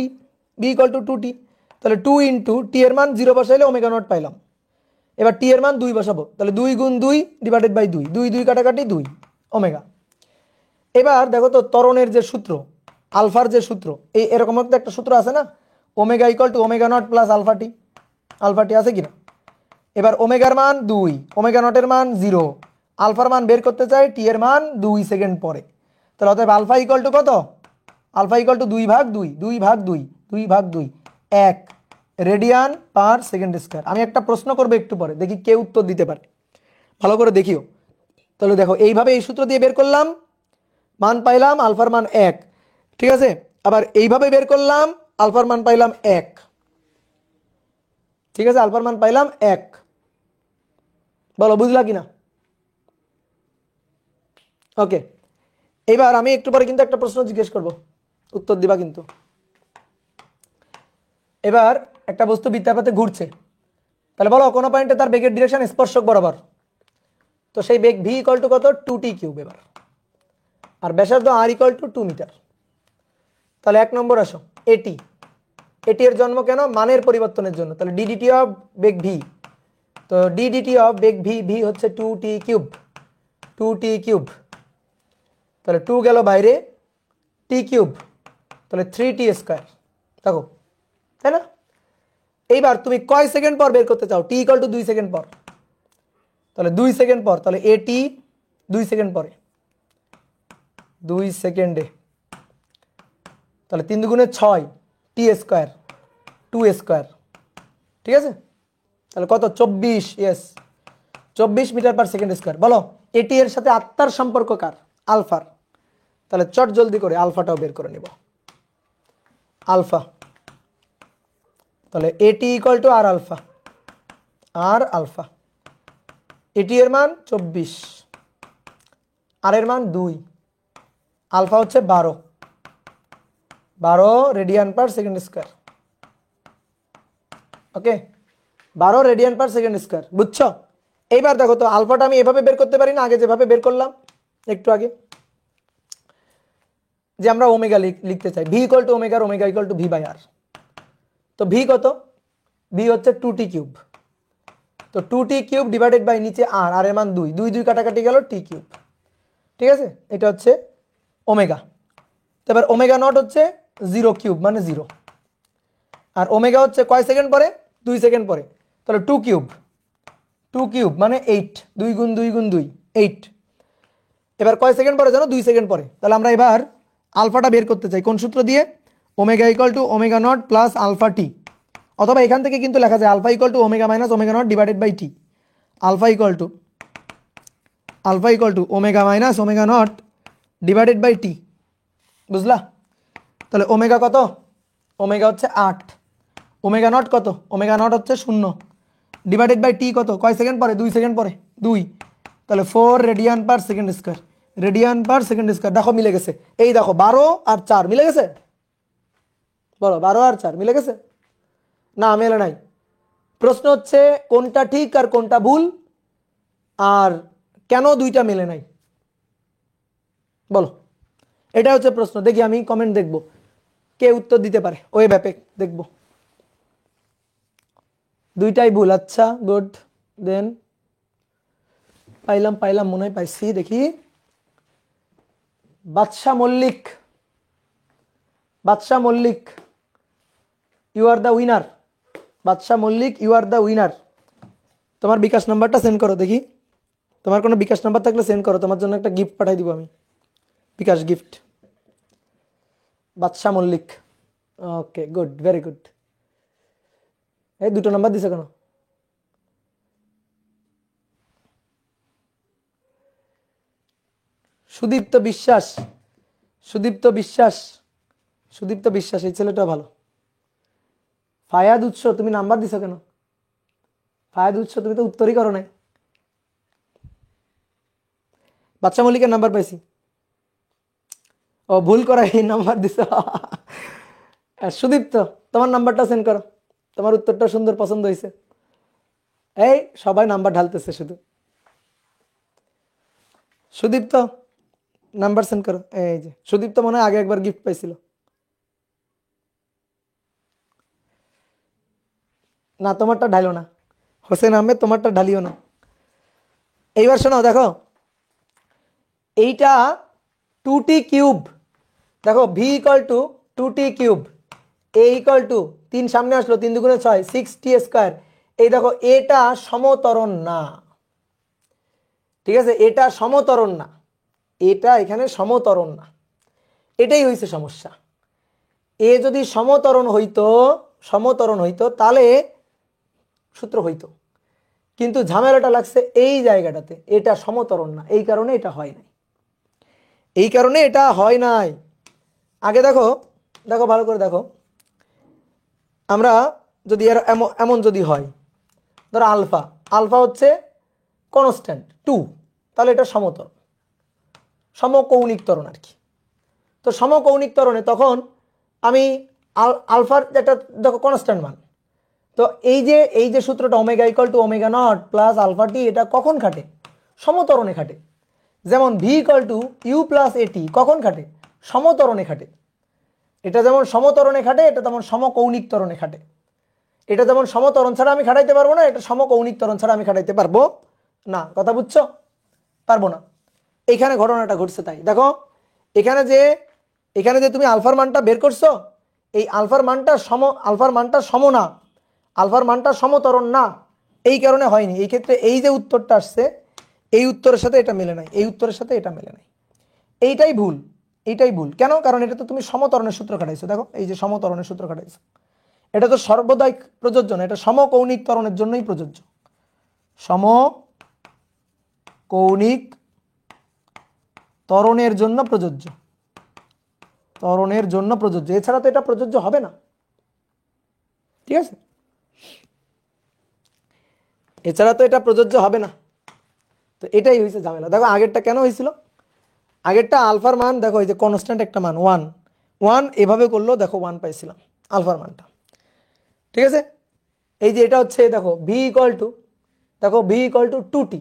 Speaker 1: V equal to 2t, তাহলে 2 ইন্টু টি এর মান 0 বসাইলে ওমেগা নট পাইলাম। এবার টি এর মান 2 বসাবো, তাহলে 2 গুণ 2 ডিভাইডেড বাই 2, 2 2 কাটাকাটি 2 ওমেগা। এবার দেখো তো ত্বরণের যে সূত্র, আলফার যে সূত্র, এই এরকম একটা সূত্র আছে না, omega equal to omega not plus alpha t, alpha t আছে কিনা? এবার ওমেগার মান 2, ওমেগা নটের মান 0, আলফার মান বের করতে চাই টি এর মান 2 সেকেন্ড পরে। তাহলে অতএব আলফা ইকুয়াল টু কত? আলফা ইকুয়াল টু 2 ভাগ 2, 2 ভাগ 2, 2 ভাগ 2, 1 রেডিয়ান পার সেকেন্ড স্কয়ার। আমি একটা প্রশ্ন করবো একটু পরে, দেখি কে উত্তর দিতে পারে, ভালো করে দেখিও। তাহলে দেখো এইভাবে এই সূত্র দিয়ে বের করলাম, মান পাইলাম আলফার মান 1, ঠিক আছে। আবার এইভাবে বের করলাম, আলফার মান পাইলাম 1, ঠিক আছে, আলফার মান পাইলাম 1। বলো বুঝলা কিনা? ওকে, এবার আমি একটু পরে কিন্তু একটা প্রশ্ন জিজ্ঞেস করব, উত্তর দিবা কিন্তু। এবার একটা বস্তু বৃত্তার পথে ঘুরছে, তাহলে বলো কোনো পয়েন্টে তার বেগের ডিরেকশন স্পর্শক বরাবর, তো সেই বেগ ভি ইকুয়াল টু কত? 2t cube. এবার আর ব্যাসার্ধ আর ইকুয়াল টু 2 মিটার। তাহলে 1 নম্বর আসো, এটি, এটি এর জন্ম কেন? মানের পরিবর্তনের জন্য। তাহলে ডিডিটি অফ বেগ ভি, তো DDT of beg v, V হচ্ছে 2t কিউব, 2t কিউব। তাহলে 2 গেল বাইরে, টি কিউব, তাহলে 3t স্কয়ার, দেখো, তাই না? এইবার তুমি কয় সেকেন্ড পর বের করতে চাও? টি ইকুয়াল টু 2 সেকেন্ড পর, তাহলে 2 সেকেন্ড পর, তাহলে এটি 2 সেকেন্ড পরে, 2 সেকেন্ডে, তাহলে 3 দুগুণে 6, টি স্কয়ার, 2 স্কয়ার, ঠিক আছে। তাহলে কত? 24, yes 24 metre per second square. বলো এটি এর সাথে আত্মার সম্পর্ক কার? আলফার। তাহলে চট জলদি করে আলফাটাও বের করে নিব। আলফা তাহলে at equal to r alpha, r alpha এটি এর মান 24, আর এর মান 2, আলফা হচ্ছে 12 রেডিয়ান পার সেকেন্ড স্কয়ার। ওকে, 12 রেডিয়ান পার সেকেন্ড স্কয়ার, বুঝছো? এইবার দেখো তো আলফাটা আমি এভাবে বের করতে পারি না, আগে যেভাবে বের করলাম একটু আগে, যে আমরা ওমেগা লিখতে চাই, v equal to omega, omega equal to v by r. তো ভি কত? ভি হচ্ছে 2t কিউব, তো 2t কিউব ডিভাইডেড বাই নিচে আর, আর এর মান 2, 2 2 কাটাকাটি গেল টি কিউব, ঠিক আছে? এটা হচ্ছে ওমেগা। তো এবার ওমেগা নট হচ্ছে 0 কিউব মানে 0, আর ওমেগা হচ্ছে কয় সেকেন্ড পরে? 2 সেকেন্ড পরে, তাহলে 2 কিউব, 2 কিউব মানে 8, 2 গুণ 2 গুণ 2 8। এবার কয় সেকেন্ড পরে জানো? 2 সেকেন্ড পরে। তাহলে আমরা এবার আলফাটা বের করতে চাই কোন সূত্র দিয়ে? Omega equal to omega not plus alpha t, অথবা এখান থেকে কিন্তু লেখা যায় alpha equal to omega minus omega naught divided by t. Alpha equal to omega minus omega naught divided by t, বুঝলা? তাহলে ওমেগা কত? ওমেগা হচ্ছে 8, ওমেগা নট কত? ওমেগা নট হচ্ছে 0, ডিভাইডেড বাই টি কত? কয় সেকেন্ড পরে? 2 সেকেন্ড পরে, 2, তাহলে 4 radian per second square, radian per second square. দেখো মিলে গেছে, এই দেখো 12 আর 4 মিলে গেছে, বলো 12 আর 4 মিলে গেছে? না মেলে নাই। প্রশ্ন হচ্ছে কোনটা ঠিক আর কোনটা ভুল, আর কেন দুইটা মেলে নাই, বলো? এটা হচ্ছে প্রশ্ন। দেখি আমি কমেন্ট দেখব কে উত্তর দিতে পারে, ওই ব্যাপে দেখব। দুইটাই ভুল, আচ্ছা গুড, দেন পাইলাম মনে হয় পাইছি, দেখি। Badsha Mallik, you are the winner. Badsha Mallik, you are the winner. তোমার বিকাশ নাম্বারটা সেন্ড করো দেখি, তোমার কোনো বিকাশ নাম্বার থাকলে সেন্ড করো, তোমার জন্য একটা গিফট পাঠাই দিব আমি, bKash gift. Badsha Mallik, okay good, very good. এই দুটো নাম্বার দিছে কেন? সুদীপ্ত বিশ্বাস, এই ছেলেটা ভালো। ফায়াদ উৎস, তুমি নাম্বার দিছো কেন? ফায়াদ উৎস, তুমি তো উত্তরই করো নাই। বাদশা মল্লিকের নাম্বার পাইছি, ও ভুল করা এই নাম্বার দিছ। সুদীপ্ত, তোমার নাম্বারটা সেন্ড করো, তোমার উত্তরটা সুন্দর পছন্দ হয়েছে। এই সবাই নাম্বার ঢালতেছে শুধু। সুদীপ্ত নাম্বার সেন্ড করো, এই যে সুদীপ্ত মনে হয় আগে একবার গিফট পাইছিল। না তোমারটা ঢালিও না, হোসেন আহমেদ তোমারটা ঢালিও না। এইবার শোনো, দেখো এইটা 2t কিউব, দেখো V equal to 2t cube, A equal two 3 সামনে আসলো, 3 দুগুণে 6, 6t স্কয়ার। এই দেখো এটা সমতরণ না, ঠিক আছে? এটা সমতরণ না, এটা এখানে সমতরণ না, এটাই হয়েছে সমস্যা। এ যদি সমতরণ হইতো তাহলে সূত্র হইতো, কিন্তু ঝামেলাটা লাগছে এই জায়গাটাতে, এটা সমতরণ না, এই কারণে এটা হয় নাই, আগে দেখো ভালো করে দেখো, আমরা যদি এমন যদি হয়, ধরো আলফা হচ্ছে কনস্ট্যান্ট 2, তাহলে এটা সমকৌণিক ত্বরণ আর কি। তো সমকৌণিক ত্বরণে তখন আমি আলফার একটা দেখো কনস্ট্যান্ট মান, তো এই যে সূত্রটা omega equal to omega not plus alpha t, এটা কখন খাটে? সমতরণে খাটে। যেমন v equal to u plus at কখন খাটে? সমতরণে খাটে। এটা যেমন সমতরণে খাটে, এটা তেমন সমকৌণিক ত্বরণে খাটে। এটা যেমন সমতরণ ছাড়া আমি খাটাইতে পারবো না, এটা সমকৌণিক ত্বরণ ছাড়া আমি খাটাইতে পারবো না, কথা বুঝছো? পারবো না। এখানে ঘটনাটা ঘটছে তাই। দেখো এখানে যে তুমি আলফার মানটা বের করছো, এই আলফার মানটা সম না, আলফার মানটা সমতরণ না, এই কারণে হয়নি। এই ক্ষেত্রে এই যে উত্তরটা আসছে, এই উত্তরের সাথে এটা মেলে নাই, এই উত্তরের সাথে এটা মেলে নাই, এইটাই ভুল। কেন? কারণ এটা তো তুমি সমতরণের সূত্র খাটাইছো। দেখো এই যে সমতরণের সূত্র খাটাইছো, এটা তো সর্বদাই প্রযোজ্য না, এটা সমকৌণিক ত্বরণের জন্যই প্রযোজ্য, সমকৌণিক ত্বরণের জন্য প্রযোজ্য, এছাড়া তো এটা প্রযোজ্য হবে না, ঠিক আছে, এছাড়া তো এটা প্রযোজ্য হবে না। তো এটাই হয়েছে ঝামেলা। দেখো আগেরটা কেন হয়েছিল, আগেরটা আলফার মান দেখো এই যে কনস্ট্যান্ট একটা মান 1 1 এভাবে করলো, দেখো 1 পাইছিলাম আলফার মানটা, ঠিক আছে। এই যে এটা হচ্ছে দেখো ভি ইকুয়াল টু, দেখো ভি ইকুয়াল টু 2t।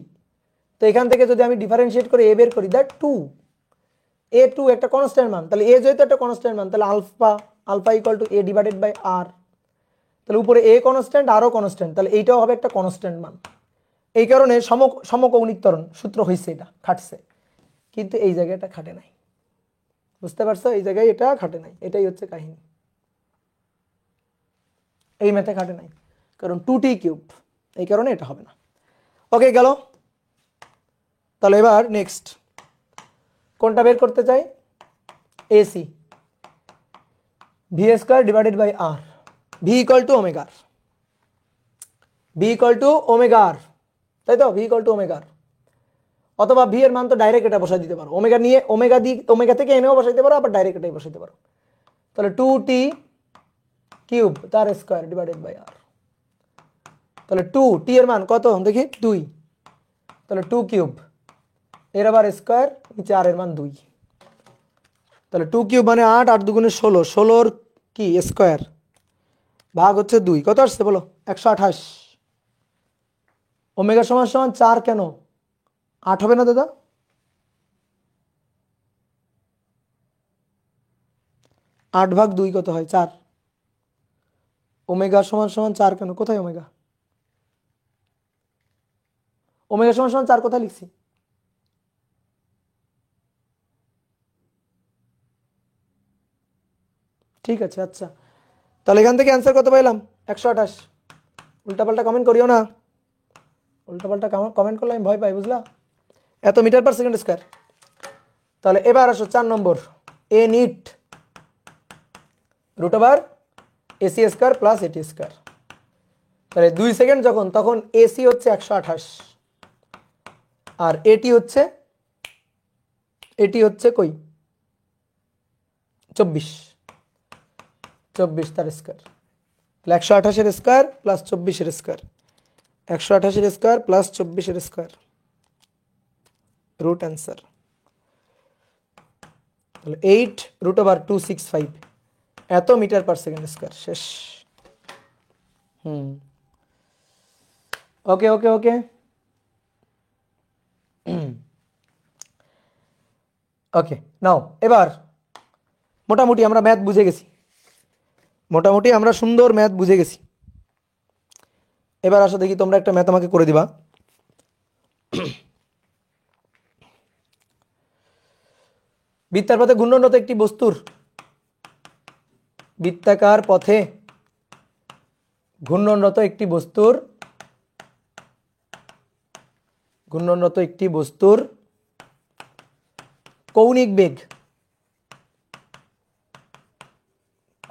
Speaker 1: তো এখান থেকে যদি আমি ডিফারেন্সিয়েট করে এ বের করি, দ্যাট 2 এ 2 একটা কনস্ট্যান্ট মান, তাহলে এ যেহেতু একটা কনস্ট্যান্ট মান, তাহলে alpha alpha equal to a divided by r. তাহলে উপরে এ কনস্ট্যান্ট আরও কনস্ট্যান্ট, তাহলে এইটাও হবে একটা কনস্ট্যান্ট মান। এই কারণে সমকৌণিক ত্বরণ সূত্র হয়েছে, এটা খাটছে, কিন্তু এই জায়গায় এটা খাটে নাই। বুঝতে পারছো, এই জায়গায় এটা খাটে নাই, এটাই হচ্ছে কাহিনী। এই ম্যাথে খাটে নাই কারণ 2t³, এই কারণে এটা হবে না। ওকে গেল। তাহলে এবার নেক্সট কোনটা বের করতে চাই, AC v square divided by r, v equal to ওমেগার, ভি ইকুয়াল টু ওমেগার, তাই তো, ভি ইকুয়াল টু ওমেগার। অথবা ভি এর মান তো ডাইরেক্ট এটা বসাই দিতে পারো, ওমেগা নিয়ে ওমেগা থেকে এনেও বসাইতে পারো, আবার ডাইরেক্ট এটাই বসাইতে পারো। তাহলে 2t³ তার স্কোয়ার ডিভাইডেড বাই আর। তাহলে 2t এর মান কত দেখি 2, তাহলে 2³ এর আবার স্কোয়ার, নিচে আর এর মান 2। তাহলে 2³ মানে 8, 8 দুগুণে 16, 16 কি স্কোয়ার ভাগ হচ্ছে 2, কত আসছে বলো, 128। ওমেগা সমান সমান 4 কেন, 8 হবে না দাদা? 8 ভাগ 2 কত হয়, 4। ওমেগা সমান সমান 4 কেন, কোথায় ওমেগা, ওমেগা সমান সমান 4 কোথায় লিখছি? ঠিক আছে, আচ্ছা তাহলে এখান থেকে অ্যান্সার কত পাইলাম, 128। উল্টাপাল্টা কমেন্ট করিও না, উল্টাপাল্টা কমেন্ট করলে আমি ভয় পাই, বুঝলা, এত মিটার পার সেকেন্ড স্কোয়ার। তাহলে এবার আসো 4 নম্বর, a net root over AC square plus at square. তাহলে 2 সেকেন্ড যখন, তখন এসি হচ্ছে 128 আর এটি হচ্ছে কই 24, 24 তার স্কোয়ার। তাহলে 128-এর স্কোয়ার প্লাস 24-এর স্কোয়ার, 128-এর স্কোয়ার প্লাস 24-এর স্কোয়ার, রুট অ্যান্সার। তাহলে 8 রুট ওভার 265 এত মিটার পার সেকেন্ড স্কোয়ার, শেষ। ওকে ওকে ওকে ওকে নাও এবার মোটামুটি আমরা ম্যাথ বুঝে গেছি, মোটামুটি আমরা সুন্দর ম্যাথ বুঝে গেছি। এবার আসো দেখি তোমরা একটা ম্যাথ আমাকে করে দিবা। বৃত্তার পথে ঘূর্ণনরত একটি বস্তুর, বৃত্তাকার পথে ঘূর্ণনরত একটি বস্তুর, ঘূর্ণনরত একটি বস্তুর কৌণিক বেগ,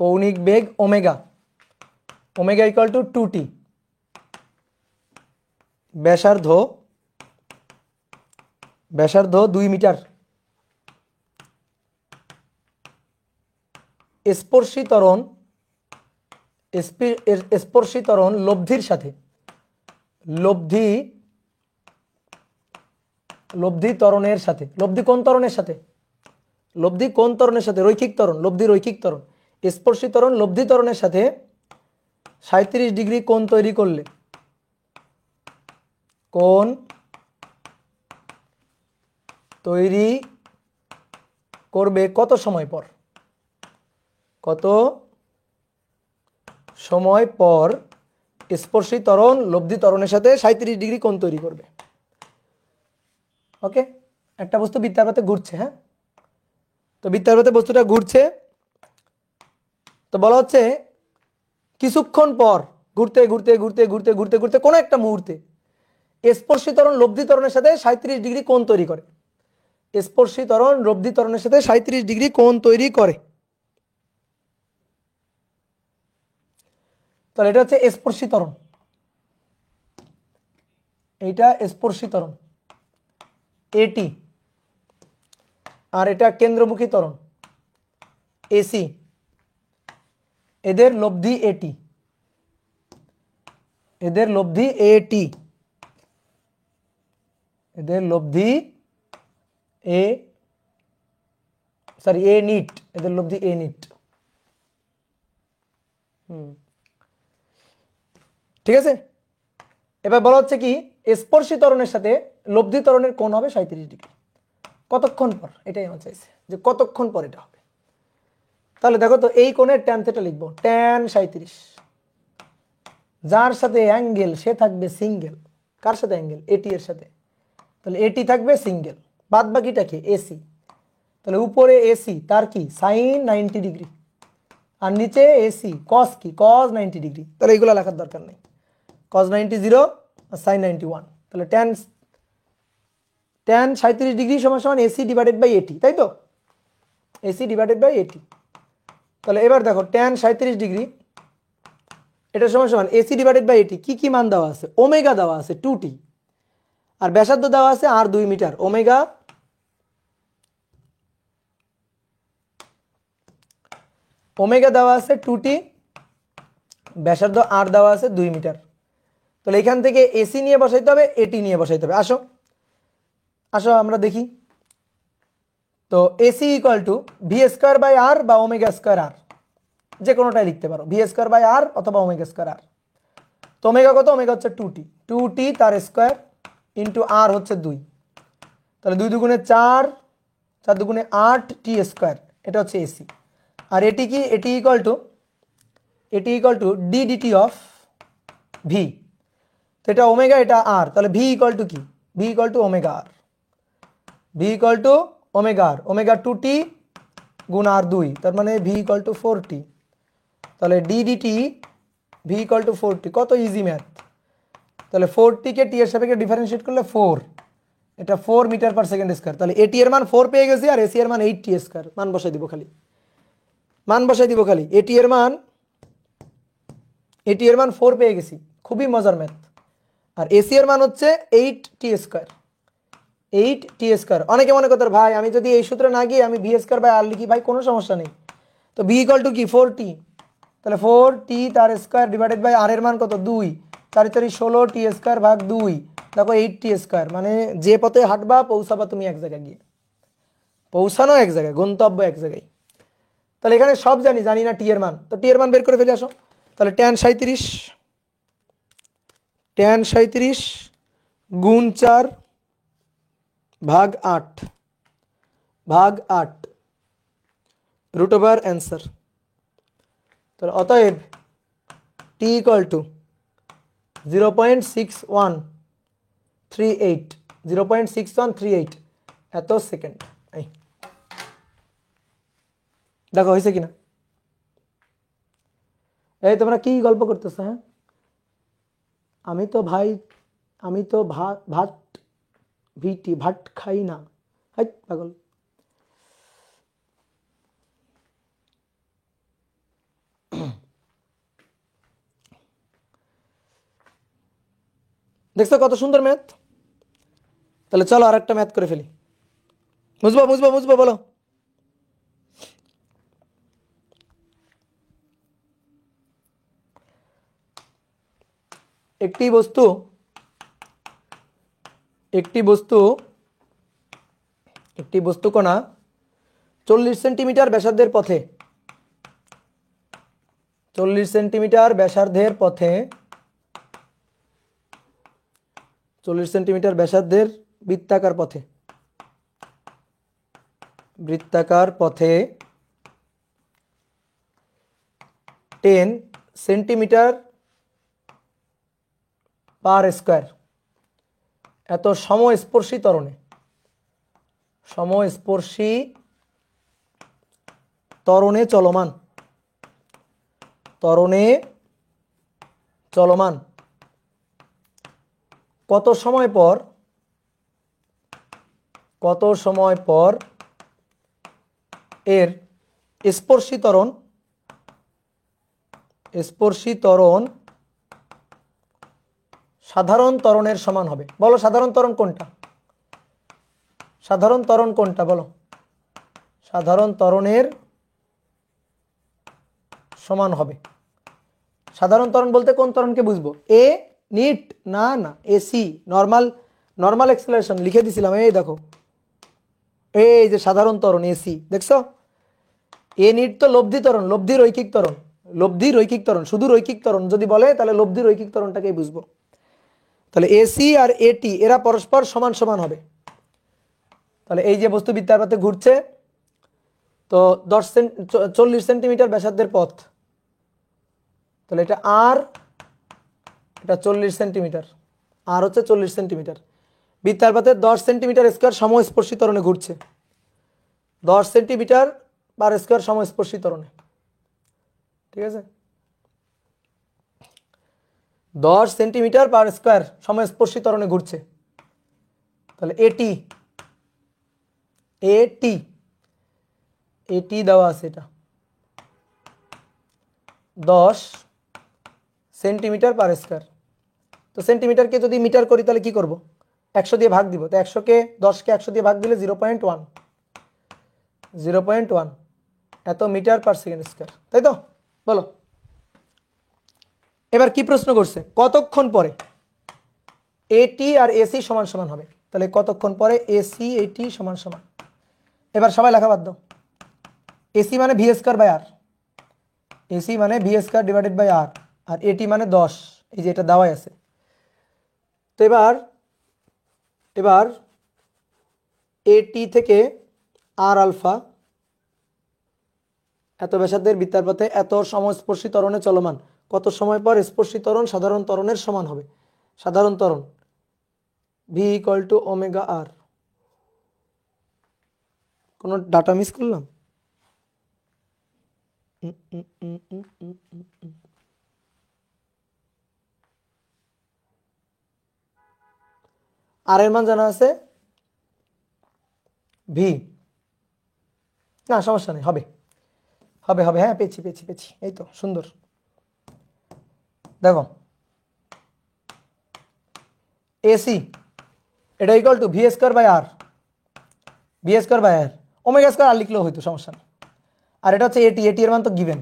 Speaker 1: কৌণিক বেগ omega, omega equal to 2t, ব্যাসার্ধ 2 মিটার, স্পর্শী ত্বরণ লব্ধির সাথে, লব্ধি ত্বরণের সাথে, লব্ধি কোন ত্বরণের সাথে, লব্ধি কোন ত্বরণের সাথে, রৈখিক ত্বরণ, লব্ধি রৈখিক ত্বরণ, স্পর্শী ত্বরণ লব্ধি ত্বরণের সাথে 37 ডিগ্রি কোণ তৈরি করলে, কোণ তৈরি করবে কত সময় পর, কত সময় পর স্পর্শী ত্বরণ লব্ধি ত্বরণের সাথে 37 ডিগ্রি কোণ তৈরি করবে। ওকে, একটা বস্তু বৃত্তার পথে ঘুরছে, হ্যাঁ, তো বৃত্তার পথে বস্তুটা ঘুরছে, তো বলা হচ্ছে কিছুক্ষণ পর ঘুরতে ঘুরতে ঘুরতে ঘুরতে ঘুরতে ঘুরতে কোনো একটা মুহূর্তে স্পর্শী ত্বরণ লব্ধি ত্বরণের সাথে 37 ডিগ্রি কোণ তৈরি করে, স্পর্শী ত্বরণ লব্ধি ত্বরণের সাথে 37 ডিগ্রি কোণ তৈরি করে। তাহলে এটা হচ্ছে স্পর্শী ত্বরণ, এইটা স্পর্শী ত্বরণ এটি, আর এটা কেন্দ্রমুখী ত্বরণ এসি, এদের লব্ধি এটি, এদের লব্ধি এটি, এদের লব্ধি এ নিট, এদের লব্ধি এ নিট। ঠিক আছে, এবার বলা হচ্ছে কি স্পর্শী ত্বরণের সাথে লব্ধি ত্বরণের কোণ হবে 37 ডিগ্রি। কতক্ষণ পর, এটাই আমার চাইছে যে কতক্ষণ পর এটা হবে। তাহলে দেখো তো এই কোণের ট্যান থিটা লিখবো, ট্যান 37, যার সাথে অ্যাঙ্গেল সে থাকবে সিঙ্গেল। কার সাথে অ্যাঙ্গেল? এটি এর সাথে। তাহলে এটি থাকবে সিঙ্গেল, বাদ বাকিটা কি এসি। তাহলে উপরে এসি তার কি সাইন 90 ডিগ্রি, আর নিচে এসি কস কি কস 90 ডিগ্রি। তাহলে এইগুলো লেখার দরকার নেই, কস 90 0 আর সাইন 91। তাহলে ট্যান 37 ডিগ্রি সমান সমান এসি ডিভাইডেড বাই এটি, তাই তো, এসি ডিভাইডেড বাই এটি। তাহলে এবার দেখো ট্যান 37 ডিগ্রি এটা সমান সমান এসি ডিভাইডেড বাই এটি। কি কি মান দেওয়া আছে? ওমেগা দেওয়া আছে 2t, আর ব্যাসার্ধ দেওয়া আছে আর 2 মিটার। ওমেগা দেওয়া আছে 2t, ব্যাসার্ধ আর দেওয়া আছে 2 মিটার। তাহলে এখান থেকে এসি নিয়ে বসাইতে হবে, এটি নিয়ে বসাইতে হবে। আসো আসো আমরা দেখি। তো AC equal to v square by r বা ওমেগা স্কোয়ার আর, যে কোনোটাই লিখতে পারো, ভি স্কোয়ার বাই আর অথবা ওমেগা স্কোয়ার আর। তো ওমেগা কত? ওমেগা হচ্ছে 2t তার স্কোয়ার ইন্টু আর হচ্ছে 2। তাহলে 2 দুগুণে 4, 4 দুগুণে 8 টি স্কোয়ার, এটা হচ্ছে এসি। আর এটি কি? At equal to d dt of v. তো এটা ওমেগা, এটা আর, তাহলে ভি ইকুয়াল টু কি? V equal to omega r, v equal to omega r, omega 2t গুণ আর 2, তার মানে ভি ইকুয়াল টু 4t। তাহলে d dt v equal to 4t। কত ইজি ম্যাথ। তাহলে 4t কে টি এর সাপেক্ষে ডিফারেন্সিয়েট করলে 4, এটা 4 মিটার পার সেকেন্ড স্কোয়ার। তাহলে এটি এর মান 4 পেয়ে গেছি, আর এসি এর মান 8t স্কোয়ার। মান বসাই দিব খালি, মান বসাই দিব খালি। এটি এর মান 4 পেয়ে গেছি, খুবই মজার ম্যাথ। আর এসি এর মান হচ্ছে 8t স্কোয়ার, 8t স্কোয়ার। অনেকে মনে করতে ভাই আমি যদি এই সূত্রে না গিয়ে আমি ভি স্কোয়ার বাই আর লিখি, ভাই কোনো সমস্যা নেই। তো ভি ইকুয়াল টু কি 4t, তাহলে 4t তার স্কোয়ার ডিভাইডেড বাই আর এর মান কত 2, 4 4 16t স্কোয়ার ভাগ 2, দেখো 8t স্কোয়ার। মানে যে পথে হাঁটবা পৌঁছাবা তুমি এক জায়গায় গিয়ে, পৌঁছানো এক জায়গায়, গন্তব্য এক জায়গায়। তাহলে এখানে সব জানি না টি এর মান, তো টি এর মান বের করে ফেলে আসো। তাহলে ট্যান 37 গুণ 4 ভাগ 8 রুট ওভার অ্যান্সার। তাহলে অতএব টি ইকুয়াল টু 0.6138 এত সেকেন্ড। এই দেখো হয়েছে কিনা? এই তোমরা কি গল্প করতেছো? হ্যাঁ, আমি তো ভাত খাই না। হাই পাগল। দেখছো কত সুন্দর ম্যাথ? তাহলে চলো আর একটা ম্যাথ করে ফেলি। বুঝবো বলো। একটি বস্তু কণা 40 সেন্টিমিটার ব্যাসার্ধের পথে 40 সেন্টিমিটার ব্যাসার্ধের বৃত্তাকার পথে 10 সেন্টিমিটার পার স্কোয়ার এত সমস্পর্শী ত্বরণে চলমান কত সময় পর এর স্পর্শী ত্বরণ সাধারণ ত্বরণের সমান হবে? বলো সাধারণ ত্বরণ কোনটা? বলো। সাধারণ ত্বরণের সমান হবে। সাধারণ ত্বরণ বলতে কোন ত্বরণকে বুঝবো? এ নিট না না এসি নর্মাল নর্মাল অ্যাক্সেলারেশন লিখে দিছিলাম, এই দেখো এই যে সাধারণ ত্বরণ এসি, দেখছো? এ নিট তো লব্ধি ত্বরণ, লব্ধি রৈখিক ত্বরণ, লব্ধি রৈখিক ত্বরণ, শুধু রৈখিক ত্বরণ যদি বলে তাহলে লব্ধি রৈখিক ত্বরণটাকেই বুঝবো। তাহলে এসি আর এটি এরা পরস্পর সমান সমান হবে। তাহলে এই যে বস্তু বৃত্তাকারে ঘুরছে, তো 40 সেন্টিমিটার ব্যাসার্ধের পথ, তাহলে এটা আর, এটা 40 সেন্টিমিটার, আর হচ্ছে 40 সেন্টিমিটার। বৃত্তাকারে 10 সেন্টিমিটার স্কোয়ার সমস্পর্শী ত্বরণে ঘুরছে, 10 সেন্টিমিটার পার স্কোয়ার সমস্পর্শী ত্বরণে, ঠিক আছে? 10 সেন্টিমিটার পার স্কোয়ার সমস্পর্শী ত্বরণে ঘুরছে। তাহলে এটি এটি এটি দেওয়া আছে, এটা 10 সেন্টিমিটার পার স্কোয়ার। তো সেন্টিমিটারকে যদি মিটার করি তাহলে কি করব? 100 দিয়ে ভাগ দিব। তো 100কে 10কে 100 দিয়ে ভাগ দিলে 0.1, 0.1 এত মিটার পার সেকেন্ড স্কোয়ার, তাই তো? বলো এবার কি প্রশ্ন করছে, কতক্ষণ পরে এটি আর এসি সমান সমান হবে? তাহলে কতক্ষণ পরে এসি এটি সমান সমান। এবার সবাই লেখা বাদ দাও। এসি মানে v square by r, ac মানে v square divided by r, আর এটি মানে 10, এই যে এটা দেওয়াই আছে। তো এবার এটি থেকে আর আলফা এত ব্যাসার্ধের বৃত্তাকারে এত সমস্পর্শী ত্বরণে চলমান, কত সময় পর স্পর্শী ত্বরণ সাধারণ ত্বরণের সমান হবে? সাধারণ ত্বরণ ভি ইকুয়াল টু ওমেগা আর। কোনো ডাটা মিস করলাম? আর এর মান জানা আছে ভি, না সমস্যা নেই, হবে হবে হবে, হ্যাঁ পেয়েছি পেয়েছি পেয়েছি, এই তো সুন্দর। দেখো এসি এটা equal to v square by r, v square by r, omega square r লিখলেও হইতো, সমস্যা নেই। আর এটা হচ্ছে এটি, এটি এর মান তো গিভেন,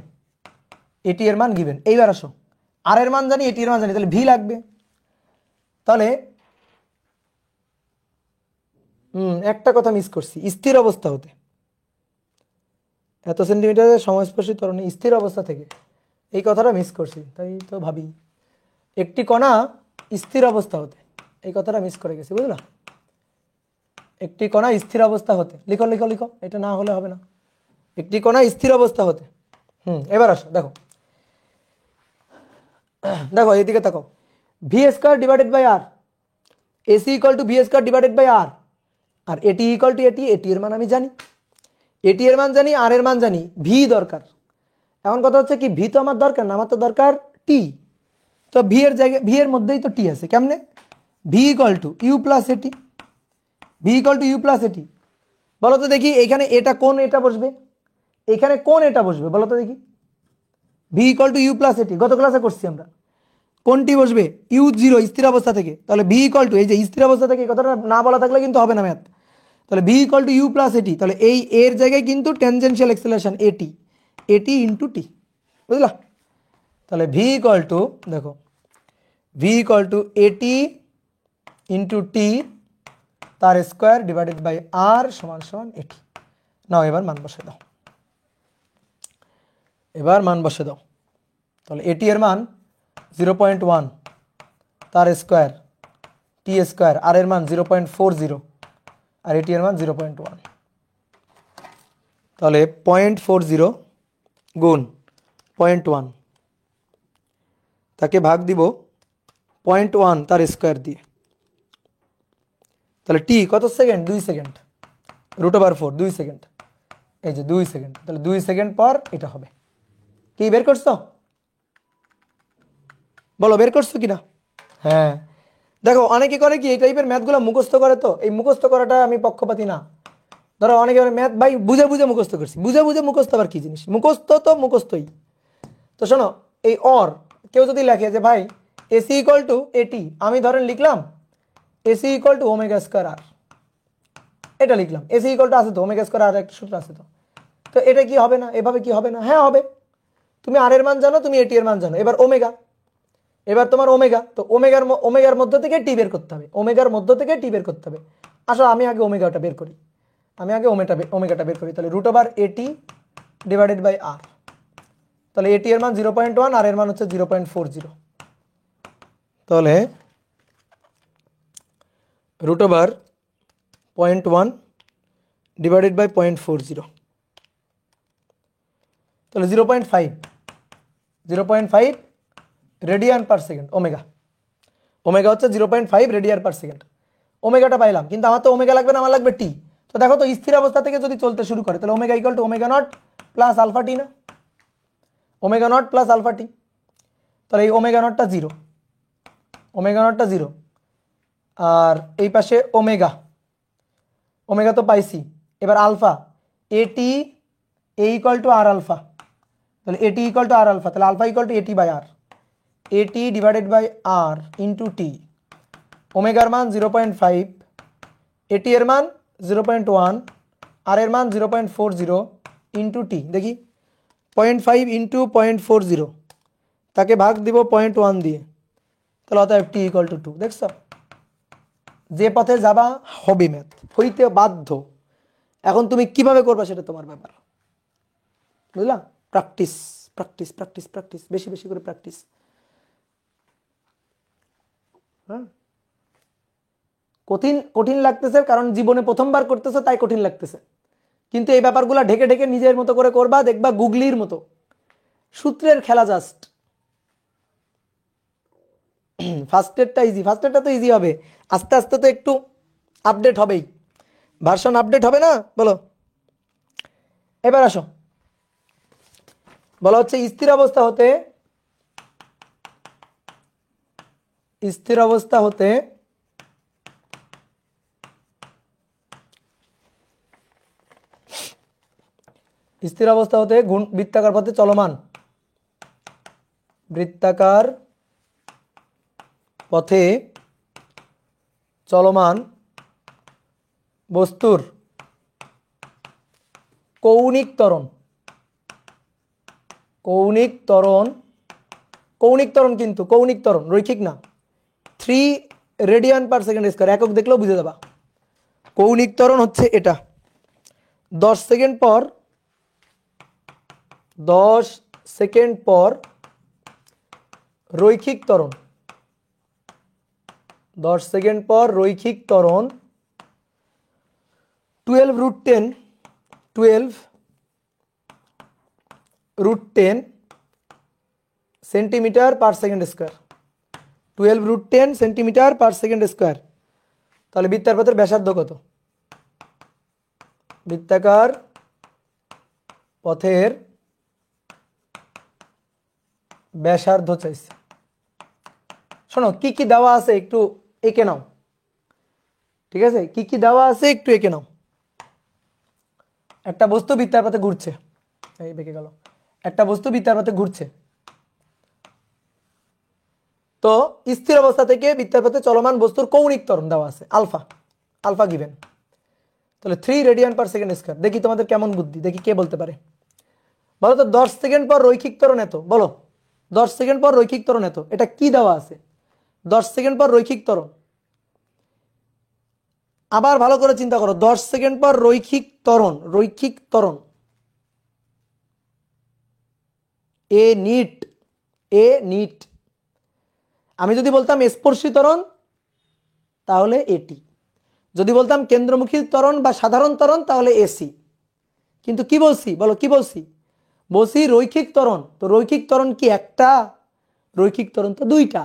Speaker 1: এটি এর মান গিভেন। এইবার আসো আর এর মান জানি, এটি এর মান জানি, তাহলে ভি লাগবে। তাহলে একটা কথা মিস করছি, স্থির অবস্থা হতে এত সেন্টিমিটারের সমস্পর্শী ত্বরণে স্থির অবস্থা থেকে, এই কথাটা মিস করছি। তাই তো ভাবি একটি কণা স্থির অবস্থা হতে, এই কথাটা মিস করে গেছি, বুঝলা? একটি কণা স্থির অবস্থা হতে, লিখো লিখো লিখো, এটা না হলে হবে না। একটি কণা স্থির অবস্থা হতে। এবার আসো দেখো, দেখো এদিকে তাকাও, v square divided by r, AC equal to v square divided by r, আর এটি ইকুয়াল টু এটি, এটি এর মান আমি জানি, এটি এর মান জানি, আর এর মান জানি, ভি দরকার। এখন কথা হচ্ছে কি, ভি তো আমার দরকার না, আমার তো দরকার টি। তো ভি এর জায়গায়, ভি এর মধ্যেই তো টি আছে, কেমনে? V equal to u plus at, v equal to u plus at. বলো তো দেখি এখানে এটা কোন এটা বসবে, এখানে কোন এটা বসবে বলো তো দেখি? V equal to u plus at, গত ক্লাসে করছি আমরা। কোনটি বসবে? ইউ জিরো, স্থির অবস্থা থেকে। তাহলে ভি ইকুয়াল টু, এই যে স্থির অবস্থা থেকে, এই কথাটা না বলা থাকলে কিন্তু হবে না ম্যাথ। তাহলে v equal to u plus at, তাহলে এই এর জায়গায় কিন্তু ট্যানজেনশিয়াল অ্যাক্সেলারেশন এটি, এটি ইন্টু টি, বুঝলা? তাহলে ভি ইকুয়াল টু, দেখো ভি ইকুয়াল টু এটি ইন্টু টি তার স্কোয়ার ডিভাইডেড বাই আর সমান সমান এটি। নাও এবার মান বসে দাও, এবার মান বসে দাও। তাহলে এটি এর মান 0.1 তার স্কোয়ার টি স্কোয়ার, আর এর মান 0.40, আর এটি এর মান 0.1। তাহলে 0.40 গুণ 0.1, তাকে ভাগ দিব 0.1 তার স্কোয়ার দিয়ে। তাহলে টি কত সেকেন্ড? 2 সেকেন্ড, √4 2 সেকেন্ড, এই যে 2 সেকেন্ড। তাহলে 2 সেকেন্ড পর এটা হবে। কি বের করছো? বলো বের করছো কিনা? হ্যাঁ দেখো, অনেকে করে কি এই টাইপের ম্যাথগুলো মুখস্থ করে, তো এই মুখস্থ করাটা আমি পক্ষপাতি না। ধরো অনেকে ম্যাথ ভাই বুঝে বুঝে মুখস্থ করছি, বুঝে বুঝে মুখস্থ আবার কি জিনিস? মুখস্থ তো মুখস্থই। তো শোনো, এই অর কেউ যদি লেখে যে ভাই এসি ইকুয়াল টু এটি, আমি ধরেন লিখলাম AC equal to omega square r, এটা লিখলাম, এসি ইকুয়াল টু আছে তো ওমেগা স্কয়ার আর, একটা সূত্র আছে তো। তো এটা কি হবে না? এভাবে কি হবে না? হ্যাঁ হবে। তুমি আর এর মান জানো, তুমি এটি এর মান জানো, এবার ওমেগা, এবার তোমার ওমেগা, তো ওমেগার মধ্য থেকে টি বের করতে হবে, ওমেগার মধ্য থেকে টি বের করতে হবে। আসলে আমি আগে ওমেগাটা বের করি, ওমেগাটা বের করি। তাহলে √AT ডিভাইডেড বাই আর। তাহলে এটি এর মান 0.1, আর এর মান হচ্ছে 0.40। তাহলে √0.1 ডিভাইডেড বাই 0.40, তাহলে 0.5 রেডিয়ান পার সেকেন্ড। ওমেগা হচ্ছে 0.5 রেডিয়ান পার সেকেন্ড। ওমেগাটা পাইলাম, কিন্তু আমার তো ওমেগা লাগবে না, আমার লাগবে টি। তো দেখো তো স্থির অবস্থা থেকে যদি চলতে শুরু করে তাহলে omega equal to omega not plus alpha t না, omega not plus alpha t. তাহলে এই ওমেগা নটটা জিরো, আর এই পাশে ওমেগা তো পাইছি। এবার আলফা এটি ইকুয়াল টু আর আলফা, তাহলে at equal to r alpha, তাহলে আলফা ইকুয়াল টু এটি বাই আর, এটি divided by R into T. ওমেগার মান 0.5, এটি এর মান 0.1, আর এর মান 0.40 ইন্টু টি। দেখি 0.5 ইন্টু 0.40, তাকে ভাগ দিব 0.1 দিয়ে, তাহলে অতএব টি ইকুয়াল টু 2। দেখছ, যে পথে যাবা হবে ম্যাথ, হইতে বাধ্য। এখন তুমি কিভাবে করবা সেটা তোমার ব্যাপার, বুঝলা? প্র্যাকটিস প্র্যাকটিস প্র্যাকটিস প্র্যাকটিস, বেশি বেশি করে প্র্যাকটিস। হ্যাঁ, কঠিন লাগতেছে কারণ জীবনে প্রথমবার করতেছে তাই কঠিন লাগতেছে, কিন্তু এই ব্যাপারগুলো ঢেকে ঢেকে নিজের মতো করে করবা, দেখবা গুগলির মতো সূত্রের খেলা। জাস্ট ফার্স্টেরটা তো ইজি হবে, আস্তে আস্তে তো একটু আপডেট হবেই, ভার্সন আপডেট হবে না? বলো। এবার আসো, বলা হচ্ছে স্থির অবস্থা হতে বৃত্তাকার পথে চলমান, বৃত্তাকার পথে চলমান বস্তুর কৌণিক ত্বরণ কিন্তু কৌণিক ত্বরণ, রৈখিক না, 3 রেডিয়ান পার সেকেন্ড স্কয়ার। একক দেখলেও বুঝে যাবা কৌণিক ত্বরণ হচ্ছে এটা। 10 সেকেন্ড পর রৈখিক ত্বরণ, 10 সেকেন্ড পর রৈখিক ত্বরণ 12√10 সেন্টিমিটার পার সেকেন্ড স্কয়ার, 12√10 সেন্টিমিটার পার সেকেন্ড স্কয়ার। তাহলে বৃত্তাকার পথের ব্যাসার্ধ কত? বৃত্তাকার পথের ব্যাসার্ধ চাইছে। শোনো, কি কি দেওয়া আছে একটু এঁকে নাও, ঠিক আছে? কি কি দেওয়া আছে একটু এঁকে নাও। একটা বস্তু বৃত্তাকার পথে ঘুরছে, এই বেঁকে গেল, একটা বস্তু বৃত্তাকার পথে ঘুরছে, তো স্থির অবস্থা থেকে বৃত্তাকার পথে চলমান বস্তুর কৌণিক ত্বরণ দেওয়া আছে আলফা গিভেন। তাহলে 3 রেডিয়ান পার সেকেন্ড স্কয়ার। দেখি তোমাদের কেমন বুদ্ধি, দেখি কে বলতে পারে। বলো তো 10 সেকেন্ড পর রৈখিক ত্বরণ এত, বলো 10 সেকেন্ড পর রৈখিক ত্বরণ এত, এটা কি দেওয়া আছে? 10 সেকেন্ড পর রৈখিক ত্বরণ, আবার ভালো করে চিন্তা করো, 10 সেকেন্ড পর রৈখিক ত্বরণ এ নিট। আমি যদি বলতাম স্পর্শী ত্বরণ তাহলে এটি, যদি বলতাম কেন্দ্রমুখী ত্বরণ বা সাধারণ ত্বরণ তাহলে এসি। কিন্তু কি বলছি বলো, কি বলছি? বলছি রৈখিক ত্বরণ। তো রৈখিক ত্বরণ কি একটা? রৈখিক ত্বরণ তো দুইটা,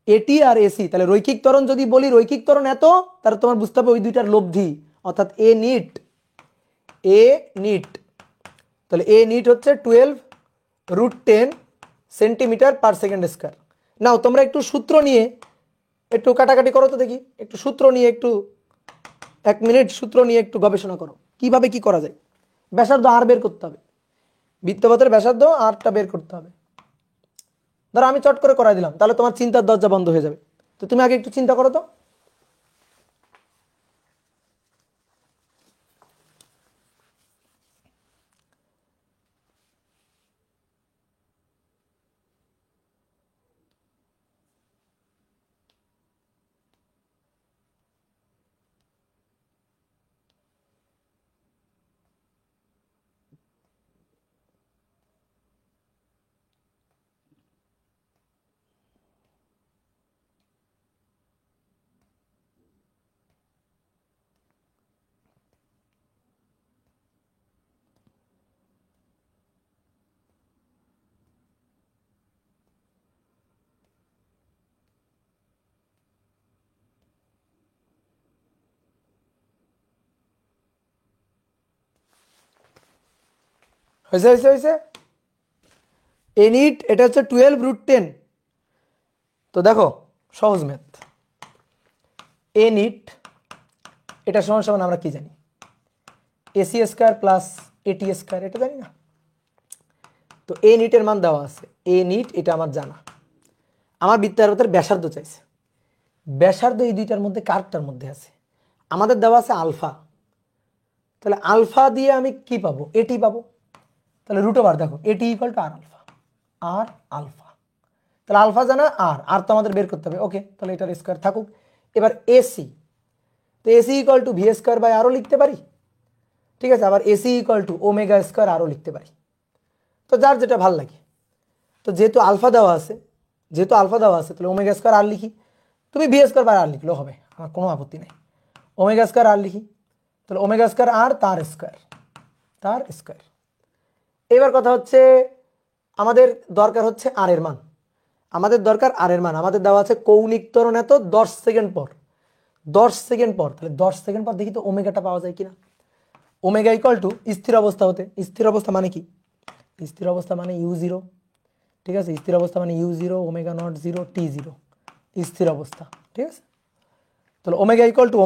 Speaker 1: এটি আর এসি। তাহলে রৈখিক ত্বরণ যদি বলি রৈখিক ত্বরণ এত, তাহলে তোমার বুঝতে হবে ওই দুইটার লব্ধি, অর্থাৎ এ নিট। তাহলে এ নিট হচ্ছে 12√10 সেন্টিমিটার পার সেকেন্ড স্কয়ার। নাও তোমরা একটু সূত্র নিয়ে একটু কাটাকাটি করো তো দেখি, একটু সূত্র নিয়ে একটু 1 মিনিট সূত্র নিয়ে একটু গবেষণা করো কিভাবে কি করা যায়। ব্যাসার্ধ আর বের করতে হবে, বৃত্তপথের ব্যাসার্ধ আরটা বের করতে হবে। ধরো আমি চট করে করাই দিলাম, তাহলে তোমার চিন্তার দরজা বন্ধ হয়ে যাবে। তো তুমি আগে একটু চিন্তা করো তো। হয়েছে হয়েছে হয়েছে। এন ইট এটা হচ্ছে 12√10। তো দেখো সহজ ম্যাথ, এন ইট এটা সমান সমান আমরা কি জানি, AC square plus at square, এটা জানি না। তো এ নিটের মান দেওয়া আছে, এ নিট এটা আমার জানা। আমার বৃত্তাকারের ব্যাসার্ধ চাইছে, ব্যাসার্ধ এই দুইটার মধ্যে কারটার মধ্যে আছে, আমাদের দেওয়া আছে আলফা। তাহলে আলফা দিয়ে আমি কি পাবো, এটি পাবো। তাহলে রুট ওভার দেখো at equal to r alpha, r alpha. তাহলে আলফা জানা, আর তো আমাদের বের করতে হবে। ওকে, তাহলে এটার স্কয়ার থাকুক। এবার এসি, তো AC equal to v square by আরও লিখতে পারি, ঠিক আছে। আবার ac equal to omega square আরও লিখতে পারি, তো যার যেটা ভাল লাগে। তো যেহেতু আলফা দেওয়া আছে, তাহলে ওমেগা স্কয়ার আর লিখি। তুমি ভি স্কয়ার বাই আর লিখলেও হবে, আমার কোনো আপত্তি নেই। ওমেগা স্কয়ার আর লিখি, তাহলে ওমেগা স্কয়ার আর তার স্কয়ার। এবার কথা হচ্ছে আমাদের দরকার হচ্ছে আর এর মান, আমাদের দেওয়া আছে কৌণিক ত্বরণ এত 10 সেকেন্ড পর, তাহলে 10 সেকেন্ড পর দেখি তো ওমেগাটা পাওয়া যায় কিনা। ওমেগা ইকুয়াল টু স্থির অবস্থা হতে, স্থির অবস্থা মানে কি, স্থির অবস্থা মানে u0, ঠিক আছে। স্থির অবস্থা মানে u0, ওমেগা নট 0, t0, স্থির অবস্থা, ঠিক আছে। তাহলে omega equal to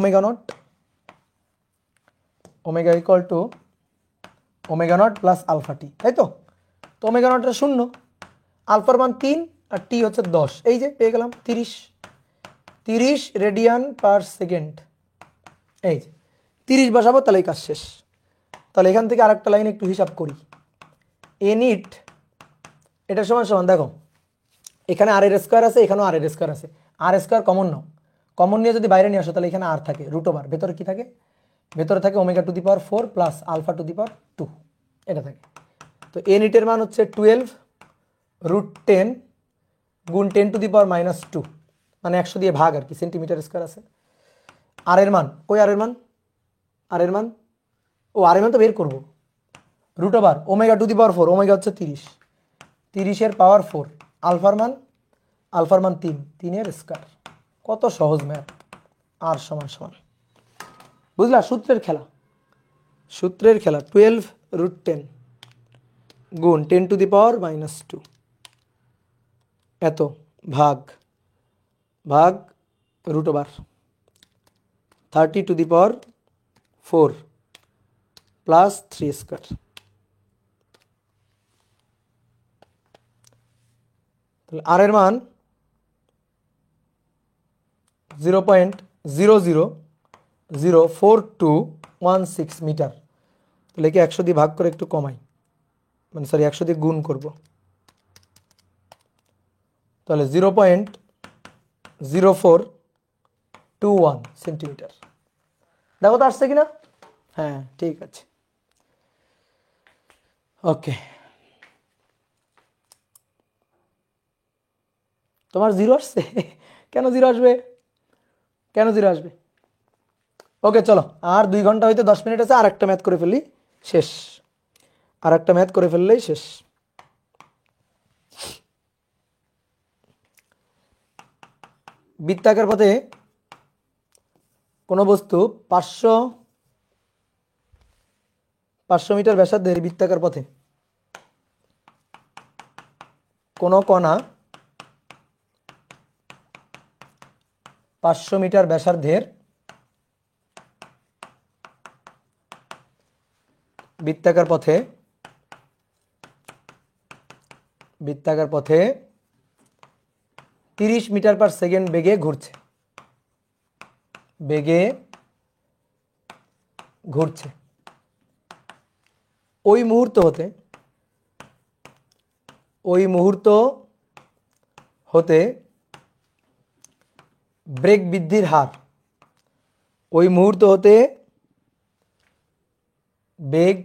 Speaker 1: omega not plus alpha t, তাই তো। তো ওমেগা নটটা 0, আলফার মান 3 আর টি হচ্ছে 10, এই যে পেয়ে গেলাম 30 রেডিয়ান পার সেকেন্ড। এই যে 30 বসাবো, তাহলে এই কাজ শেষ। তাহলে এখান থেকে আরেকটা লাইন একটু হিসাব করি, এন ইট এটা সমান সমান দেখো এখানে আর এর স্কয়ার আছে, এখানেও আর এর স্কয়ার আছে, আর স্কয়ার কমন নাও, কমন নিয়ে যদি বাইরে নিয়ে আসো তাহলে এখানে আর থাকে রুট ওভার, ভেতরে কি থাকে, ভেতরে থাকে omega to the power 4 plus alpha to the power 2, এটা থাকে। তো এন ইটের মান হচ্ছে 12√10 গুণ 10 টু দি পাওয়ার -2, মানে 100 দিয়ে ভাগ আর কি, সেন্টিমিটার স্কয়ার আছে। আর এর মান কই, আর এর মান তো বের করবো, root over omega to the power 4, omega হচ্ছে 30 এর পাওয়ার 4, আলফার মান 3 এর স্কয়ার। কত সহজ ম্যাথ, আর সমান সমান, বুঝলা, সূত্রের খেলা 12√10 গুণ 10 টু দি পাওয়ার -2 এত ভাগ root over 30 to the power 4 plus 3 square. তাহলে আর এর মান 0.000421 মিটার। তাহলে কি 100 দিয়ে ভাগ করে একটু কমাই, মানে সরি 100 দিয়ে গুণ করব, তাহলে 0.0421 সেন্টিমিটার। দেখো তো আসছে কিনা, হ্যাঁ ঠিক আছে। ওকে, তোমার 0 আসছে, কেন 0 আসবে, ওকে চলো, আর 2 ঘন্টা হইতে 10 মিনিট আছে, আর একটা ম্যাথ করে ফেললেই শেষ। বৃত্তাকার পথে কোনো বস্তু 500 মিটার ব্যাসার্ধের বৃত্তাকার পথে কোনো কণা 500 মিটার ব্যাসার্ধের বৃত্তাকার পথে 30 মিটার পার সেকেন্ড বেগে ঘুরছে, ওই মুহূর্ত হতে বেগ বৃদ্ধির হার, বেগ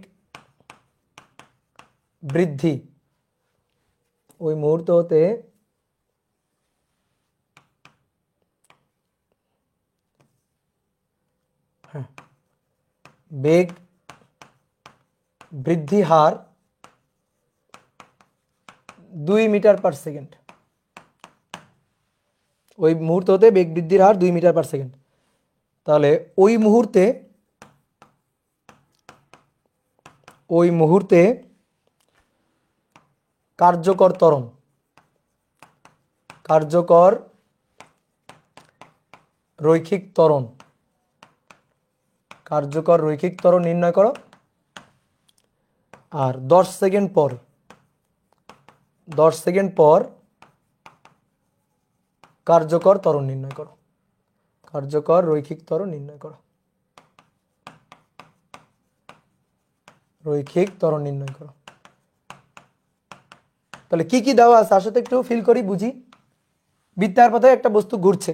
Speaker 1: বৃদ্ধি হার 2 মিটার পার সেকেন্ড, ওই মুহূর্ত হতে বেগ বৃদ্ধির হার 2 মিটার পার সেকেন্ড। তাহলে ওই মুহূর্তে কার্যকর ত্বরণ, কার্যকর রৈখিক ত্বরণ, কার্যকর রৈখিক ত্বরণ নির্ণয় করো। আর 10 সেকেন্ড পর, 10 সেকেন্ড পর কার্যকর ত্বরণ নির্ণয় করো, কার্যকর রৈখিক ত্বরণ নির্ণয় করো, রৈখিক ত্বরণ নির্ণয় করো। তাহলে কি কি দেওয়া আছে আসলে একটু ফিল করি, বুঝি। বৃত্তাকার পথে একটা বস্তু ঘুরছে,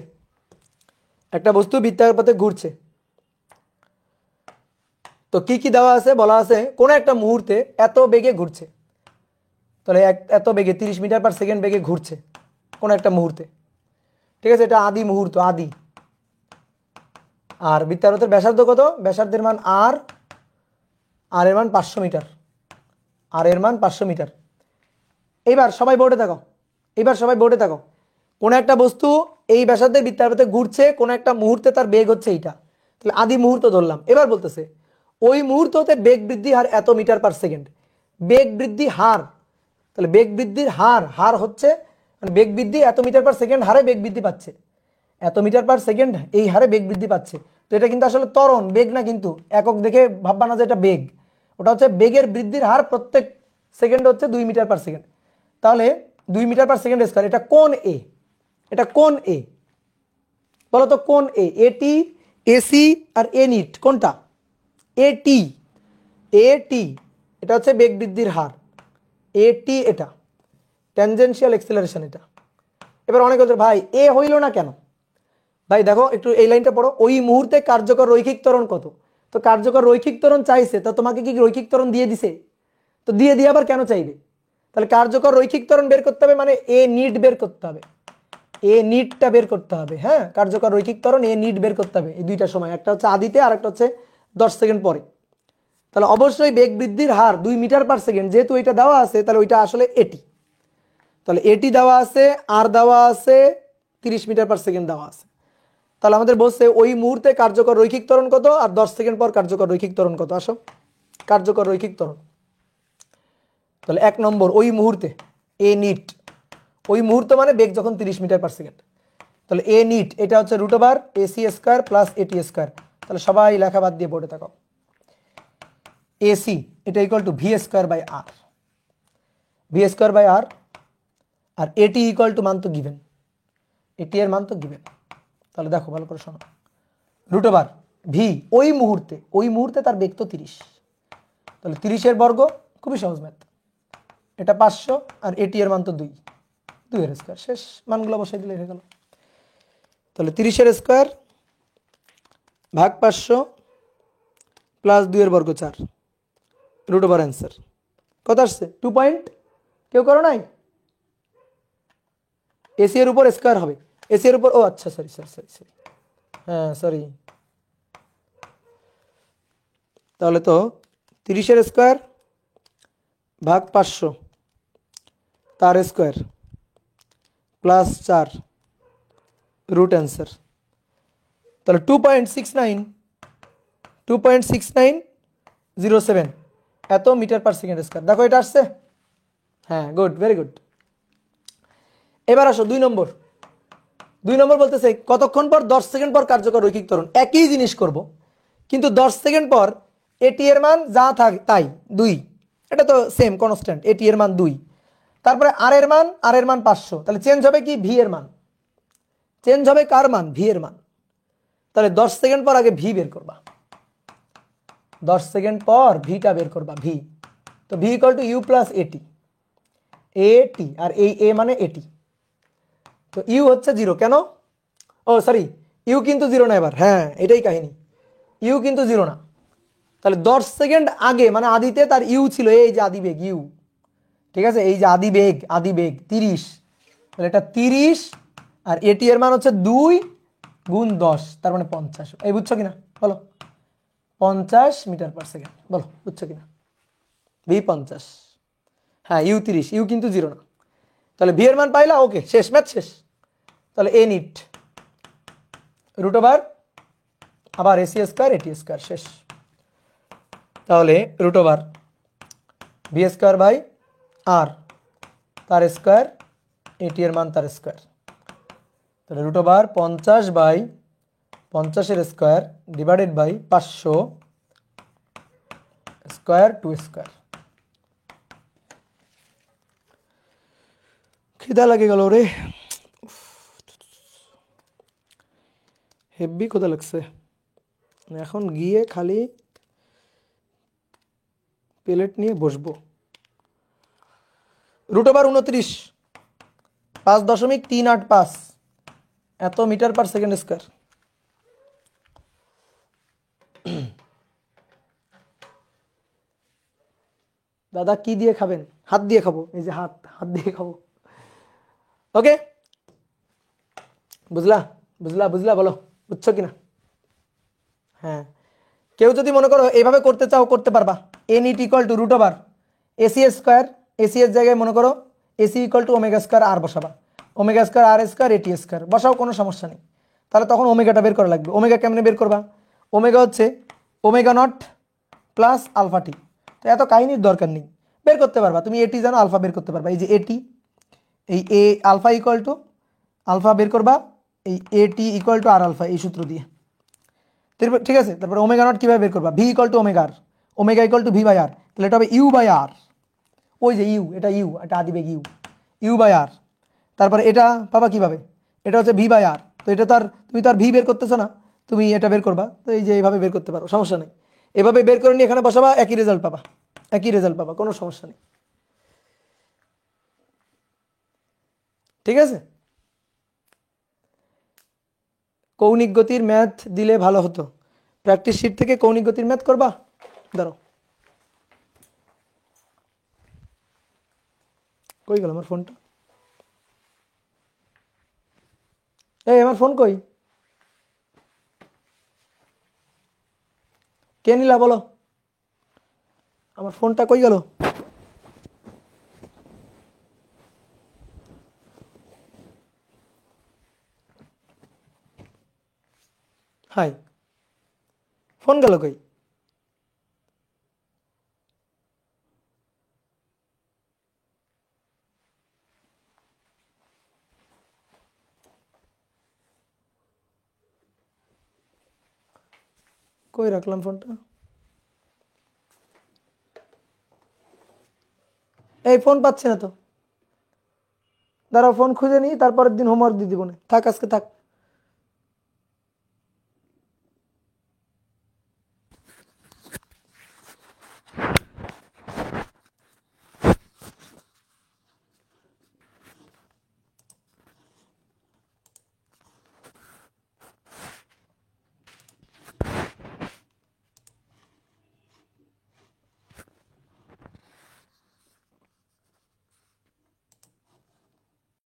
Speaker 1: একটা বস্তু বৃত্তাকার পথে ঘুরছে। তো কি কি দেওয়া আছে, বলা আছে কোন একটা মুহূর্তে এত বেগে ঘুরছে। তাহলে এত বেগে 30 মিটার পার সেকেন্ড বেগে ঘুরছে কোন একটা মুহূর্তে, ঠিক আছে, এটা আদি মুহূর্ত, আদি। আর বৃত্তাকার পথের ব্যাসার্ধ কত, ব্যাসার্ধের মান আর, আর এর মান 500 মিটার, আর এর মান 500 মিটার। এইবার সবাই বোর্ডে থাকো, এইবার সবাই বোর্ডে থাকো। কোন একটা বস্তু এই ব্যাসার্ধের বৃত্তাকার পথে ঘুরছে, কোন একটা মুহূর্তে তার বেগ হচ্ছে এইটা, তাহলে আদি মুহূর্ত ধরলাম। এবার বলতেছে ওই মুহূর্ততে বেগ বৃদ্ধি হার এত মিটার পার সেকেন্ড, বেগ বৃদ্ধি হার, তাহলে বেগ বৃদ্ধির হার, হার হচ্ছে মানে বেগ বৃদ্ধি এত মিটার পার সেকেন্ড হারে বেগ বৃদ্ধি পাচ্ছে, এত মিটার পার সেকেন্ড এই হারে বেগ বৃদ্ধি পাচ্ছে। তো এটা কিন্তু আসলে ত্বরণ, বেগ না, কিন্তু একক দেখে ভাববা না যে এটা বেগ, ওটা হচ্ছে বেগের বৃদ্ধির হার প্রত্যেক সেকেন্ড হচ্ছে 2 মিটার পার সেকেন্ড। তাহলে 2 মিটার পার সেকেন্ড স্কয়ার, এটা কোণ এ, এটা কোণ এ, বলো তো কোণ এ, এটি, এসি আর এ নিট কোনটা, এটি, এটি এটা হচ্ছে বেগ বৃদ্ধির হার, এটি এটা ট্যানজেনশিয়াল এক্সেলারেশন এটা। এবার অনেক বলছে ভাই এ হইল না কেন, ভাই দেখো একটু এই লাইনটা পড়ো, ওই মুহূর্তে কার্যকর রৈখিক ত্বরণ কত। তো কার্যকর রৈখিক ত্বরণ চাইছে, তো তোমাকে কি রৈখিক ত্বরণ দিয়ে দিছে, তো দিয়ে দিয়ে আবার কেন চাইবে। তাহলে কার্যকর রৈখিক ত্বরণ বের করতে হবে, মানে এ নিট বের করতে হবে, এ নিটটা বের করতে হবে। হ্যাঁ, কার্যকর রৈখিক ত্বরণ এ নিট বের করতে হবে এই দুইটা সময়, একটা হচ্ছে আদিতে আর একটা হচ্ছে 10 সেকেন্ড পরে। তাহলে অবশ্যই বেগ বৃদ্ধির হার 2 মিটার পার সেকেন্ড, যেহেতু এটা দেওয়া আছে তাহলে ওইটা আসলে এটি, তাহলে এটি দেওয়া আছে, আর দেওয়া আছে 30 মিটার পার সেকেন্ড দেওয়া আছে। তাহলে আমাদের বলছে ওই মুহূর্তে কার্যকর রৈখিক ত্বরণ কত, আর 10 সেকেন্ড পর কার্যকর রৈখিক ত্বরণ কত। আসো, কার্যকর রৈখিক ত্বরণ, তাহলে 1 নম্বর ওই মুহূর্তে এ নিট, ওই মুহূর্ত মানে বেগ যখন 30 মিটার পার সেকেন্ড, তাহলে এ নিট এটা হচ্ছে √/, AC square plus at square. তাহলে সবাই লেখা বাদ দিয়ে বোর্ডে থাকো, এসি এটা equal to v square by r, v square by r, আর এটি ইকুয়াল টু মান তো গিভেন, এটি এর মান তো গিভেন। তাহলে দেখো ভালো করে শোনো, √/, ভি ওই মুহূর্তে, ওই মুহূর্তে তার বেগ তো 30, তাহলে 30 এর বর্গ, খুবই সহজ ম্যাথ, এটা 500 আর এটি এর মান তো 2, 2 এর স্কয়ার, শেষ, মানগুলো বসাই দিলে হয়ে গেল। তাহলে 30 এর স্কয়ার ভাগ 500 প্লাস 2 এর বর্গ 4, √/, অ্যান্সার কত আসছে 2 পয়েন্ট। কেউ করো নাই, এসি এর উপর স্কয়ার হবে, এসি এর উপর, ও আচ্ছা সরি সরি সরি সরি, হ্যাঁ সরি। তাহলে তো 30 এর স্কয়ার ভাগ 500 তার স্কয়ার প্লাস 4 রুট অ্যান্সার। তাহলে 2.69, 2.6907 এত মিটার পার সেকেন্ড স্কয়ার। দেখো এটা আসছে, হ্যাঁ গুড, ভেরি গুড। এবার আসো 2 নম্বর, 2 নম্বর বলতেছে কতক্ষণ পর 10 সেকেন্ড পর কার্যকর রৈখিক ত্বরণ। একই জিনিস করব, কিন্তু 10 সেকেন্ড পর এটি এর মান যা থাক তাই 2, এটা তো সেম কনস্ট্যান্ট, এটি এর মান 2, তারপরে আর এর মান, আর এর মান 500, তাহলে চেঞ্জ হবে কি ভি এর মান, চেঞ্জ হবে কার মান, ভি এর মান। তাহলে 10 সেকেন্ড পর আগে ভি বের করবা, 10 সেকেন্ড পর ভিটা বের করবা, ভি। তো v equal to u plus at, at আর এই এ মানে এটি। তো ইউ হচ্ছে 0, কেন, ও সরি ইউ কিন্তু 0 না, এবার হ্যাঁ এটাই কাহিনী, ইউ কিন্তু 0 না। তাহলে 10 সেকেন্ড আগে মানে আদিতে তার ইউ ছিল এই যে আদি বেগ ইউ, ঠিক আছে, এই যে আদি বেগ, আদি বেগ 30, তাহলে এটা 30 আর এটি এর মান হচ্ছে 2 গুণ 10, তার মানে 50। এই বুঝছো কিনা বলো, 50 মিটার পার সেকেন্ড, বলো বুঝছো কিনা, ভি 50, হ্যাঁ ইউ 30, ইউ কিন্তু 0 না। তাহলে ভি এর মান পাইলা, ওকে শেষ, ম্যাথ শেষ। তাহলে এ নিট √/, আবার এসি স্কয়ার এটি স্কয়ার, শেষ। তাহলে √/, ভি স্কয়ার বাই আর তার স্কোয়ার, এটি এর মান তার স্কোয়ার। তাহলে √50/50 square divided by 500 square to square. খিদা লাগে গেল রে, হেভি ক্ষুধা লাগছে। এখন গিয়ে খালি প্লেট নিয়ে বসবো। √29 5.385 এত মিটার পার সেকেন্ড স্কোয়ার। দাদা কি দিয়ে খাবেন? হাত দিয়ে খাবো, এই যে হাত দিয়ে খাবো। ওকে, বুঝলা বুঝলা বুঝলা, বলো বুঝছো কিনা? হ্যাঁ, কেউ যদি মনে করো এইভাবে করতে চাও করতে পারবা। n ইট equal to √AC square, AC এর জায়গায় মনে করো AC equal to omega square r বসাবা, omega square r square at square বসাও, কোনো সমস্যা নেই। তাহলে তখন ওমেগাটা বের করা লাগবে। ওমেগা কেমনে বের করবা? ওমেগা হচ্ছে omega not plus alpha t. তো এত কাহিনীর দরকার নেই, বের করতে পারবা তুমি। এটি জানো, আলফা বের করতে পারবা। এই যে এটি, এই এ আলফা ইকুয়াল টু আলফা বের করবা, এই এটি ইকুয়াল টু আর আলফা, এই সূত্র দিয়ে। ঠিক আছে, তারপরে ওমেগা নট কীভাবে বের করবা? V equal to omega r, omega equal to v by r, তাহলে এটা হবে ইউ বাই আর। ওই যে ইউ, এটা ইউ, এটা আদিবেগ ইউ, ইউ বাই আর। তারপরে এটা পাবা কীভাবে? এটা হচ্ছে ভি বাই আর। তো এটা তার, তুমি তো আর ভি বের করতেছো না, তুমি এটা বের করবা। তো এই যে এইভাবে বের করতে পারো, সমস্যা নেই। এভাবে বের করে নিয়ে এখানে বসাবা, একই রেজাল্ট পাবা, একই রেজাল্ট পাবা, কোনো সমস্যা নেই। ঠিক আছে, কৌণিক গতির ম্যাথ দিলে ভালো হতো। প্র্যাকটিস শিট থেকে কৌণিক গতির ম্যাথ করবা? দাঁড়াও, কই গেল আমার ফোনটা? এই আমার ফোন কই? কে নিলা বলো? আমার ফোনটা কই গেল? হাই, ফোন গেল কই? কই রাখলাম ফোনটা? এই ফোন পাচ্ছি না তো, দাঁড়াও ফোন খুঁজে নিই, তারপরের দিন হোমওয়ার্ক দিয়ে দিব না। থাক, আজকে থাক।